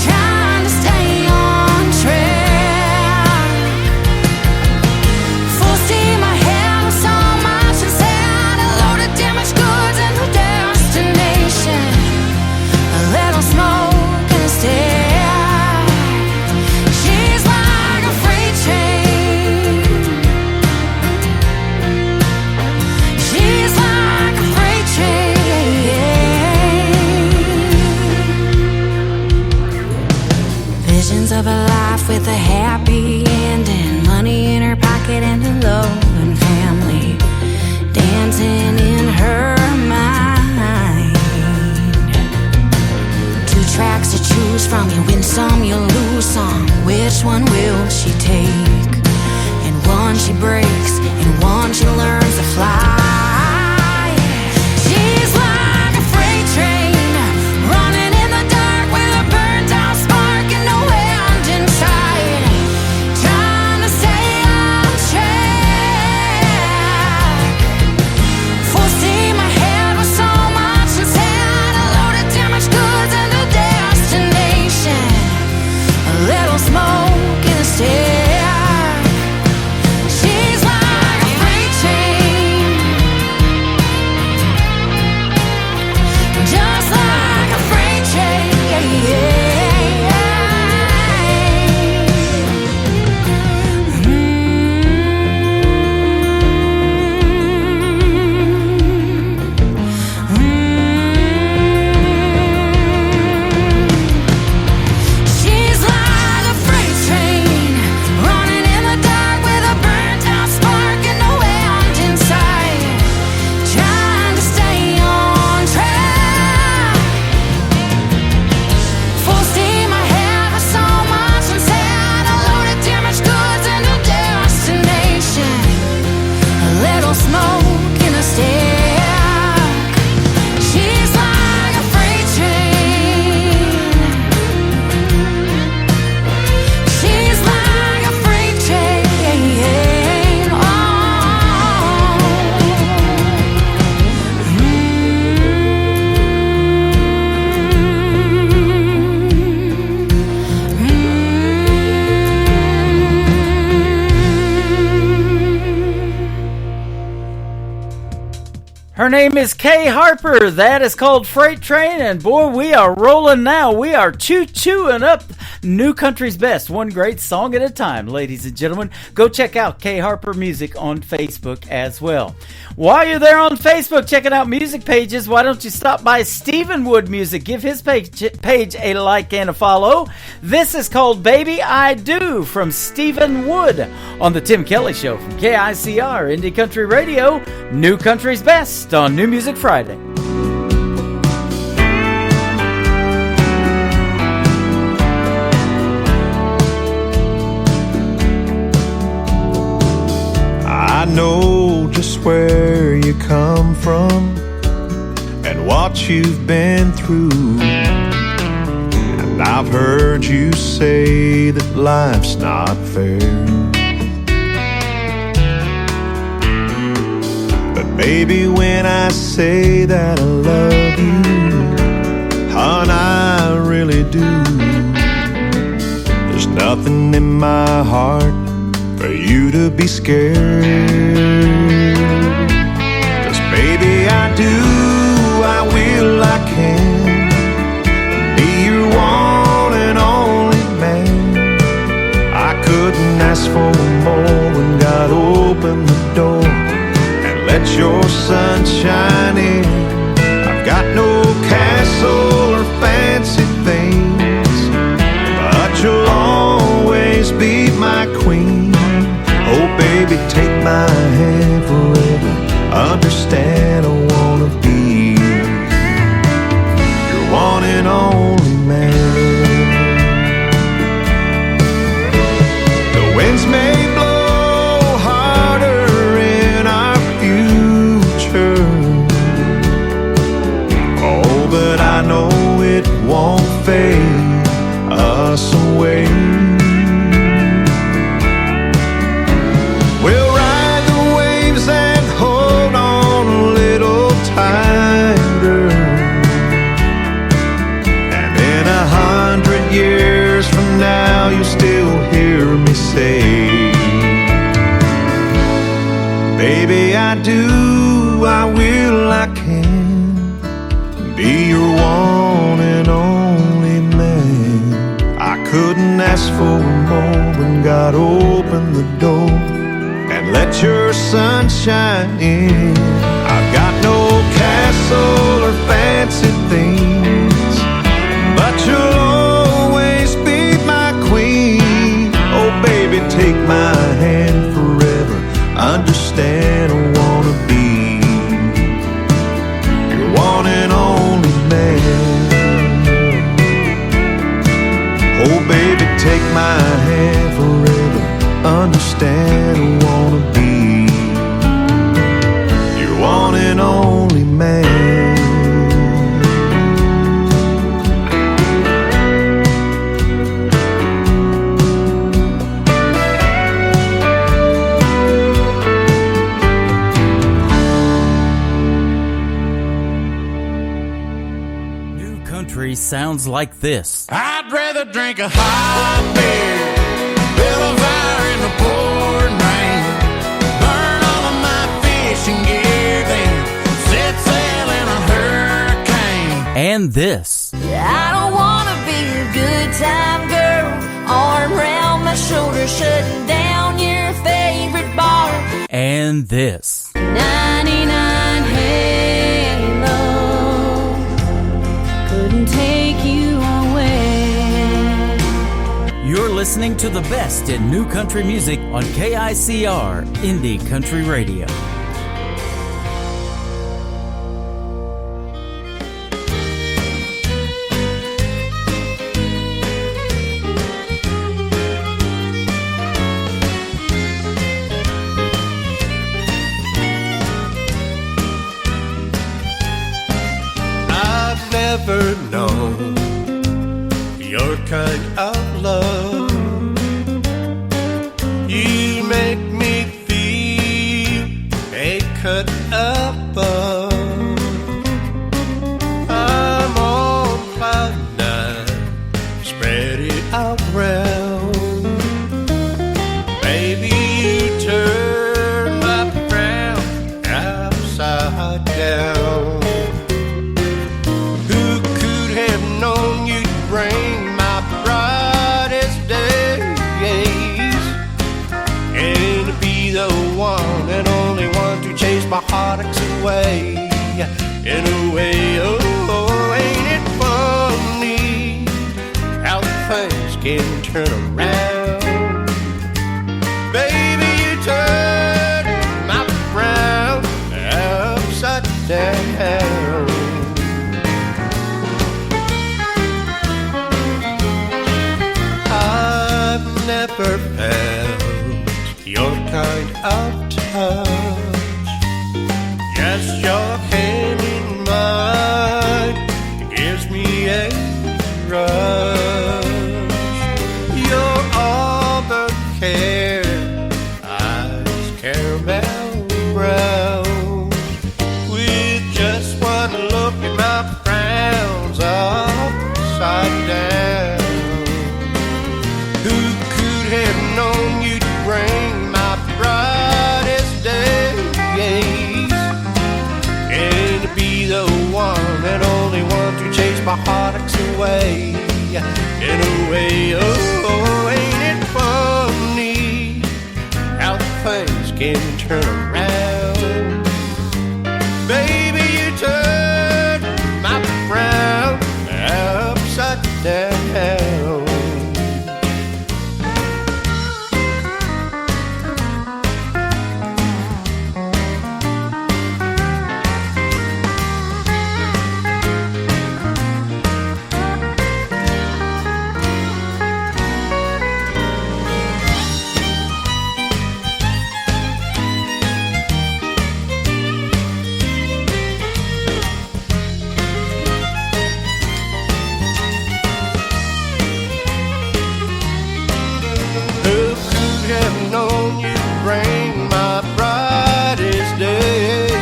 Speaker 3: trying to stay on track. Full steam ahead with so much inside, a load of damaged goods and no destination, a little smoke and a stare. She's like a freight train. She's like a freight train. Visions of a life with a happy ending, money in her pocket and a loving family dancing in her mind. Two tracks to choose from, you win some, you lose some. Which one will she take? And one she breaks, and one she learns to fly. She's like a freight train running in the dark with a burned out spark and no end in sight, trying to stay on track.
Speaker 4: Her name is Kay Harper. That is called Freight Train, and boy, we are rolling now. We are choo-chooing up New Country's Best, one great song at a time, ladies and gentlemen. Go check out Kay Harper Music on Facebook as well. While you're there on Facebook checking out music pages, why don't you stop by Stephen Wood Music? Give his page a like and a follow. This is called Baby I Do from Stephen Wood on the Tim Kelly Show from KICR Indie Country Radio, New Country's Best on New Music Friday.
Speaker 22: I know just where you come from and what you've been through, and I've heard you say that life's not fair. But baby, when I say that I love you, hon, I really do. There's nothing in my heart for you to be scared. 'Cause baby, I do, I will, I can be your one and only man. I couldn't ask for more when God opened the door and let your sunshine in. I've got no castle or fancy things, but you'll always be my queen. Oh baby, take my hand forever. Understand I wanna be your one and only man. The winds may blow harder in our future, oh, but I know it won't fade us away. Years from now, you'll still hear me say, baby, I do, I will, I can be your one and only man. I couldn't ask for more when God opened the door and let your sunshine in. I've got no castle or fancy things, but you'll baby, take my hand forever. Understand I wanna be your one and only man. Oh baby, take my hand forever. Understand I wanna be your one and only man.
Speaker 4: Sounds like this.
Speaker 19: I'd rather drink a hot beer, build a fire in the pouring rain, burn all of my fishing gear, then set sail in a hurricane.
Speaker 4: And this.
Speaker 17: I don't wanna be a good time girl, arm around my shoulder, shutting down your favorite bar.
Speaker 4: And this.
Speaker 17: 99 Halo couldn't take you away.
Speaker 4: You're listening to the best in new country music on KICR Indie Country Radio.
Speaker 22: Never known your kind of love. You make me feel a cut above. I'm on cloud nine, spread it out round. Baby, you turn my frown upside down. can turn around. Baby, you turn my frown upside down. I've never felt your kind of touch. Just your hand in mine gives me a rush. You're all the care, eyes caramel brown. With just one look at my frowns upside down. Who could have known you'd bring my brightest days, and to be the one and only one to chase my heartaches away. In a way, oh, ain't it funny how things can turn around? Baby, you turn my frown upside down. Known you bring my brightest days,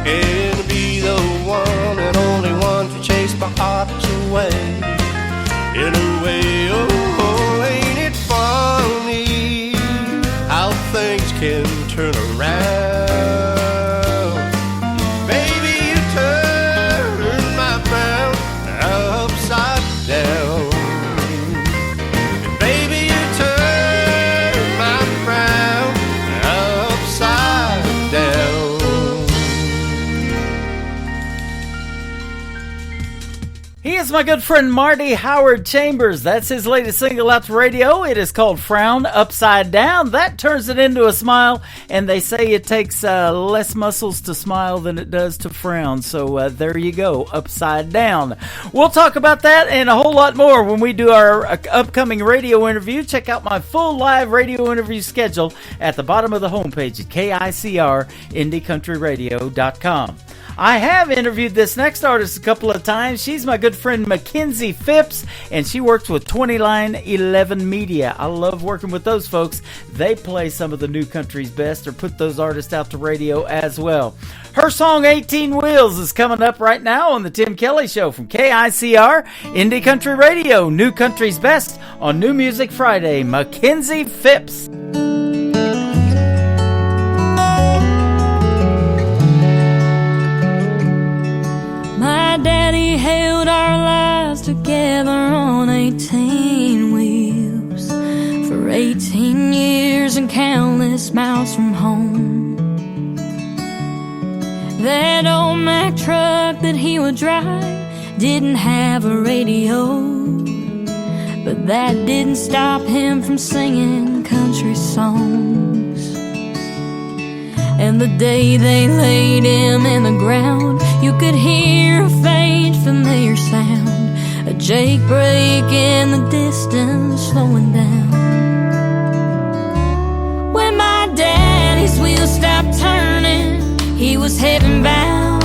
Speaker 22: and to be the one and only one to chase my heartaches away. In a way, oh, ain't it funny how things can turn around? Baby, you turn my frown upside down.
Speaker 4: He is my good friend Marty Howard Chambers. That's his latest single out to radio. It is called Frown Upside Down. That turns it into a smile, and they say it takes less muscles to smile than it does to frown. So there you go, upside down. We'll talk about that and a whole lot more when we do our upcoming radio interview. Check out my full live radio interview schedule at the bottom of the homepage at KICRIndieCountryRadio.com. I have interviewed this next artist a couple of times. She's my good friend Mackenzie Phipps, and she works with 20 Line 11 Media. I love working with those folks. They play some of the new country's best or put those artists out to radio as well. Her song 18 Wheels is coming up right now on the Tim Kelly Show from KICR Indie Country Radio. New country's best on New Music Friday. Mackenzie Phipps.
Speaker 17: My daddy held our lives together on 18 wheels for 18 years and countless miles from home. That old Mack truck that he would drive didn't have a radio, but that didn't stop him from singing country songs. And the day they laid him in the ground, you could hear a faint familiar sound, a jake brake in the distance slowing down. When my daddy's wheels stopped turning, he was heaven bound.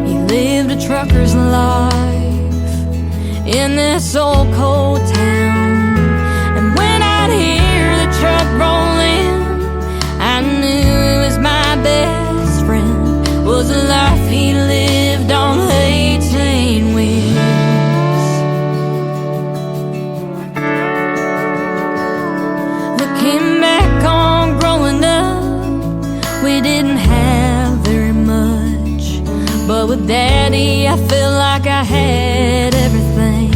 Speaker 17: He lived a trucker's life in this old cold town. And when I'd hear the truck roll in, I knew it was my best friend, was a life he lived on 18 wheels. Looking back on growing up, we didn't have very much, but with Daddy I felt like I had everything.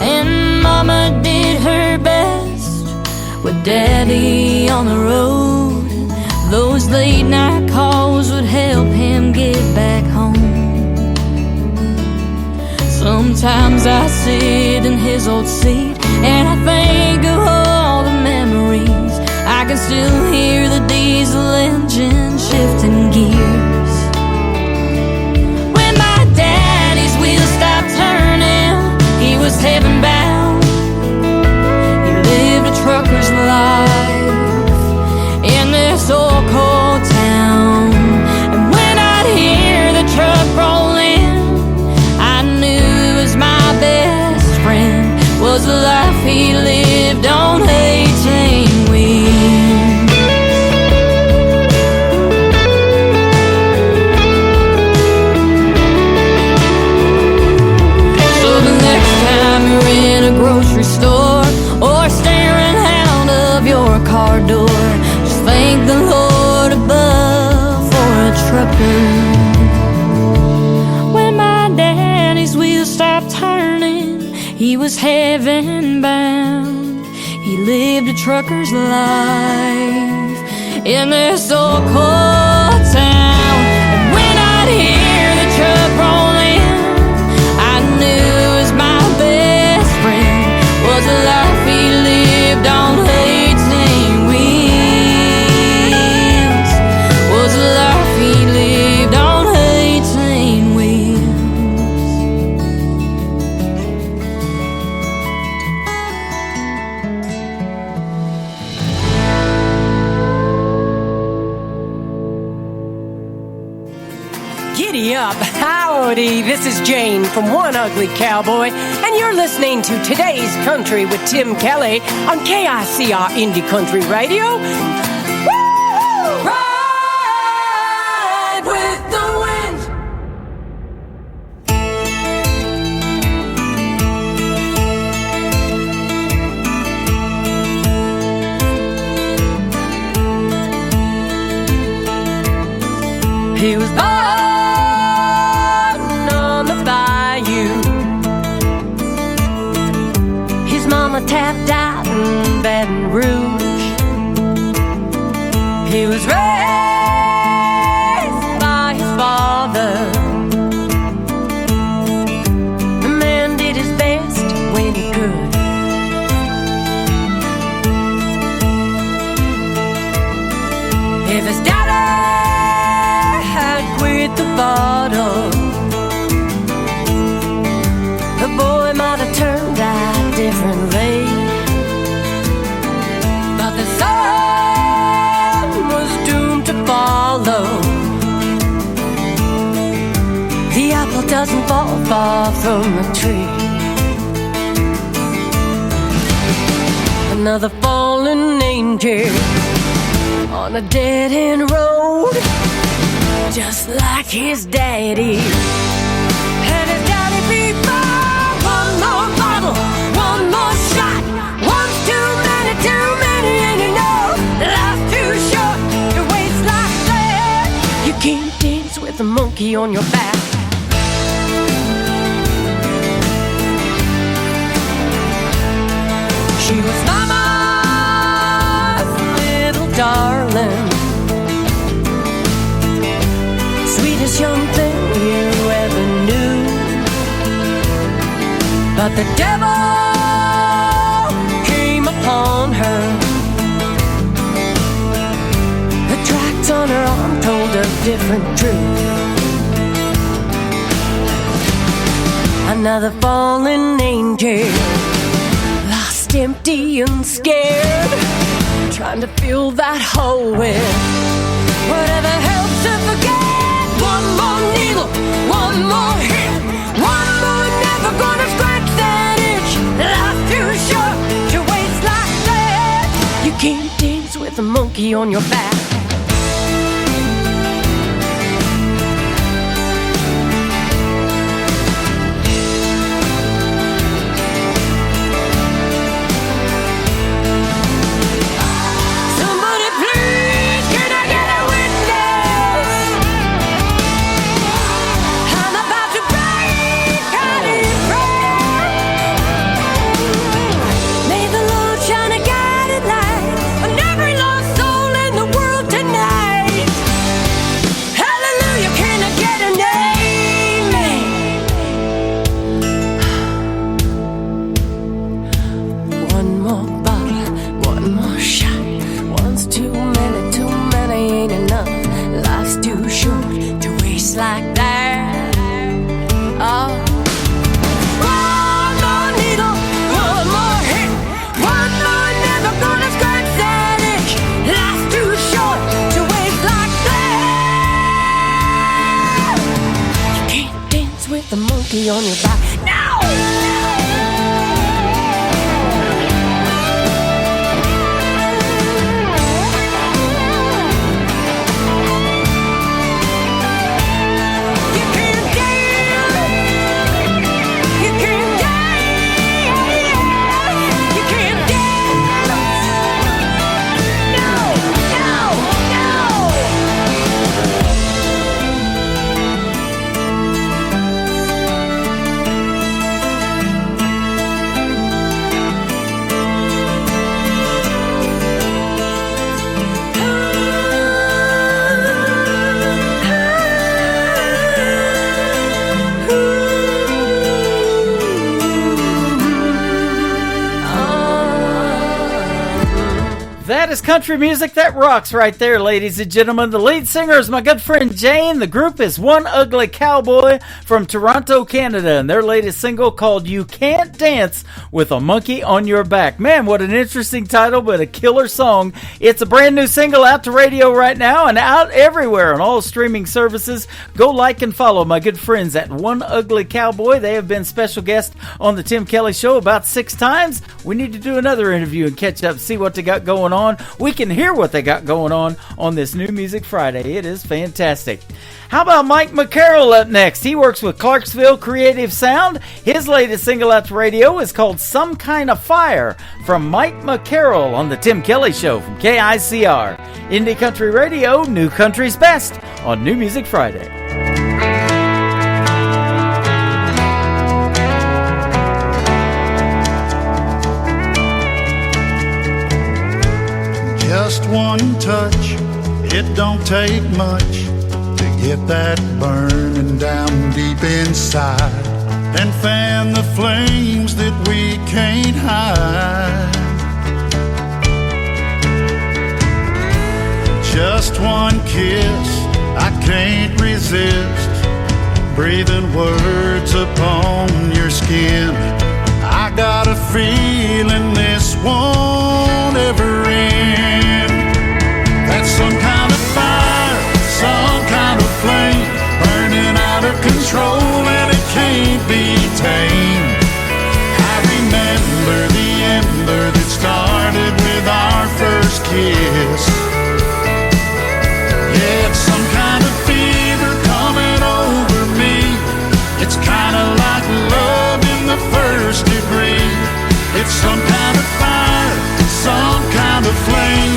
Speaker 17: And Mama did her best with Daddy on the road. Those late night calls would help him get back home. Sometimes I sit in his old seat and I think of all the memories. I can still hear the diesel engine shifting gears. When my daddy's wheels stopped turning, he was heaven bound. He lived a trucker's life in this old cold town. And when I'd hear the truck roll in, I knew it was my best friend. Was the life he lived on 18 wheels. So the next time you're in a grocery store or staring out of your car door, just thank the Lord above for a trucker. When my daddy's wheels stopped turning, he was heaven bound. He lived a trucker's life in this old cold town. And when I'd hear the truck roll in, I knew it was my best friend. Was the life he lived on 18 wheels. Was the life he lived on 18 wheels.
Speaker 7: Giddy up, howdy, this is Jane from One Ugly Cowboy, and you're listening to Today's Country with Tim Kelly on KICR Indie Country Radio. Woo! Ride with the wind. He was born on the bayou. His mama tapped out in Baton Rouge. He was raised by his father. The man did his best when he could. If his daddy had quit the bottle, the boy might have turned out differently. But the son was doomed to follow. The apple doesn't fall far from the tree. Another fallen angel on a dead-end road, just like his daddy. And his daddy before. One more bottle, one more shot. One's too many, and you know life's too short to waste like that. You can't dance with a monkey on your back. She was mama's little darling, sweetest young thing you ever knew. But the devil came upon her. The tracks on her arm told a different truth. Another fallen angel, lost, empty and scared, trying to fill that hole with whatever helps to forget. One more needle, one more hit, one more never gonna scratch that itch. Life's too short to waste like that. You can't dance with a monkey on your back. Somebody please, can I get a witness? I'm about to break out in prayer. May the Lord shine a guiding light on every lost soul in the world monkey on your back.
Speaker 4: That is country music that rocks right there, ladies and gentlemen. The lead singer is my good friend Jane. The group is One Ugly Cowboy from Toronto, Canada, and their latest single called You Can't Dance with a Monkey on Your Back. Man, what an interesting title, but a killer song. It's a brand new single out to radio right now and out everywhere on all streaming services. Go like and follow my good friends at One Ugly Cowboy. They have been special guests on the Tim Kelly Show about 6 times. We need to do another interview and catch up, see what they got going on. We can hear what they got going on this New Music Friday. It is fantastic. How about Mike McCarroll up next? He works with Clarksville Creative Sound. His latest single out to radio is called Some Kind of Fire from Mike McCarroll on the Tim Kelly Show from KICR. Indie Country Radio, New Country's Best on New Music Friday.
Speaker 8: Just one touch, it don't take much to get that burning down deep inside and fan the flames that we can't hide. Just one kiss, I can't resist, breathing words upon your skin. I got a feeling this won't ever end. That's some kind of fire, some kind of flame, burning out of control and it can't be tamed. I remember the ember that started with our first kiss. Yeah, it's some kind of fever coming over me. It's kind of like love in the first degree. It's some kind of fire, some kind of flame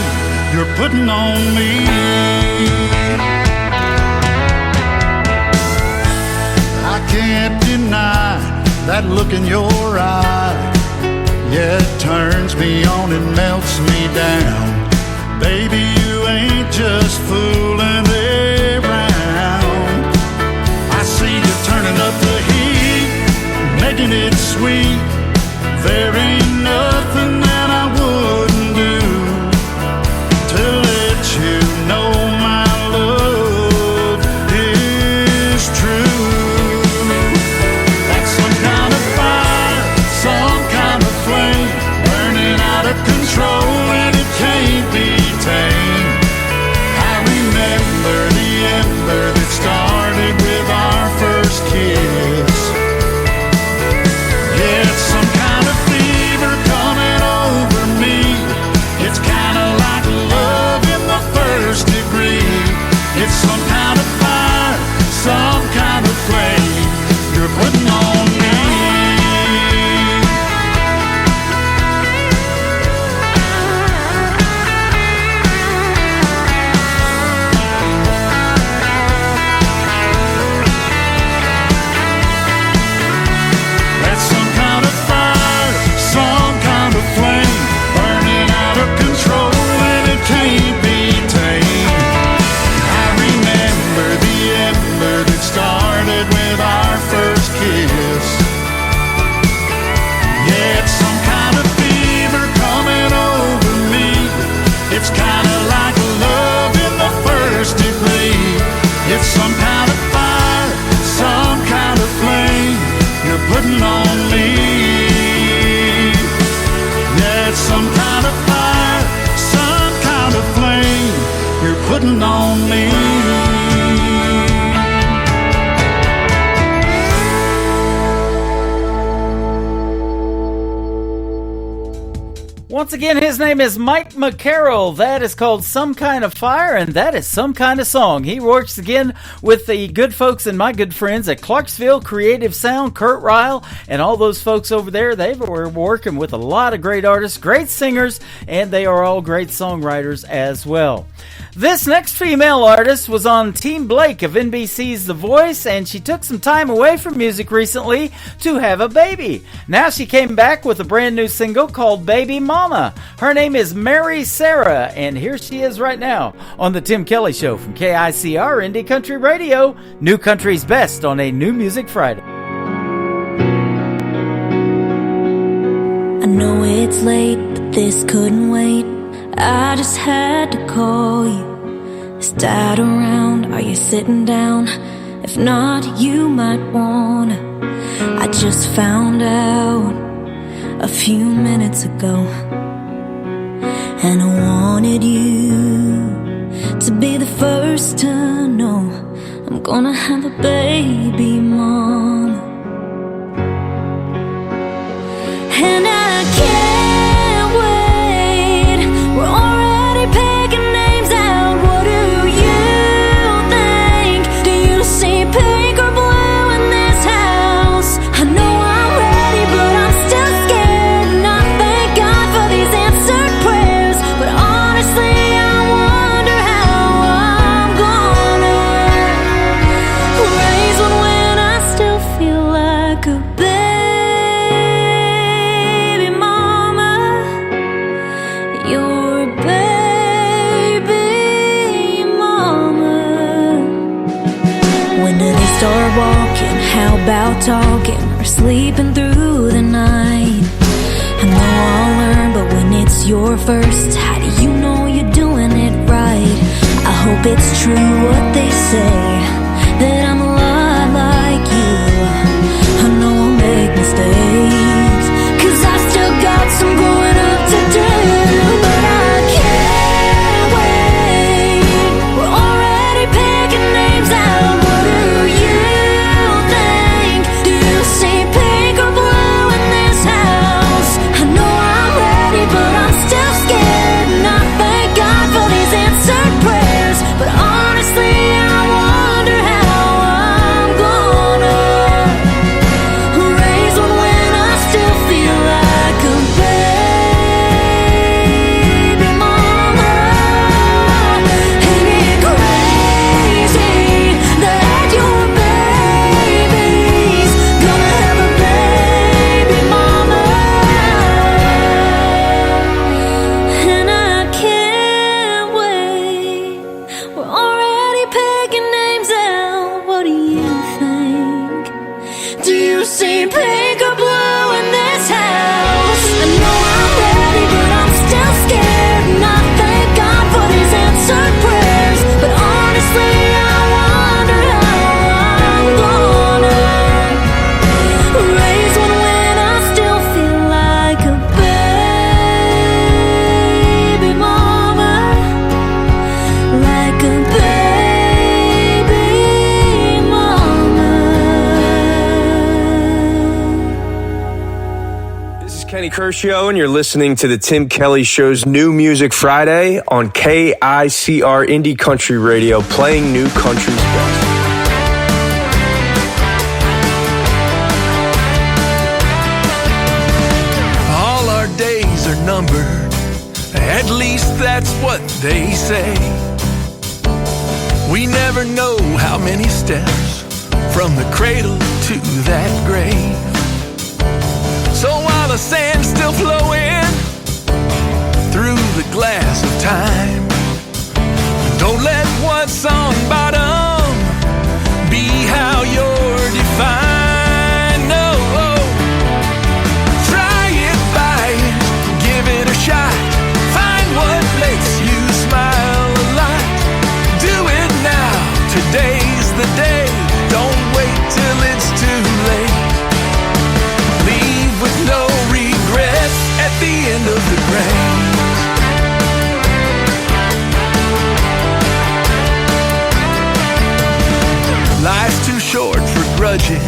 Speaker 8: you're putting on me. I can't deny that look in your eye. Yeah, it turns me on and melts me down. Baby, you ain't just fooling around. I see you turning up the heat, making it sweet. There ain't nothing that I wouldn't do to let you know my love is true. That's some kind of fire, some kind of flame, burning out of control and it can't be tamed. I remember the ember that started with our first kiss. Yeah, it's some kind of fever
Speaker 4: Once again, his name is Mike McCarroll. That is called Some Kind of Fire, and that is Some Kind of Song. He works again with the good folks and my good friends at Clarksville Creative Sound, Kurt Ryle, and all those folks over there. They were working with a lot of great artists, great singers, and they are all great songwriters as well. This next female artist was on Team Blake of NBC's The Voice, and she took some time away from music recently to have a baby. Now she came back with a brand new single called Baby Mama. Her name is Mary Sarah, and here she is right now on The Tim Kelly Show from KICR Indie Country Radio, New Country's Best on a New Music Friday.
Speaker 17: I know it's late, but this couldn't wait. I just had to call you. Is Dad around? Are you sitting down? If not, you might wanna. I just found out a few minutes ago, and I wanted you to be the first to know I'm gonna have a baby mama. And I can't wait. We're already picking names out. What do you think? Do you see pink or blue in this house? I know I'm ready, but I'm still scared. And I thank God for these answered prayers. But honestly, I wonder how I'm gonna raise one when I still feel like a baby mama. You're a baby mama. When do they start walking? How about talking or sleeping through the night? I know I'll learn, but when it's your first, how do you know you're doing it right? I hope it's true what they say, that I'm a lot like you. I know I'll make mistakes, 'cause I've still got some growing up to do. But I can't wait. We're already picking names out. What do you think? Do you see pink or blue in this house? I know I'm ready, but I'm still scared. And I thank God for these answered prayers. But honestly, I wonder how I'm gonna raise one when I still feel like a baby mama. Ain't it crazy that your baby's gonna have a baby mama? And I can't wait. We're already picking names out. What do you think? Do you see pink or blue in this house? I know I'm ready, but I'm still scared. And I thank God for these answered prayers. But honestly, I wonder how I'm gonna raise one when I still feel like a baby mama. Like a baby mama.
Speaker 9: This is Kenny Kershaw, and you're listening to the Tim Kelly Show's New Music Friday on KICR Indie Country Radio, playing New Country's best.
Speaker 5: All our days are numbered, at least that's what they say. We never know how many steps from the cradle to that grave. So while the sand's still flowing through the glass of time, don't let what's on bottom be how you're defined. No, try it by it, give it a shot. Find what makes you smile a lot. Do it now, today's the day. Don't wait till it's too late. Leave with no regrets at the end of the race. Life's too short for grudges.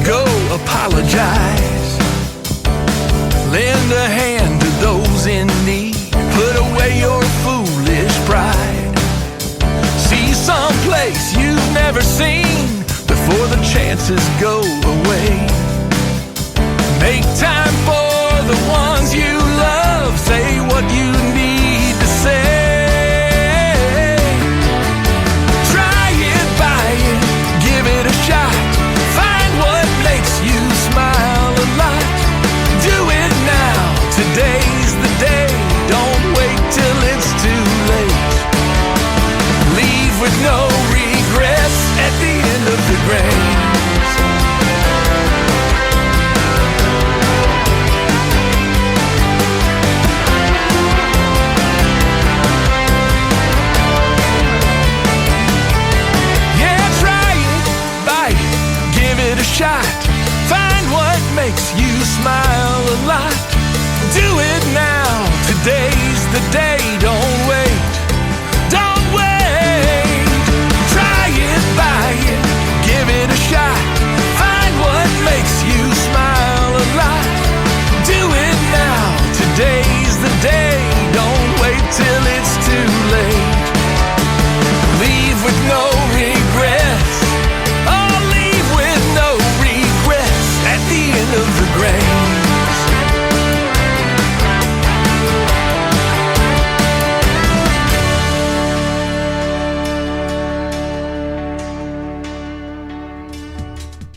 Speaker 5: Go apologize.
Speaker 19: Lend a hand to those in need. Put away your foolish pride. See someplace you've never seen before the chances go away. Make time for the ones you love. Say what you need to say. Try it, buy it, give it a shot. Find what makes you smile a lot. Do it now, today's the day. Don't wait till it's too late. Leave with no regrets at the end of the grace. Shot. Find what makes you smile a lot. Do it now. Today's the day. Don't wait. Don't wait. Try it, buy it, give it a shot. Find what makes you smile a lot. Do it now. Today's the day. Don't wait till it's too late. Leave with no regrets. Of the grace.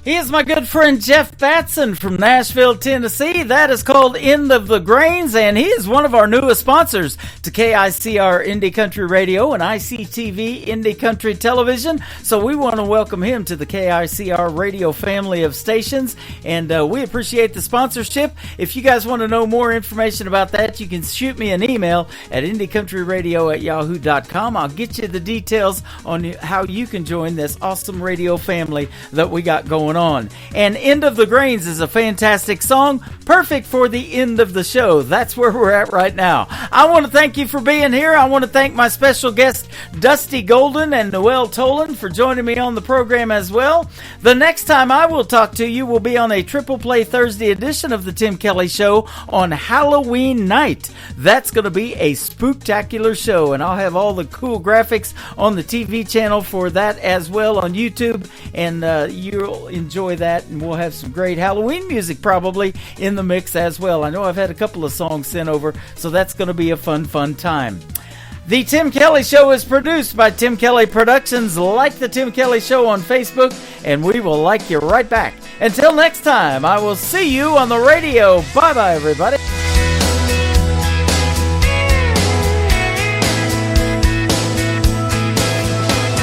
Speaker 4: He is my good friend Jeff Batson from Nashville, Tennessee. That is called End of the Grains, and he is one of our newest sponsors to KICR Indie Country Radio and ICTV Indie Country Television. So we want to welcome him to the KICR Radio family of stations, and we appreciate the sponsorship. If you guys want to know more information about that, you can shoot me an email at indiecountryradio@yahoo.com. I'll get you the details on how you can join this awesome radio family that we got going on. And End of the Grains is a fantastic song, perfect for the end of the show. That's where we're at right now. I want to thank you for being here. I want to thank my special guests, Dusty Golden and Noel Tolan, for joining me on the program as well. The next time I will talk to you will be on a Triple Play Thursday edition of the Tim Kelly Show on Halloween night. That's going to be a spooktacular show, and I'll have all the cool graphics on the TV channel for that as well on YouTube, and you'll enjoy that, and we'll have some great Halloween music probably in the mix as well. I know I've had a couple of songs sent over, so that's going to be a fun time. The Tim Kelly Show is produced by Tim Kelly Productions. Like the Tim Kelly Show on Facebook, and we will like you right back. Until next time, I will see you on the radio. Bye-bye, everybody.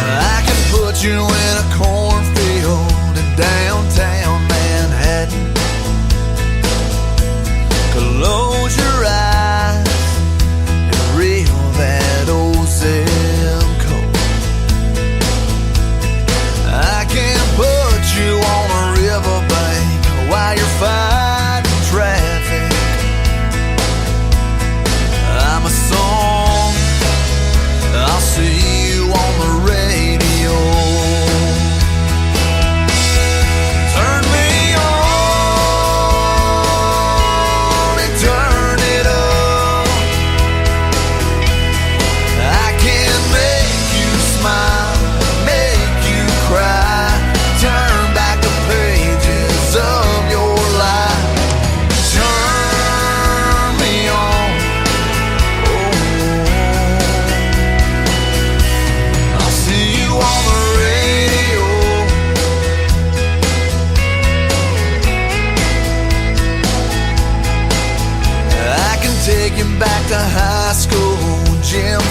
Speaker 10: I can put you in a cornfield in downtown Manhattan. Close your eyes and reel that old zip code. I can put you on a riverbank while you're fighting traffic. I'm a song, I'll see you on the radio. Turn me on and turn it up. I can make you smile, make you cry, turn back the pages of your life. Turn me on, oh, I'll see you on the radio. I can take you back to high school, gym